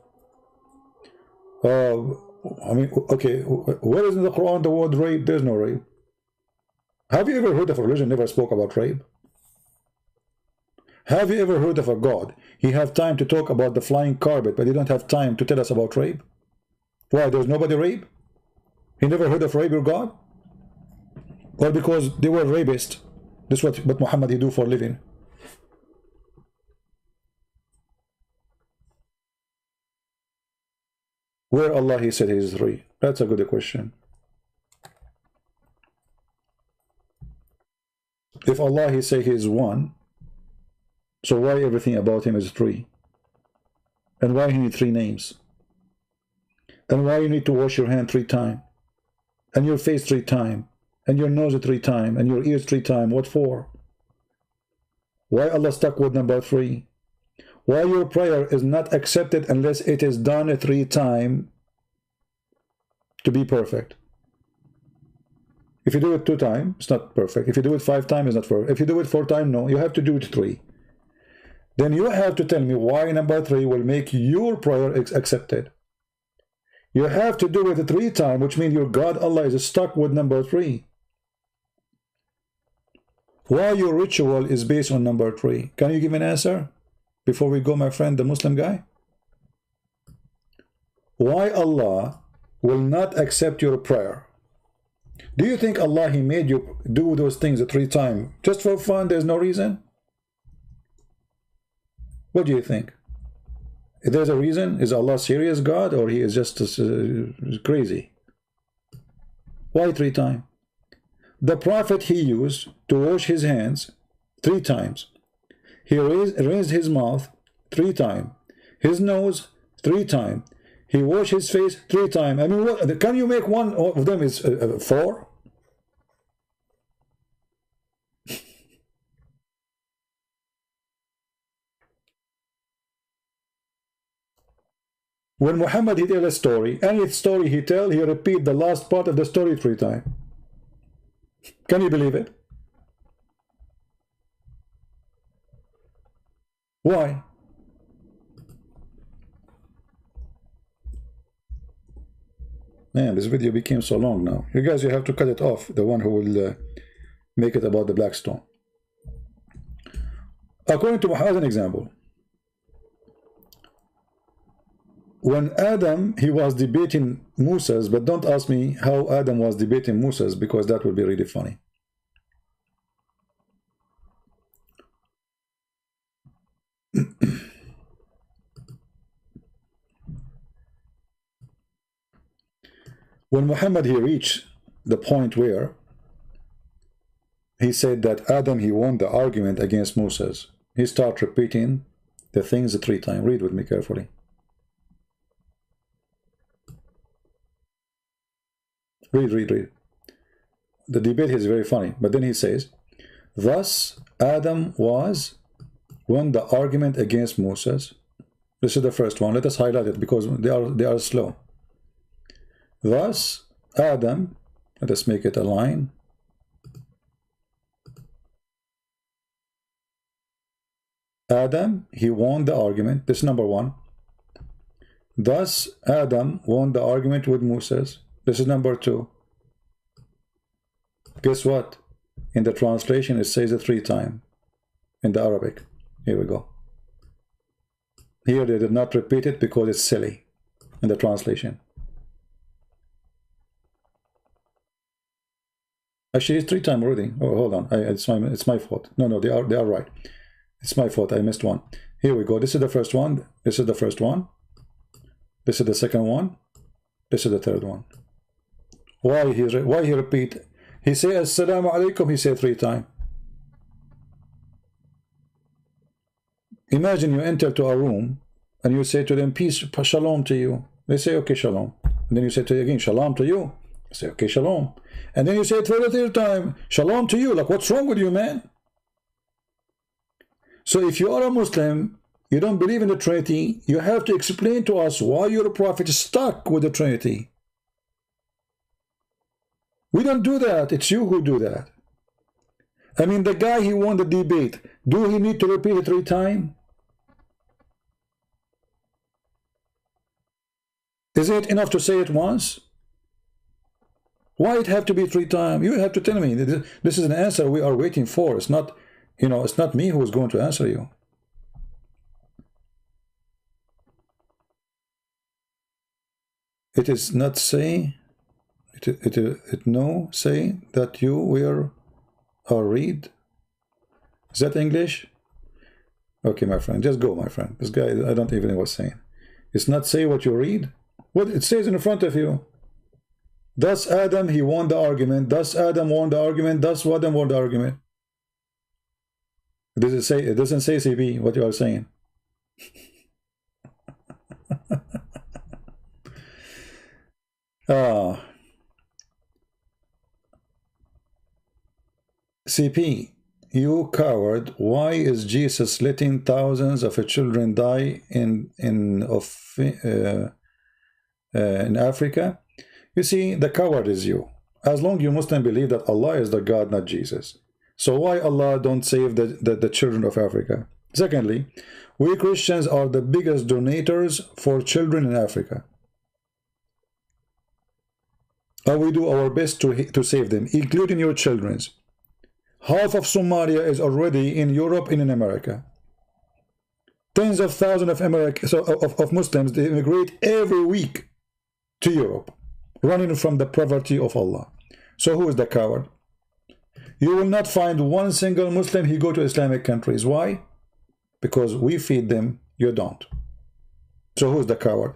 I mean, okay, where is in the Quran the word rape? There's no rape. Have you ever heard of a religion never spoke about rape? Have you ever heard of a God? He have time to talk about the flying carpet, but he don't have time to tell us about rape. Why? There's nobody rape? He never heard of rape, your God? Or because they were rapists? This is what Muhammad he do for a living. Where Allah He said He is 3? That's a good question. If Allah He say He is 1, so why everything about Him is 3? And why He need 3 names? And why you need to wash your hand 3 times? And your face 3 times? And your nose 3 times? And your ears 3 times? What for? Why Allah stuck with number 3? Why your prayer is not accepted unless it is done 3 times to be perfect? If you do it 2 times, it's not perfect. If you do it 5 times, it's not perfect. If you do it 4 times, no. You have to do it 3. Then you have to tell me why number 3 will make your prayer accepted. You have to do it 3 times, which means your God Allah is stuck with number 3. Why your ritual is based on number 3? Can you give an answer? Before we go, my friend, the Muslim guy. Why Allah will not accept your prayer? Do you think Allah He made you do those things 3 times just for fun? There's no reason? What do you think? If there's a reason, is Allah serious God or He is just crazy? Why 3 times? The Prophet He used to wash his hands 3 times. He raised his mouth 3 times. His nose 3 times. He washed his face 3 times. I mean, what, can you make one of them is 4? When Muhammad he tell a story, any story he tell, he repeat the last part of the story 3 times. Can you believe it? Why? Man, this video became so long now. You guys, you have to cut it off. The one who will make it about the Blackstone. According to Muhammad, an example. When Adam, he was debating Moses, but don't ask me how Adam was debating Moses, because that would be really funny. When Muhammad he reached the point where he said that Adam he won the argument against Moses, he started repeating the things 3 times. Read with me carefully. Read. The debate is very funny, but then he says, thus Adam won the argument against Moses. This is the first one. Let us highlight it because they are slow. Thus Adam, let us make it a line. Adam, he won the argument. This is number 1. Thus Adam won the argument with Moses. This is number 2. Guess what? In the translation, it says it 3 times in the Arabic. Here we go. Here they did not repeat it because it's silly in the translation. Actually, it's 3 times already. Oh, hold on. It's my fault. No, they are right. It's my fault. I missed one. Here we go. This is the first one. This is the first one. This is the second one. This is the third one. Why he repeat? He say Assalamu alaikum. He say 3 times. Imagine you enter to a room and you say to them, peace, shalom to you. They say, okay, shalom. And then you say to them again, shalom to you. They say, okay, shalom. And then you say it for the 3rd time, shalom to you. Like, what's wrong with you, man? So if you are a Muslim, you don't believe in the Trinity, you have to explain to us why your prophet is stuck with the Trinity. We don't do that. It's you who do that. I mean, the guy, he won the debate. Do he need to repeat it 3 times? Is it enough to say it once? Why it have to be 3 times? You have to tell me. This is an answer we are waiting for. It's not, you know, it's not me who is going to answer you. It is not say, no say that you were or read. Is that English? Okay, my friend, just go, my friend. This guy, I don't even know what's saying. It's not say what you read. What it says in front of you. Thus Adam, he won the argument. Thus Adam won the argument. Thus Adam won the argument. Does it say? It doesn't say CB what you are saying. CP, you coward! Why is Jesus letting thousands of children die in Africa? You see, the coward is you. As long as you Muslim believe that Allah is the God, not Jesus. So why Allah don't save the children of Africa? Secondly, we Christians are the biggest donators for children in Africa. And we do our best to save them, including your children's. Half of Somalia is already in Europe and in America. Tens of thousands of Muslims, they immigrate every week to Europe, running from the poverty of Allah. So who is the coward? You will not find one single Muslim who go to Islamic countries. Why? Because we feed them, you don't. So who is the coward?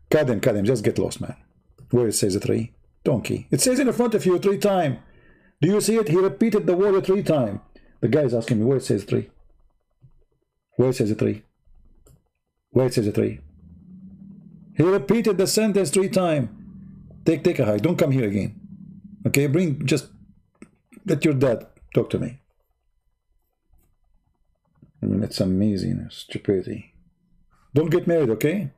Kadim, just get lost, man. Where it says 3? Donkey. It says in front of you 3 times. Do you see it? He repeated the word 3 times. The guy is asking me where it says 3. Where it says 3? Where it says 3? He repeated the sentence 3 times. Take a hike. Don't come here again. Okay, just let your dad talk to me. I mean, it's amazing stupidity. Don't get married, okay?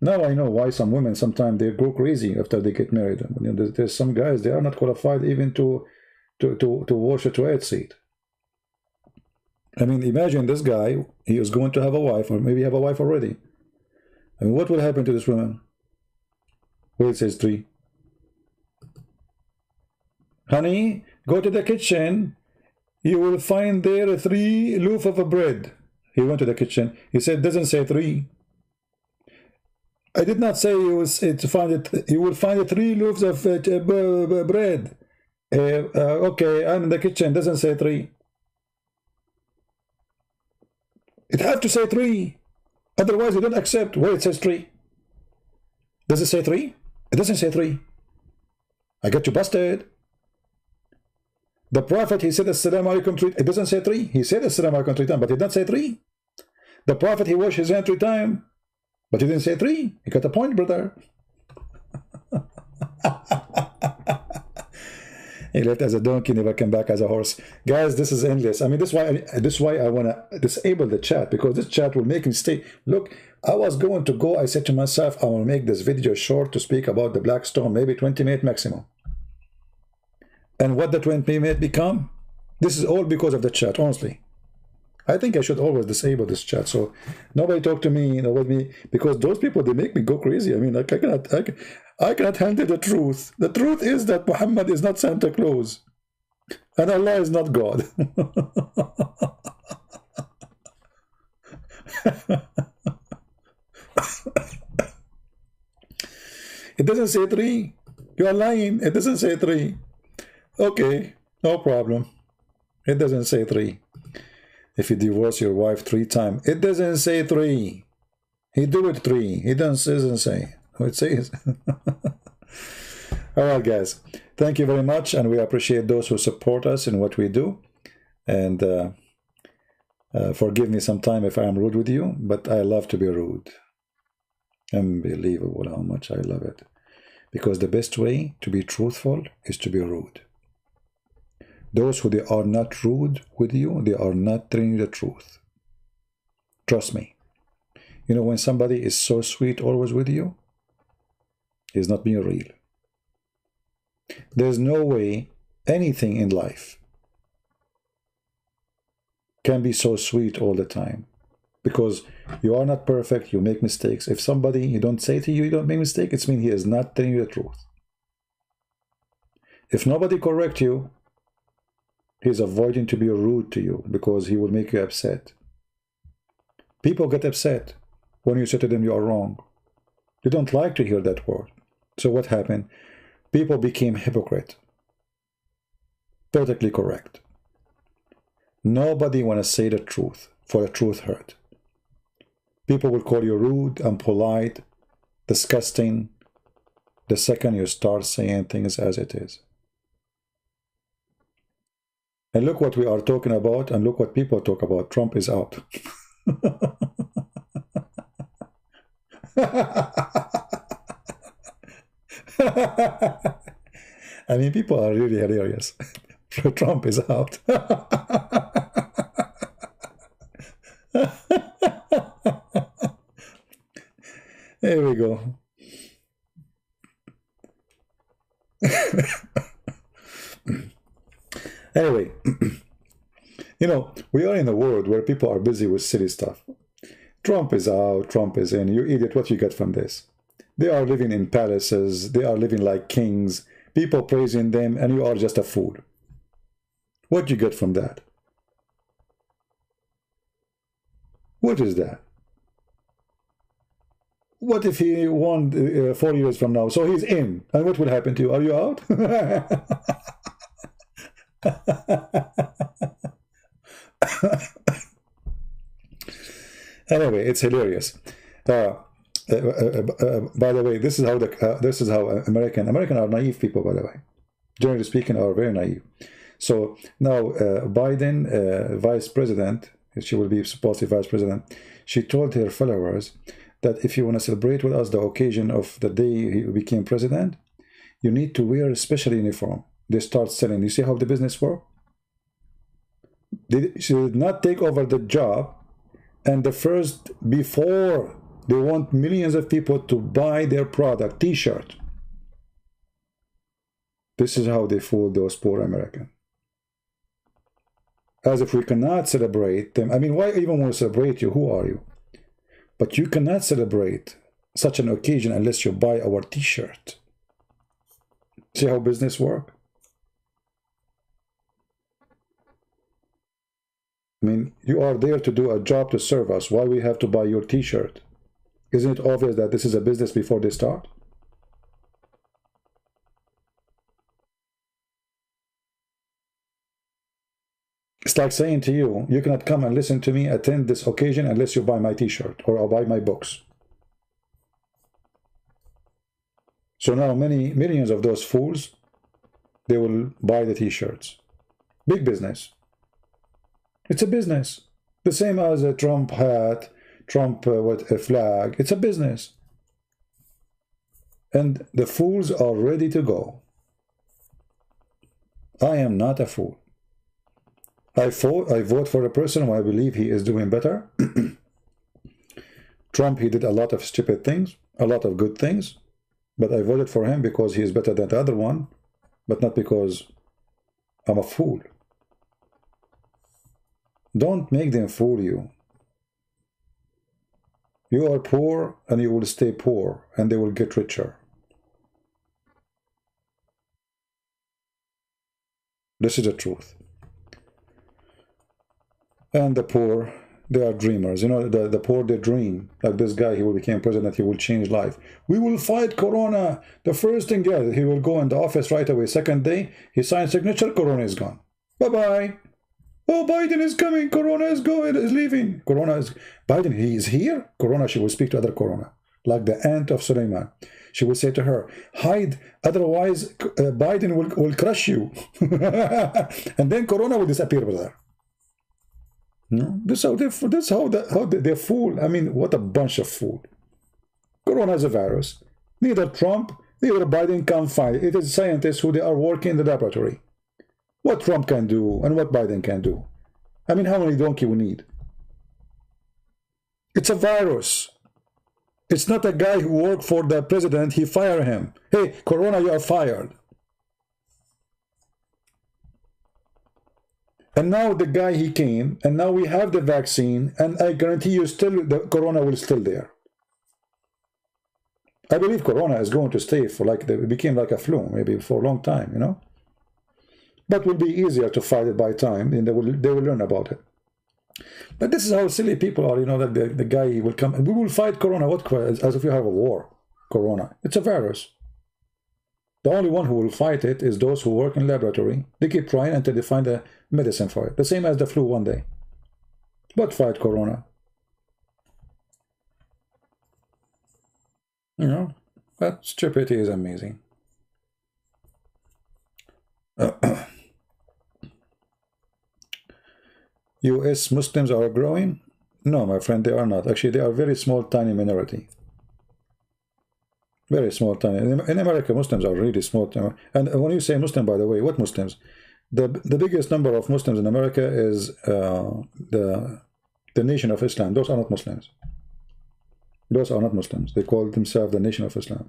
Now I know why some women sometimes they go crazy after they get married. You know, there's some guys, they are not qualified even to wash a toilet seat. I mean, imagine this guy, he is going to have a wife, or maybe have a wife already. I mean, what will happen to this woman? Where it says 3. Honey, go to the kitchen. You will find there 3 loaf of bread. He went to the kitchen. He said, doesn't say 3. I did not say you will find it. You will find 3 loaves of bread. Okay, I'm in the kitchen. Doesn't say 3. It have to say 3. Otherwise, you don't accept where it says 3. Does it say 3? It doesn't say 3. I got you busted. The Prophet, he said Assalamu alaikum 3. It doesn't say 3. He said Assalamu alaikum 3 times, but it doesn't say 3. The Prophet, he washed his hand 3 times, but he didn't say 3. You got the point, brother. He left as a donkey, never came back as a horse. Guys, this is endless. I mean, this is why I want to disable the chat, because this chat will make me stay. Look, I was going to go. I said to myself, I will make this video short to speak about the Blackstone, maybe 20 minutes maximum. And what the 20 minutes become? This is all because of the chat, honestly. I think I should always disable this chat, so nobody talk to me, with me, because those people, they make me go crazy. I mean, I cannot handle the truth. The truth is that Muhammad is not Santa Claus. And Allah is not God. It doesn't say 3. You are lying. It doesn't say 3. Okay, no problem. It doesn't say 3. If you divorce your wife 3 times, it doesn't say 3. He do it 3. He doesn't say. It says. All right, guys. Thank you very much, and we appreciate those who support us in what we do. And forgive me sometime if I am rude with you, but I love to be rude. Unbelievable how much I love it. Because the best way to be truthful is to be rude. Those who they are not rude with you, they are not telling you the truth. Trust me. You know, when somebody is so sweet always with you, he's not being real. There's no way anything in life can be so sweet all the time. Because you are not perfect, you make mistakes. If somebody, you don't say to you, you don't make mistake, it means he is not telling you the truth. If nobody correct you, he's avoiding to be rude to you because he will make you upset. People get upset when you say to them you are wrong. They don't like to hear that word. So what happened? People became hypocrite. Perfectly correct. Nobody want to say the truth, for the truth hurt. People will call you rude, unpolite, disgusting, the second you start saying things as it is. And look what we are talking about, and look what people talk about. Trump is out. I mean, people are really hilarious. Trump is out. There we go. Anyway, you know, we are in a world where people are busy with silly stuff. Trump is out, Trump is in. You idiot, what you get from this? They are living in palaces, they are living like kings, people praising them, and you are just a fool. What do you get from that? What is that? What if he won 4 years from now? So he's in. And what will happen to you? Are you out? Anyway, it's hilarious. By the way, this is how American are naive people. By the way, generally speaking, are very naive. So now Biden, vice president, she will be supposedly vice president. She told her followers that if you want to celebrate with us the occasion of the day he became president, you need to wear a special uniform. They start selling. You see how the business works? She did not take over the job, and before they want millions of people to buy their product, T-shirt. This is how they fool those poor Americans. As if we cannot celebrate them. I mean, why even want to celebrate you? Who are you? But you cannot celebrate such an occasion unless you buy our T-shirt. See how business works? I mean, you are there to do a job to serve us. Why we have to buy your T-shirt? Isn't it obvious that this is a business before they start? It's like saying to you, you cannot come and listen to me, attend this occasion unless you buy my T-shirt or I'll buy my books. So now millions of those fools, they will buy the T-shirts. Big business. It's a business. The same as a Trump hat, Trump with a flag. It's a business. And the fools are ready to go. I am not a fool. I vote for a person who I believe he is doing better. Trump, he did a lot of stupid things, a lot of good things, but I voted for him because he is better than the other one, but not because I'm a fool. Don't make them fool you. You are poor and you will stay poor and they will get richer. This is the truth. And the poor, they are dreamers. You know, the poor, they dream. Like this guy, he will become president, he will change life. We will fight Corona. The first thing, yeah, he will go in the office right away. Second day, he signs signature, Corona is gone. Bye-bye. Oh, Biden is coming. Corona is going, is leaving. Corona is, Biden, he is here. Corona, she will speak to other Corona. Like the aunt of Suleiman. She will say to her, hide, otherwise Biden will crush you. And then Corona will disappear with her. No? This is how they fool. I mean, what a bunch of fool. Corona is a virus. Neither Trump, neither Biden can fight. It is scientists who they are working in the laboratory. What Trump can do and what Biden can do. I mean, how many donkey we need? It's a virus. It's not a guy who worked for the president, he fired him. Hey, Corona, you are fired. And now the guy, he came, and now we have the vaccine, and I guarantee you still, the Corona will still there. I believe Corona is going to stay for like, it became like a flu, maybe for a long time, you know? But will be easier to fight it by time, and they will learn about it. But this is how silly people are, you know, that the guy will come, and we will fight Corona, what, as if you have a war, Corona. It's a virus. The only one who will fight it is those who work in laboratory. They keep trying until they find a medicine for it. The same as the flu one day. But fight Corona. You know, that stupidity is amazing. US Muslims are growing? No, my friend, they are not. Actually, they are very small, tiny minority. Very small, tiny. In America, Muslims are really small. And when you say Muslim, by the way, what Muslims? The biggest number of Muslims in America is the Nation of Islam. Those are not Muslims. Those are not Muslims. They call themselves the Nation of Islam.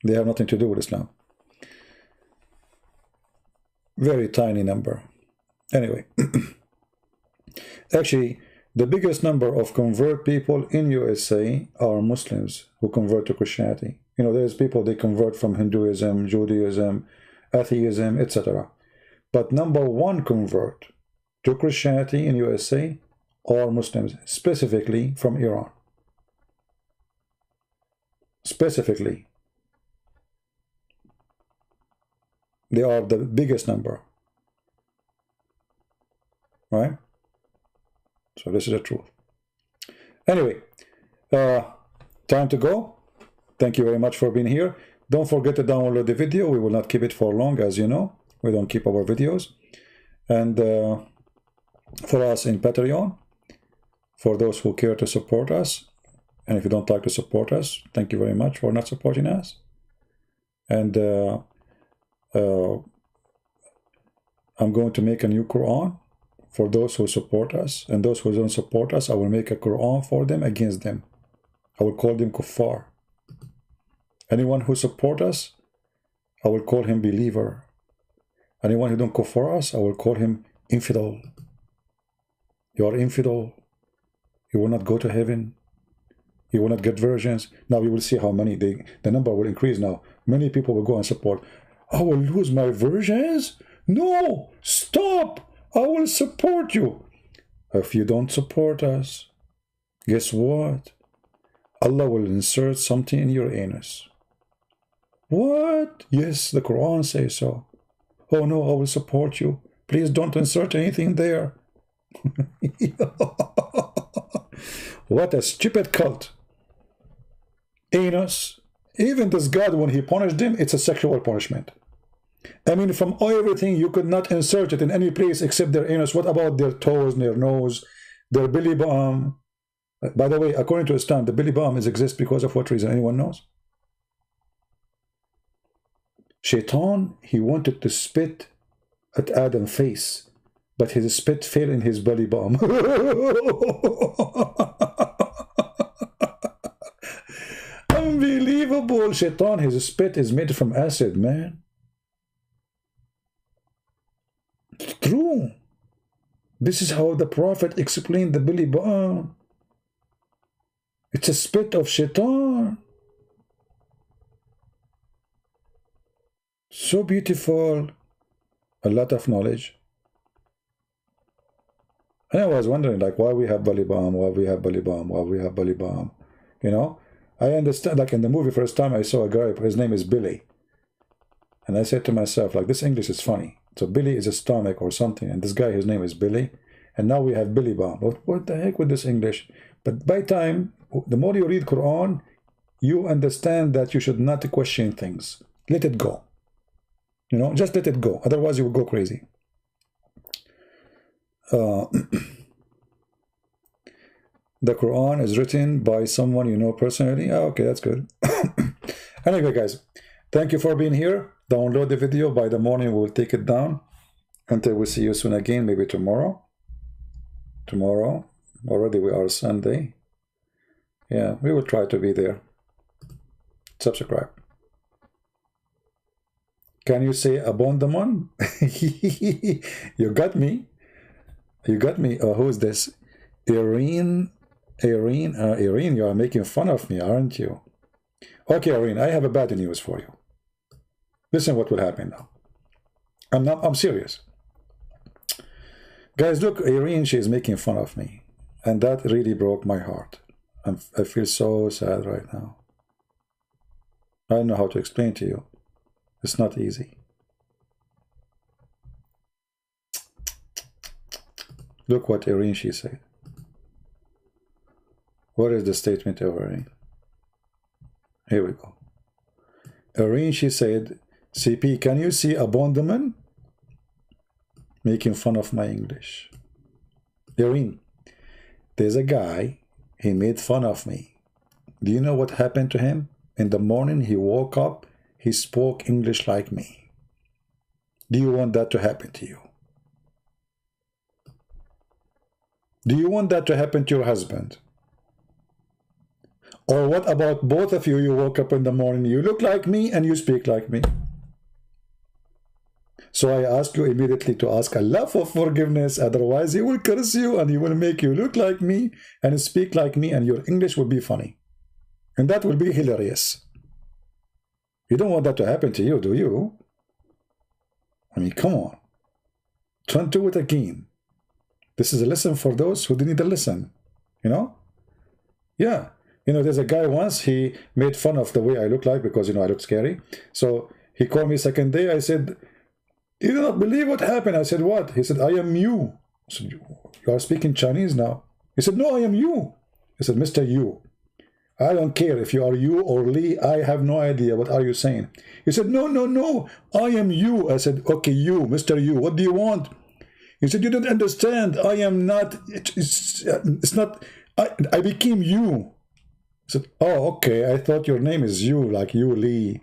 They have nothing to do with Islam. Very tiny number. Anyway, actually, the biggest number of convert people in USA are Muslims who convert to Christianity. You know, there's people, they convert from Hinduism, Judaism, atheism, etc. But number one convert to Christianity in USA are Muslims, specifically from Iran. Specifically. They are the biggest number. Right? So this is the truth. Anyway, time to go. Thank you very much for being here. Don't forget to download the video. We will not keep it for long, as you know. We don't keep our videos. And for us in Patreon, for those who care to support us, and if you don't like to support us, thank you very much for not supporting us. And I'm going to make a new Quran for those who support us, and those who don't support us, I will make a Quran for them against them. I will call them kuffar. Anyone who support us, I will call him believer. Anyone who don't kuffar us, I will call him infidel. You are infidel. You will not go to heaven. You will not get virgins. Now you will see how many, the number will increase now. Many people will go and support. I will lose my virgins? No, stop. I will support you. If you don't support us, guess what? Allah will insert something in your anus. What? Yes, the Quran says so. Oh no, I will support you. Please don't insert anything there. What a stupid cult. Anus. Even this God, when he punished them, it's a sexual punishment. I mean, from everything, you could not insert it in any place except their anus. What about their toes, their nose, their belly button? By the way, according to Islam, the belly button exists because of what reason? Anyone knows? Shaitan, he wanted to spit at Adam's face, but his spit fell in his belly button. Unbelievable. Shaitan, his spit is made from acid, man. It's true. This is how the Prophet explained the belly button. It's a spit of Shaitan. So beautiful. a lot of knowledge. And I was wondering, like, why we have Balibam, why we have Balibam, why we have Balibam. You know, I understand, like in the movie, first time I saw a guy, his name is Billy. And I said to myself, like, this English is funny. So Billy is a stomach or something, and this guy, his name is Billy. And now we have Billy Bomb. What the heck with this English? But by time, the more you read Quran, you understand that you should not question things. Let it go. You know, just let it go. Otherwise, you will go crazy. The Quran is written by someone you know personally. Oh, okay, that's good. Anyway, guys, thank you for being here. Download the video. By the morning, we'll take it down. Until we see you soon again, maybe tomorrow. Tomorrow. Already we are Sunday. Yeah, we will try to be there. Subscribe. Can you say abondement? You got me. You got me. Who is this? Irene, you are making fun of me, aren't you? Okay, Irene, I have a bad news for you. Listen what will happen now. I'm serious. Guys, look, Irene, she is making fun of me. And that really broke my heart. I feel so sad right now. I don't know how to explain to you. It's not easy. Look what Irene, she said. What is the statement of Irene? Here we go. Irene, she said, CP, can you see abandonment? Making fun of my English. Irene, there's a guy, he made fun of me. Do you know what happened to him? In the morning, he woke up, he spoke English like me. Do you want that to happen to you? Do you want that to happen to your husband? Or what about both of you? You woke up in the morning, you look like me and you speak like me. So I ask you immediately to ask Allah for forgiveness. Otherwise, He will curse you and He will make you look like me and speak like me, and your English will be funny. And that will be hilarious. You don't want that to happen to you, do you? I mean, come on. Don't do it again. This is a lesson for those who didn't listen. You know? Yeah. You know, there's a guy once, he made fun of the way I look like because, you know, I look scary. So he called me second day. I said, you do not believe what happened. I said, what? He said, I am you. I said, you are speaking Chinese now. He said, no, I am you. I said, Mr. You. I don't care if you are you or Lee. I have no idea. What are you saying? He said, no, no, no. I am you. I said, okay, you, Mr. You. What do you want? He said, you don't understand. I am not. It's not. I became you. I said, oh, okay. I thought your name is you, like you, Lee.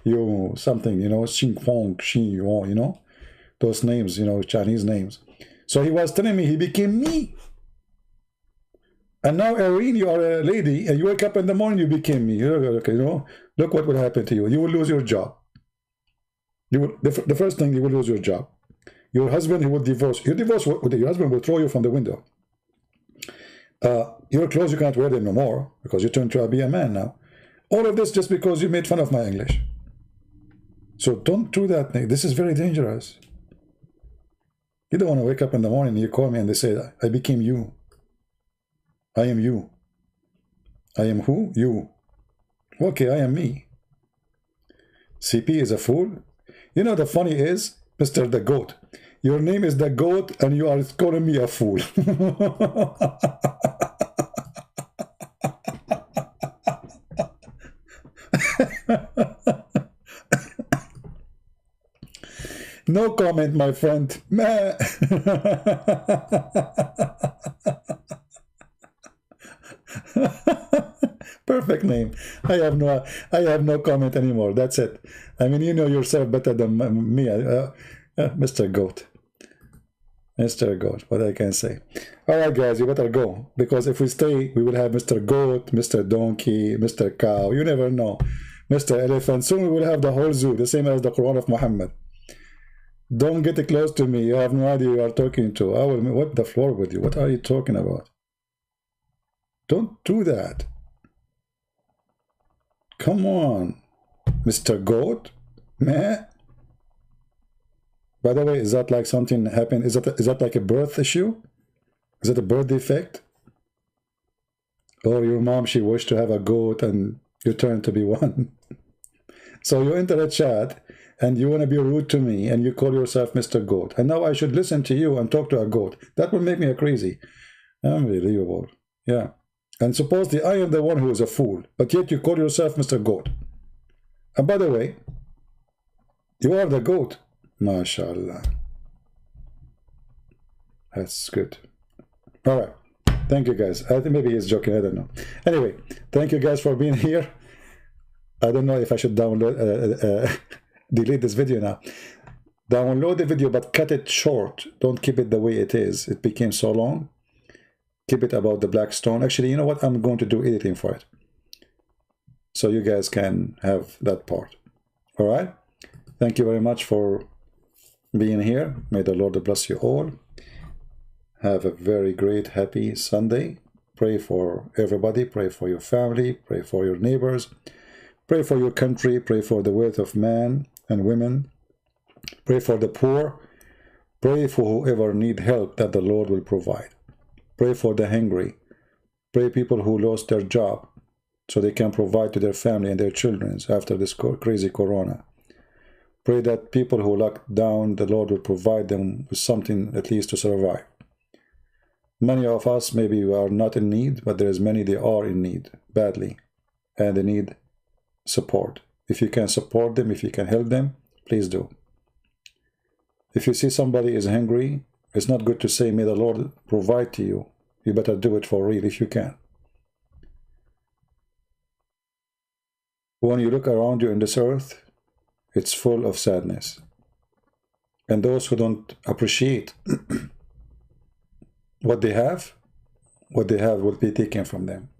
You something, you know, Xing Fong, Xing Yuan, you know, those names, you know, Chinese names. So he was telling me he became me. And now, Irene, you are a lady, and you wake up in the morning, you became me. Okay, you know, look what will happen to you. You will lose your job. You will, the first thing, you will lose your job. Your husband, he will divorce. Your husband will throw you from the window. Your clothes, you can't wear them no more because you turned to be a man now. All of this just because you made fun of my English. So don't do that. This is very dangerous. You don't want to wake up in the morning and you call me and they say, I became you. I am you. I am who? You. Okay, I am me. CP is a fool. You know, the funny is, Mr. the Goat, your name is the Goat and you are calling me a fool. No comment, my friend. Perfect name. I have no comment anymore. That's it. I mean, you know yourself better than me, Mr. Goat. Mr. Goat, what I can say. All right, guys, you better go, because if we stay, we will have Mr. Goat, Mr. Donkey, Mr. Cow. You never know. Mr. Elephant. Soon we will have the whole zoo, the same as the Quran of Muhammad. Don't get close to me. You have no idea who you are talking to. I will wipe the floor with you. What are you talking about? Don't do that. Come on, Mr. Goat. Meh. By the way, is that like something happened? Is that like a birth issue? Is it a birth defect? Or your mom, she wished to have a goat and you turned to be one? So you enter a chat and you want to be rude to me and you call yourself Mr. Goat. And now I should listen to you and talk to a goat. That will make me a crazy. Unbelievable. Yeah. And supposedly I am the one who is a fool, but yet you call yourself Mr. Goat. And by the way, you are the goat. MashaAllah. That's good. All right. Thank you, guys. I think maybe he's joking. I don't know. Anyway, thank you guys for being here. I don't know if I should download, delete this video now. Download the video, but cut it short. Don't keep it the way it is. It became so long. Keep it about the Blackstone. Actually, you know what? I'm going to do editing for it, so you guys can have that part. All right? Thank you very much for being here. May the Lord bless you all. Have a very great, happy Sunday. Pray for everybody. Pray for your family. Pray for your neighbors. Pray for your country. Pray for the wealth of men and women. Pray for the poor. Pray for whoever need help that the Lord will provide. Pray for the hungry. Pray people who lost their job so they can provide to their family and their children after this crazy corona. Pray that people who locked down, the Lord will provide them with something at least to survive. Many of us maybe we are not in need, but there is many they are in need badly, and they need support. If you can support them, if you can help them, please do. If you see somebody is hungry, it's not good to say, may the Lord provide to you. You better do it for real if you can. When you look around you in this earth, it's full of sadness. And those who don't appreciate what they have will be taken from them.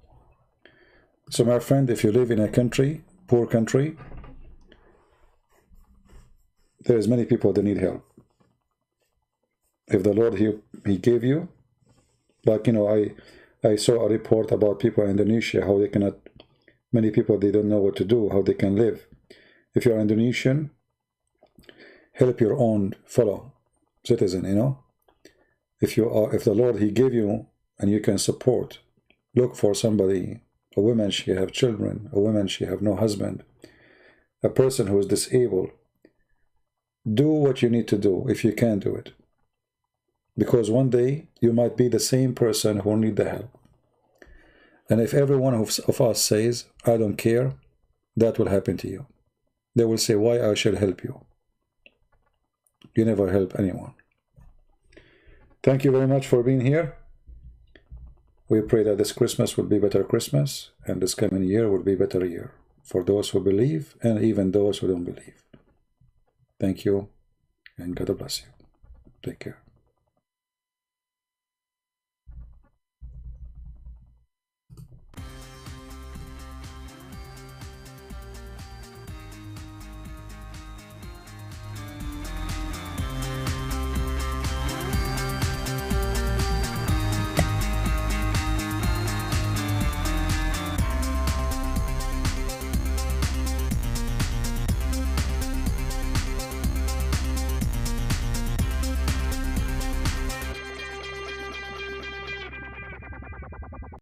So my friend, if you live in a country, poor country, there's many people that need help. If the Lord, he gave you, like, you know, I saw a report about people in Indonesia, how they cannot, many people, they don't know what to do, how they can live. If you're Indonesian, help your own fellow citizen, you know. If the Lord, he gave you and you can support, look for somebody, a woman, she have children, a woman, she have no husband, a person who is disabled. Do what you need to do if you can do it. Because one day you might be the same person who need the help. And if every one of us says, I don't care, that will happen to you. They will say, why I should help you? You never help anyone. Thank you very much for being here. We pray that this Christmas will be better Christmas, and this coming year will be better year for those who believe and even those who don't believe. Thank you, and God bless you. Take care.